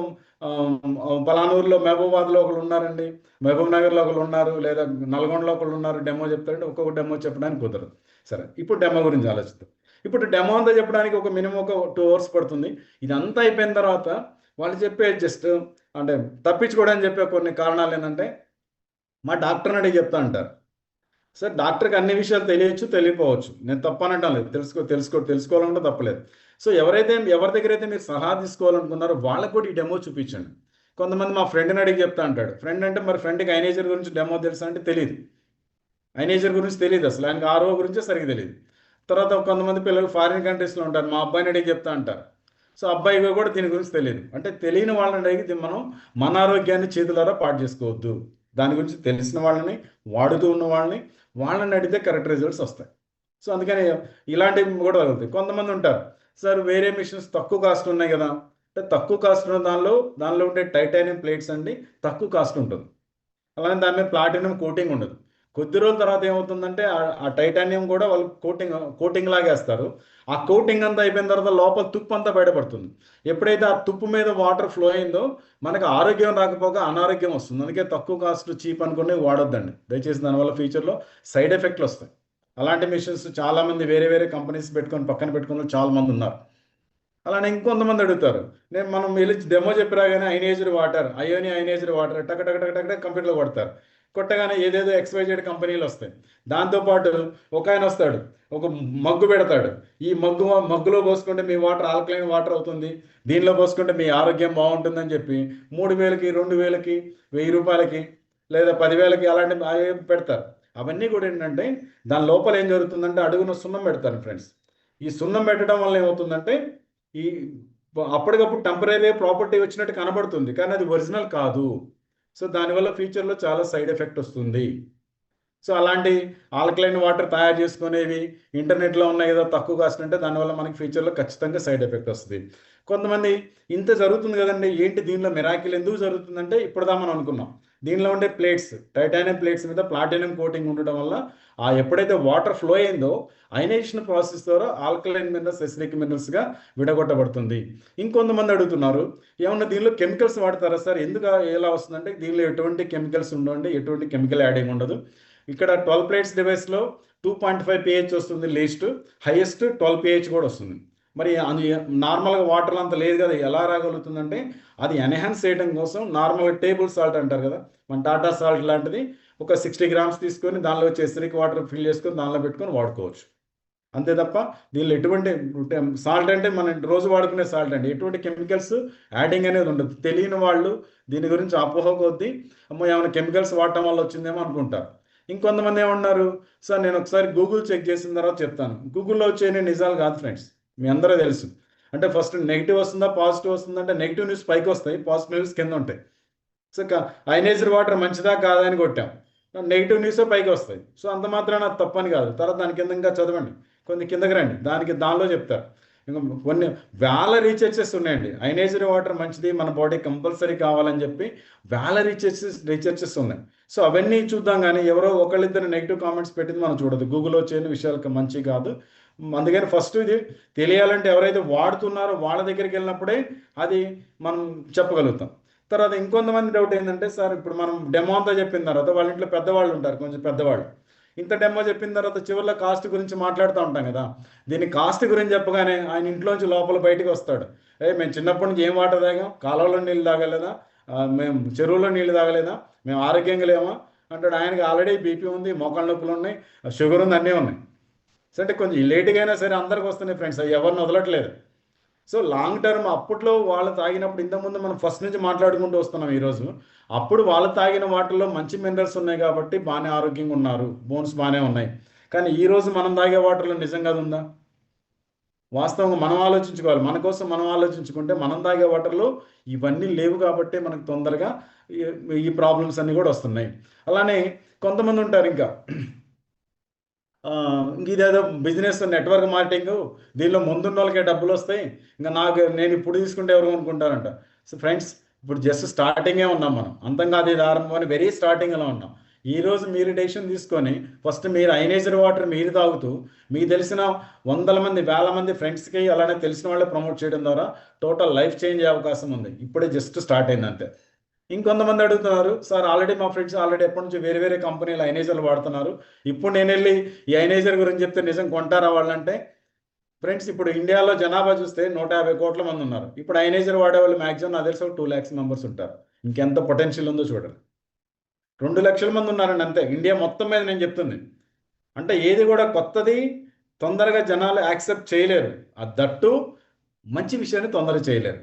పలానూరులో మహబూబాబాద్లో ఒకళ్ళు ఉన్నారండి, మహబూబ్ నగర్లో ఒకళ్ళు ఉన్నారు, లేదా నల్గొండలో ఒకళ్ళు ఉన్నారు, డెమో చెప్తారంటే ఒక్కొక్క డెమో చెప్పడానికి కుదరదు. సరే ఇప్పుడు డెమో గురించి ఆలోచిద్దాం. ఇప్పుడు డెమో అంతా చెప్పడానికి ఒక మినిమం ఒక 2 అవర్స్ పడుతుంది. ఇదంతా అయిపోయిన తర్వాత వాళ్ళు చెప్పే జస్ట్ అంటే తప్పించుకోవడానికి చెప్పే కొన్ని కారణాలు ఏంటంటే మా డాక్టర్ని అడిగి చెప్తా అంటారు. సార్ డాక్టర్కి అన్ని విషయాలు తెలియచ్చు తెలియకపోవచ్చు, నేను తప్పనటం లేదు, తెలుసుకోవాలంటే తప్పలేదు. సో ఎవరి దగ్గర అయితే మీరు సలహా తీసుకోవాలనుకున్నారో వాళ్ళకు కూడా ఈ డెమో చూపించండి. కొంతమంది మా ఫ్రెండ్ని అడిగి చెప్తా అంటాడు. ఫ్రెండ్ అంటే మరి ఫ్రెండ్కి ఐనేజర్ గురించి డెమో తెలుసా అంటే తెలియదు, ఐనేజర్ గురించి తెలియదు, అసలు ఆయనకి ఆర్ఓ గురించే సరిగ్గా తెలియదు. తర్వాత కొంతమంది పిల్లలు ఫారిన్ కంట్రీస్లో ఉంటారు, మా అబ్బాయిని అడిగి చెప్తా అంటారు. సో అబ్బాయిగా కూడా దీని గురించి తెలియదు. అంటే తెలియని వాళ్ళని అడిగి మనం మన ఆరోగ్యాన్ని చేతులారా పాడు చేసుకోవద్దు. దాని గురించి తెలిసిన వాళ్ళని వాడుతూ ఉన్న వాళ్ళని అడిగితే కరెక్ట్ రిజల్ట్స్ వస్తాయి. సో అందుకని ఇలాంటివి కూడా తగులుతాయి. కొంతమంది ఉంటారు, సార్ వేరే మిషన్స్ తక్కువ కాస్ట్ ఉన్నాయి కదా అంటే తక్కువ కాస్ట్ ఉన్న దానిలో ఉండే టైటానియం ప్లేట్స్ అండి తక్కువ కాస్ట్ ఉంటుంది. అలానే దాని మీద ప్లాటినం కోటింగ్ ఉండదు. కొద్ది రోజుల తర్వాత ఏమవుతుందంటే ఆ టైటానియం కూడా వాళ్ళు కోటింగ్ లాగేస్తారు. ఆ కోటింగ్ అంతా అయిపోయిన తర్వాత లోపల తుప్పు అంతా బయటపడుతుంది. ఎప్పుడైతే ఆ తుప్పు మీద వాటర్ ఫ్లో అయిందో మనకు ఆరోగ్యం రాకపోగా అనారోగ్యం వస్తుంది. అందుకే తక్కువ కాస్ట్ చీప్ అనుకుని వాడొద్దండి దయచేసి. దానివల్ల ఫ్యూచర్లో సైడ్ ఎఫెక్ట్లు వస్తాయి. అలాంటి మిషన్స్ చాలామంది వేరే కంపెనీస్ పక్కన పెట్టుకుని చాలామంది ఉన్నారు. అలానే ఇంకొంతమంది అడుగుతారు, మనం వెళ్ళి డెమో చెప్పిరా కానీ అయోని ఐనేజర్ వాటర్ టక్ కంప్యూటర్లో కొడతారు. కొట్టగానే ఏదేదో XYZ కంపెనీలు వస్తాయి. దాంతోపాటు ఒక ఆయన వస్తాడు, ఒక మగ్గు పెడతాడు. ఈ మగ్గులో పోసుకుంటే మీ వాటర్ ఆల్కలైన్ వాటర్ అవుతుంది, దీనిలో పోసుకుంటే మీ ఆరోగ్యం బాగుంటుందని చెప్పి 3,000కి 2,000కి 1,000 రూపాయలకి లేదా 10,000కి అలాంటి పెడతారు. అవన్నీ కూడా ఏంటంటే దాని లోపల ఏం జరుగుతుందంటే అడుగున సున్నం పెడతారు ఫ్రెండ్స్. ఈ సున్నం పెట్టడం వల్ల ఏమవుతుందంటే ఈ అప్పటికప్పుడు టెంపరీ ప్రాపర్టీ వచ్చినట్టు కనబడుతుంది, కానీ అది ఒరిజినల్ కాదు. సో దానివల్ల ఫ్యూచర్లో చాలా సైడ్ ఎఫెక్ట్ వస్తుంది. సో అలాంటి ఆల్కలైన్ వాటర్ తయారు చేసుకునేవి ఇంటర్నెట్లో ఉన్నాయి ఏదో తక్కువ కాస్ట్ అంటే దానివల్ల మనకి ఫ్యూచర్లో ఖచ్చితంగా సైడ్ ఎఫెక్ట్ వస్తుంది. కొంతమంది ఇంత జరుగుతుంది కదండి, ఏంటి దీనిలో మిరాకిల్ ఎందుకు జరుగుతుందంటే ఇప్పుడుదా మనం అనుకున్నాం, దీనిలో ఉండే ప్లేట్స్ టైటానియం ప్లేట్స్ మీద ప్లాటినం కోటింగ్ ఉండడం వల్ల ఎప్పుడైతే వాటర్ ఫ్లో అయిందో అయనైజేషన్ ప్రాసెస్ ద్వారా ఆల్కలైన్ మినరల్స్ ఎసిడిక్ మినరల్స్గా విడగొట్టబడుతుంది. ఇంకొంతమంది అడుగుతున్నారు, ఏమన్నా దీనిలో కెమికల్స్ వాడతారా సార్, ఎందుకు ఎలా వస్తుందంటే దీనిలో ఎటువంటి కెమికల్స్ ఉండవండి, ఎటువంటి కెమికల్ యాడింగ్ ఉండదు. ఇక్కడ 12 ప్లేట్స్ డివైస్లో 2.5 pH వస్తుంది లీస్ట్, హైయెస్ట్ 12 pH కూడా వస్తుంది. మరి అది నార్మల్గా వాటర్లో అంత లేదు కదా, ఎలా రాగలుగుతుందంటే అది ఎన్హాన్స్ చేయడం కోసం నార్మల్గా టేబుల్ సాల్ట్ అంటారు కదా, మన టాటా సాల్ట్ లాంటిది ఒక 60 grams తీసుకొని దానిలో వచ్చి ఎసిడిక్ వాటర్ ఫిల్ చేసుకొని దానిలో పెట్టుకొని వాడుకోవచ్చు. అంతే తప్ప దీనిలో ఎటువంటి సాల్ట్ అంటే మనం రోజు వాడుకునే సాల్ట్ అండి, ఎటువంటి కెమికల్స్ యాడింగ్ అనేది ఉండదు. తెలియని వాళ్ళు దీని గురించి అపోహ కొద్దీ అమ్మో ఏమైనా కెమికల్స్ వాడటం వల్ల వచ్చిందేమో అనుకుంటారు. ఇంకొంతమంది ఏమన్నారు, సార్ నేను ఒకసారి గూగుల్ చెక్ చేసిన తర్వాత చెప్తాను. గూగుల్లో వచ్చే నిజాలు కాదు ఫ్రెండ్స్, మీ అందరూ తెలుసు. అంటే ఫస్ట్ నెగిటివ్ వస్తుందా పాజిటివ్ వస్తుందా అంటే నెగిటివ్ న్యూస్ పైకి వస్తాయి, పాజిటివ్ న్యూస్ కింద ఉంటాయి. సో అయనైజ్డ్ వాటర్ మంచిదా కాదా అని కొట్టాం, నెగిటివ్ న్యూస్ పైకి వస్తాయి. సో అంత మాత్రాన అది తప్పని కాదు. తర్వాత దాని కింద ఇంకా చదవండి, కొన్ని కిందకి రండి, దానిలో చెప్తారు. ఇంకా కొన్ని వేల రీసెర్చెస్ ఉన్నాయండి, అయనైజ్డ్ వాటర్ మంచిది మన బాడీ కంపల్సరీ కావాలని చెప్పి వేల రీసెర్చెస్ ఉన్నాయి. సో అవన్నీ చూద్దాం, కానీ ఎవరో ఒకళ్ళిద్దరు నెగిటివ్ కామెంట్స్ పెట్టింది మనం చూడదు. గూగుల్లో వచ్చే విషయాలు మంచి కాదు. అందుకని ఫస్ట్ ఇది తెలియాలంటే ఎవరైతే వాడుతున్నారో వాళ్ళ దగ్గరికి వెళ్ళినప్పుడే అది మనం చెప్పగలుగుతాం. తర్వాత ఇంకొంతమంది డౌట్ ఏంటంటే, సార్ ఇప్పుడు మనం డెమో అంతా చెప్పిన తర్వాత వాళ్ళ ఇంట్లో పెద్దవాళ్ళు ఉంటారు, కొంచెం పెద్దవాళ్ళు, ఇంత డెమో చెప్పిన తర్వాత చివరిలో కాస్ట్ గురించి మాట్లాడుతూ ఉంటాం కదా, దీన్ని కాస్ట్ గురించి చెప్పగానే ఆయన ఇంట్లోంచి లోపల బయటికి వస్తాడు, మేము చిన్నప్పటి నుంచి ఏం వాటర్ తాగాం, కాలువలో నీళ్ళు తాగలేదా, మేము చెరువులో నీళ్ళు తాగలేదా, మేము ఆరోగ్యంగా లేమా అంటాడు. ఆయనకి ఆల్రెడీ బీపీ ఉంది, మోకాళ్ళ నొప్పులు ఉన్నాయి, షుగర్ ఉంది, అన్నీ ఉన్నాయి. సో అంటే కొంచెం లేట్గా అయినా సరే అందరికి వస్తున్నాయి ఫ్రెండ్స్, అవి ఎవరిని వదలట్లేదు. సో లాంగ్ టర్మ్ అప్పట్లో వాళ్ళు తాగినప్పుడు ఇంతకుముందు మనం ఫస్ట్ నుంచి మాట్లాడుకుంటూ వస్తున్నాం ఈరోజు, అప్పుడు వాళ్ళు తాగిన వాటిల్లో మంచి మినరల్స్ ఉన్నాయి కాబట్టి బాగానే ఆరోగ్యంగా ఉన్నారు, బోన్స్ బాగానే ఉన్నాయి. కానీ ఈరోజు మనం తాగే వాటర్లో నిజంగా అది ఉందా? వాస్తవంగా మనం ఆలోచించుకోవాలి, మన కోసం మనం ఆలోచించుకుంటే మనం తాగే వాటర్లో ఇవన్నీ లేవు కాబట్టి మనకు తొందరగా ఈ ప్రాబ్లమ్స్ అన్నీ కూడా వస్తున్నాయి. అలానే కొంతమంది ఉంటారు ఇంకా ఇదేదో బిజినెస్ నెట్వర్క్ మార్కెటింగ్, దీనిలో ముందున్న వాళ్ళకే డబ్బులు వస్తాయి, ఇంకా నేను ఇప్పుడు తీసుకుంటే ఎవరు అనుకుంటారంట. సో ఫ్రెండ్స్, ఇప్పుడు జస్ట్ స్టార్టింగే ఉన్నాం మనం, అంతం కాదు ఇది ఆరంభం అని వెరీ స్టార్టింగ్లో ఉన్నాం. ఈరోజు మీరు డెసిషన్ తీసుకొని ఫస్ట్ మీరు అయనైజ్డ్ వాటర్ మీరు తాగుతూ మీకు తెలిసిన 100 మంది 1000 మంది ఫ్రెండ్స్కి అలానే తెలిసిన వాళ్ళే ప్రమోట్ చేయడం ద్వారా టోటల్ లైఫ్ చేంజ్ అయ్యే అవకాశం ఉంది. ఇప్పుడే జస్ట్ స్టార్ట్ అయింది అంతే. ఇంకొంతమంది అడుగుతున్నారు, సార్ ఆల్రెడీ మా ఫ్రెండ్స్ ఆల్రెడీ ఎప్పటి నుంచి వేరే వేరే కంపెనీలు అయనైజర్లు వాడుతున్నారు, ఇప్పుడు నేను వెళ్ళి ఈ అయనైజర్ గురించి చెప్తే నిజం కొంటారా వాళ్ళంటే, ఫ్రెండ్స్ ఇప్పుడు ఇండియాలో జనాభా చూస్తే 150 కోట్ల మంది ఉన్నారు. ఇప్పుడు అయనైజర్ వాడేవాళ్ళు మ్యాక్సిమం నాకు తెలిసి 2 lakhs మెంబర్స్ ఉంటారు. ఇంకెంత పొటెన్షియల్ ఉందో చూడండి, 2 లక్షల మంది ఉన్నారండి అంతే ఇండియా మొత్తం మీద నేను చెప్తుంది. అంటే ఏది కూడా కొత్తది తొందరగా జనాలు యాక్సెప్ట్ చేయలేరు, దట్టు మంచి విషయాన్ని తొందరగా చేయలేరు.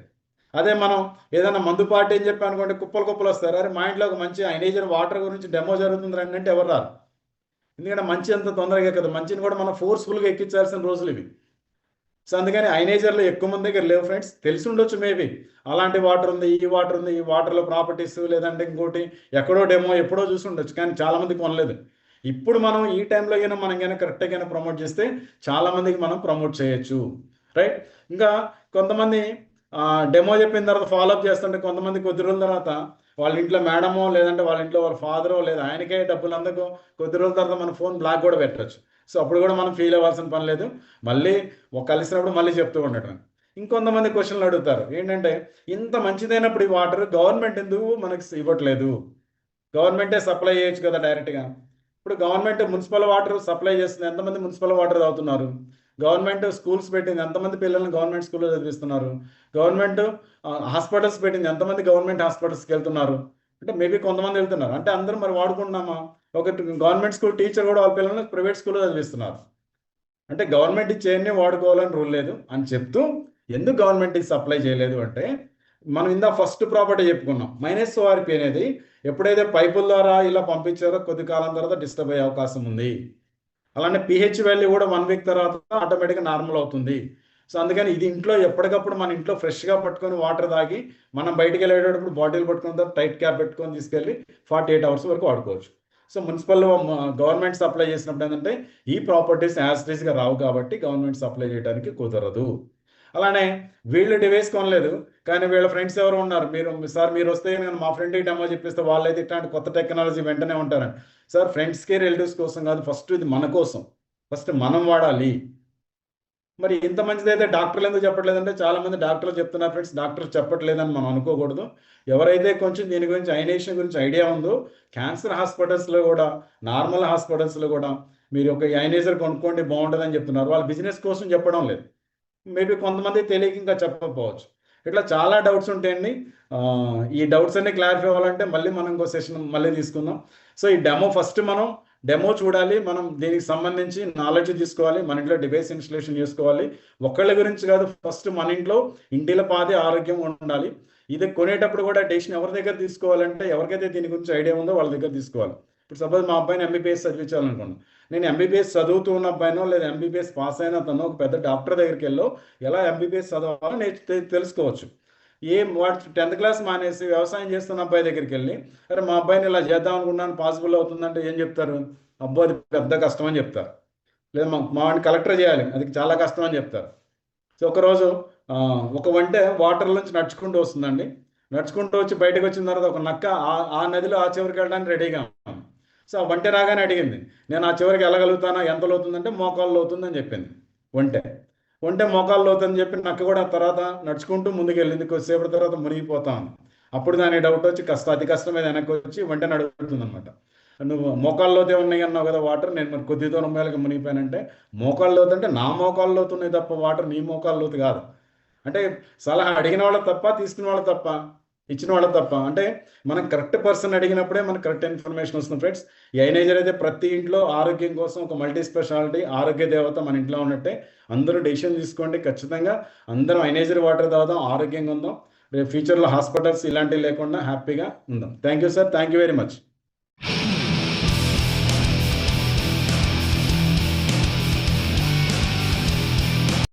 అదే మనం ఏదైనా మందు పార్టీ అని చెప్పి అనుకోండి, కుప్పలు కుప్పలు వస్తారు. అరే మా ఇంట్లో ఒక మంచి అయనైజర్ వాటర్ గురించి డెమో జరుగుతుంది రండి అంటే ఎవరు రారు, ఎందుకంటే మంచి అంత తొందరగా కదా, మంచిని కూడా మనం ఫోర్స్ఫుల్గా ఎక్కించాల్సిన రోజులు ఇవి. సో అందుకని అయనైజర్లు ఎక్కువ మంది దగ్గర లేవు ఫ్రెండ్స్, తెలిసి ఉండొచ్చు మేబీ అలాంటి వాటర్ ఉంది, ఈ వాటర్ ఉంది, ఈ వాటర్లో ప్రాపర్టీస్ లేదంటే ఇంకోటి ఎక్కడో డెమో ఎప్పుడో చూసి ఉండొచ్చు, కానీ చాలామందికి కొనలేదు. ఇప్పుడు మనం ఈ టైంలో అయినా మనం కనుక కరెక్ట్గా ప్రమోట్ చేస్తే చాలామందికి మనం ప్రమోట్ చేయొచ్చు, రైట్. ఇంకా కొంతమంది డెమో చెప్పిన తర్వాత ఫాలోఅప్ చేస్తుంటే కొంతమంది కొద్ది రోజుల తర్వాత వాళ్ళ ఇంట్లో మేడమో లేదంటే వాళ్ళ ఇంట్లో వాళ్ళ ఫాదరో లేదా ఆయనకే డబ్బులు అందకో కొద్ది రోజుల తర్వాత మన ఫోన్ బ్లాక్ కూడా పెట్టచ్చు. సో అప్పుడు కూడా మనం ఫీల్ అవ్వాల్సిన పని లేదు, మళ్ళీ కలిసినప్పుడు మళ్ళీ చెప్తూ ఉండటం. ఇంకొంతమంది క్వశ్చన్లు అడుగుతారు ఏంటంటే, ఇంత మంచిదైనప్పుడు ఈ వాటర్ గవర్నమెంట్ ఎందుకు మనకి ఇవ్వట్లేదు, గవర్నమెంటే సప్లై చేయొచ్చు కదా డైరెక్ట్గా. ఇప్పుడు గవర్నమెంట్ మున్సిపల్ వాటర్ సప్లై చేస్తుంది, ఎంతమంది మున్సిపల్ వాటర్ తాగుతున్నారు? గవర్నమెంట్ స్కూల్స్ పెట్టింది, ఎంతమంది పిల్లల్ని గవర్నమెంట్ స్కూల్లో చదివిస్తున్నారు? గవర్నమెంట్ హాస్పిటల్స్ పెట్టింది, ఎంతమంది గవర్నమెంట్ హాస్పిటల్స్కి వెళ్తున్నారు? అంటే మేబీ కొంతమంది వెళ్తున్నారు, అంటే అందరూ మరి వాడుకుంటున్నామా? ఒక గవర్నమెంట్ స్కూల్ టీచర్ కూడా వాళ్ళ పిల్లల్ని ప్రైవేట్ స్కూల్లో చదివిస్తున్నారు. అంటే గవర్నమెంట్ ఇచ్చేయన్ని వాడుకోవాలని రూల్ లేదు అని చెప్తూ ఎందుకు గవర్నమెంట్కి సప్లై చేయలేదు అంటే, మనం ఇందా ఫస్ట్ ప్రాపర్టీ చెప్పుకున్నాం, -ORP అనేది ఎప్పుడైతే పైపుల ద్వారా ఇలా పంపించారో కొద్ది కాలం తర్వాత డిస్టర్బ్ అయ్యే అవకాశం ఉంది. అలానే pH వాల్యూ కూడా 1 వీక్ తర్వాత ఆటోమేటిక్గా నార్మల్ అవుతుంది. సో అందుకని ఇది ఇంట్లో ఎప్పటికప్పుడు మన ఇంట్లో ఫ్రెష్గా పట్టుకొని వాటర్ తాగి మనం బయటికి వెళ్ళేటప్పుడు బాటిల్ పట్టుకున్న టైట్ క్యాప్ పెట్టుకొని తీసుకెళ్ళి 48 అవర్స్ వరకు వాడుకోవచ్చు. సో మున్సిపల్ గవర్నమెంట్ సప్లై చేసినప్పుడు ఏంటంటే ఈ ప్రాపర్టీస్ యాజ్ ఇట్ ఈస్గా రావు కాబట్టి గవర్నమెంట్ సప్లై చేయడానికి కుదరదు. అలానే వీళ్ళు డివైస్ కొనలేదు కానీ వీళ్ళ ఫ్రెండ్స్ ఎవరు ఉన్నారు, మీరు వస్తే నేను మా ఫ్రెండ్కి డెమో చెప్పిస్తే వాళ్ళైతే ఇట్లాంటి కొత్త టెక్నాలజీ వెంటనే ఉంటారండి. సార్ ఫ్రెండ్స్కి రిలేటివ్స్ కోసం కాదు, ఫస్ట్ ఇది మన కోసం, ఫస్ట్ మనం వాడాలి. మరి ఇంత మంచిదైతే డాక్టర్లు ఎందుకు చెప్పట్లేదంటే చాలా మంది డాక్టర్లు చెప్తున్నారు ఫ్రెండ్స్, డాక్టర్ చెప్పట్లేదని మనం అనుకోకూడదు. ఎవరైతే కొంచెం దీని గురించి ఐనేషన్ గురించి ఐడియా ఉందో క్యాన్సర్ హాస్పిటల్స్లో కూడా, నార్మల్ హాస్పిటల్స్లో కూడా మీరు ఒక ఐనేజర్ కొనుక్కోండి బాగుంటుందని చెప్తున్నారు. వాళ్ళు బిజినెస్ కోసం చెప్పడం లేదు, మేబీ కొంతమంది తెలియక ఇంకా చెప్పకపోవచ్చు. ఇట్లా చాలా డౌట్స్ ఉంటాయండి. ఈ డౌట్స్ అన్ని క్లారిఫై అవ్వాలంటే మళ్ళీ మనం ఇంకో సెషన్ మళ్ళీ తీసుకుందాం. సో ఈ డెమో ఫస్ట్ మనం డెమో చూడాలి, మనం దీనికి సంబంధించి నాలెడ్జ్ తీసుకోవాలి, మన ఇంట్లో డివైస్ ఇన్స్టలేషన్ చేసుకోవాలి. ఒక్కళ్ళ గురించి కాదు, ఫస్ట్ మన ఇంట్లో ఇంటిలో పాది ఆరోగ్యం ఉండాలి. ఇది కొనేటప్పుడు కూడా డెసిషన్ ఎవరి దగ్గర తీసుకోవాలంటే ఎవరికైతే దీని గురించి ఐడియా ఉందో వాళ్ళ దగ్గర తీసుకోవాలి. ఇప్పుడు సపోజ్ మా అబ్బాయిని ఎంబీబీఎస్ చదివించాలనుకున్నాను, నేను ఎంబీబీఎస్ చదువుతూ ఉన్న అబ్బాయినో లేదా ఎంబీబీఎస్ పాస్ అయిన తనో ఒక పెద్ద డాక్టర్ దగ్గరికి వెళ్ళో ఎలా ఎంబీబీఎస్ చదవాలో తెలుసుకోవచ్చు. వాడు 10th క్లాస్ మానేసి వ్యవసాయం చేస్తున్న అబ్బాయి దగ్గరికి వెళ్ళి అరే మా అబ్బాయిని ఇలా చేద్దాం అనుకున్నాను పాసిబుల్ అవుతుందంటే ఏం చెప్తారు? అబ్బో అది పెద్ద కష్టం అని చెప్తారు. లేదా మా వాడిని కలెక్టర్ చేయాలి, అది చాలా కష్టం అని చెప్తారు. సో ఒకరోజు ఒక వంట వాటర్ నుంచి నడుచుకుంటూ వస్తుందండి, నడుచుకుంటూ వచ్చి బయటకు వచ్చిన తర్వాత ఒక నక్క ఆ నదిలో ఆ చివరికి వెళ్ళడానికి రెడీగా ఉన్నాను. సో ఆ వంట రాగానే అడిగింది, నేను ఆ చివరికి వెళ్ళగలుగుతానా, ఎంత లోతుందంటే మోకాళ్ళు లోతుందని చెప్పింది. వంటే మోకాళ్ళు లోతుందని చెప్పి నక్క కూడా తర్వాత నడుచుకుంటూ ముందుకు వెళ్ళింది. కొద్దిసేపటి తర్వాత మునిగిపోతాను. అప్పుడు దాని డౌట్ వచ్చి అతి కష్టం మీద వెనక్కి వచ్చి వెంటనే అడుగుతుంది అనమాట, నువ్వు మోకాళ్ళ లోతే ఉన్నాయి అన్నావు కదా వాటర్, నేను మరి కొద్ది దూరం మేళకి మునిగిపోయానంటే మోకాళ్ళ లోతు అంటే నా మోకాళ్ళ లోతున్నాయి తప్ప వాటర్ నీ మోకాళ్ళ లోతు కాదు. అంటే సలహా అడిగిన వాళ్ళ తప్ప, తీసుకున్న వాళ్ళ తప్ప, ఇచ్చిన వాళ్ళ తప్ప. అంటే మనం కరెక్ట్ పర్సన్ అడిగినప్పుడే మనకు కరెక్ట్ ఇన్ఫర్మేషన్ వస్తుంది ఫ్రెండ్స్. ఈ ఐనేజర్ అయితే ప్రతి ఇంట్లో ఆరోగ్యం కోసం ఒక మల్టీ స్పెషాలిటీ ఆరోగ్య దేవత మన ఇంట్లో ఉన్నట్టే. అందరూ డెసిషన్ తీసుకోండి, ఖచ్చితంగా అందరం ఐనేజర్ వాటర్ తాగుదాం, ఆరోగ్యంగా ఉందాం. రేపు ఫ్యూచర్లో హాస్పిటల్స్ ఇలాంటివి లేకుండా హ్యాపీగా ఉందాం. Thank you sir, thank you very much.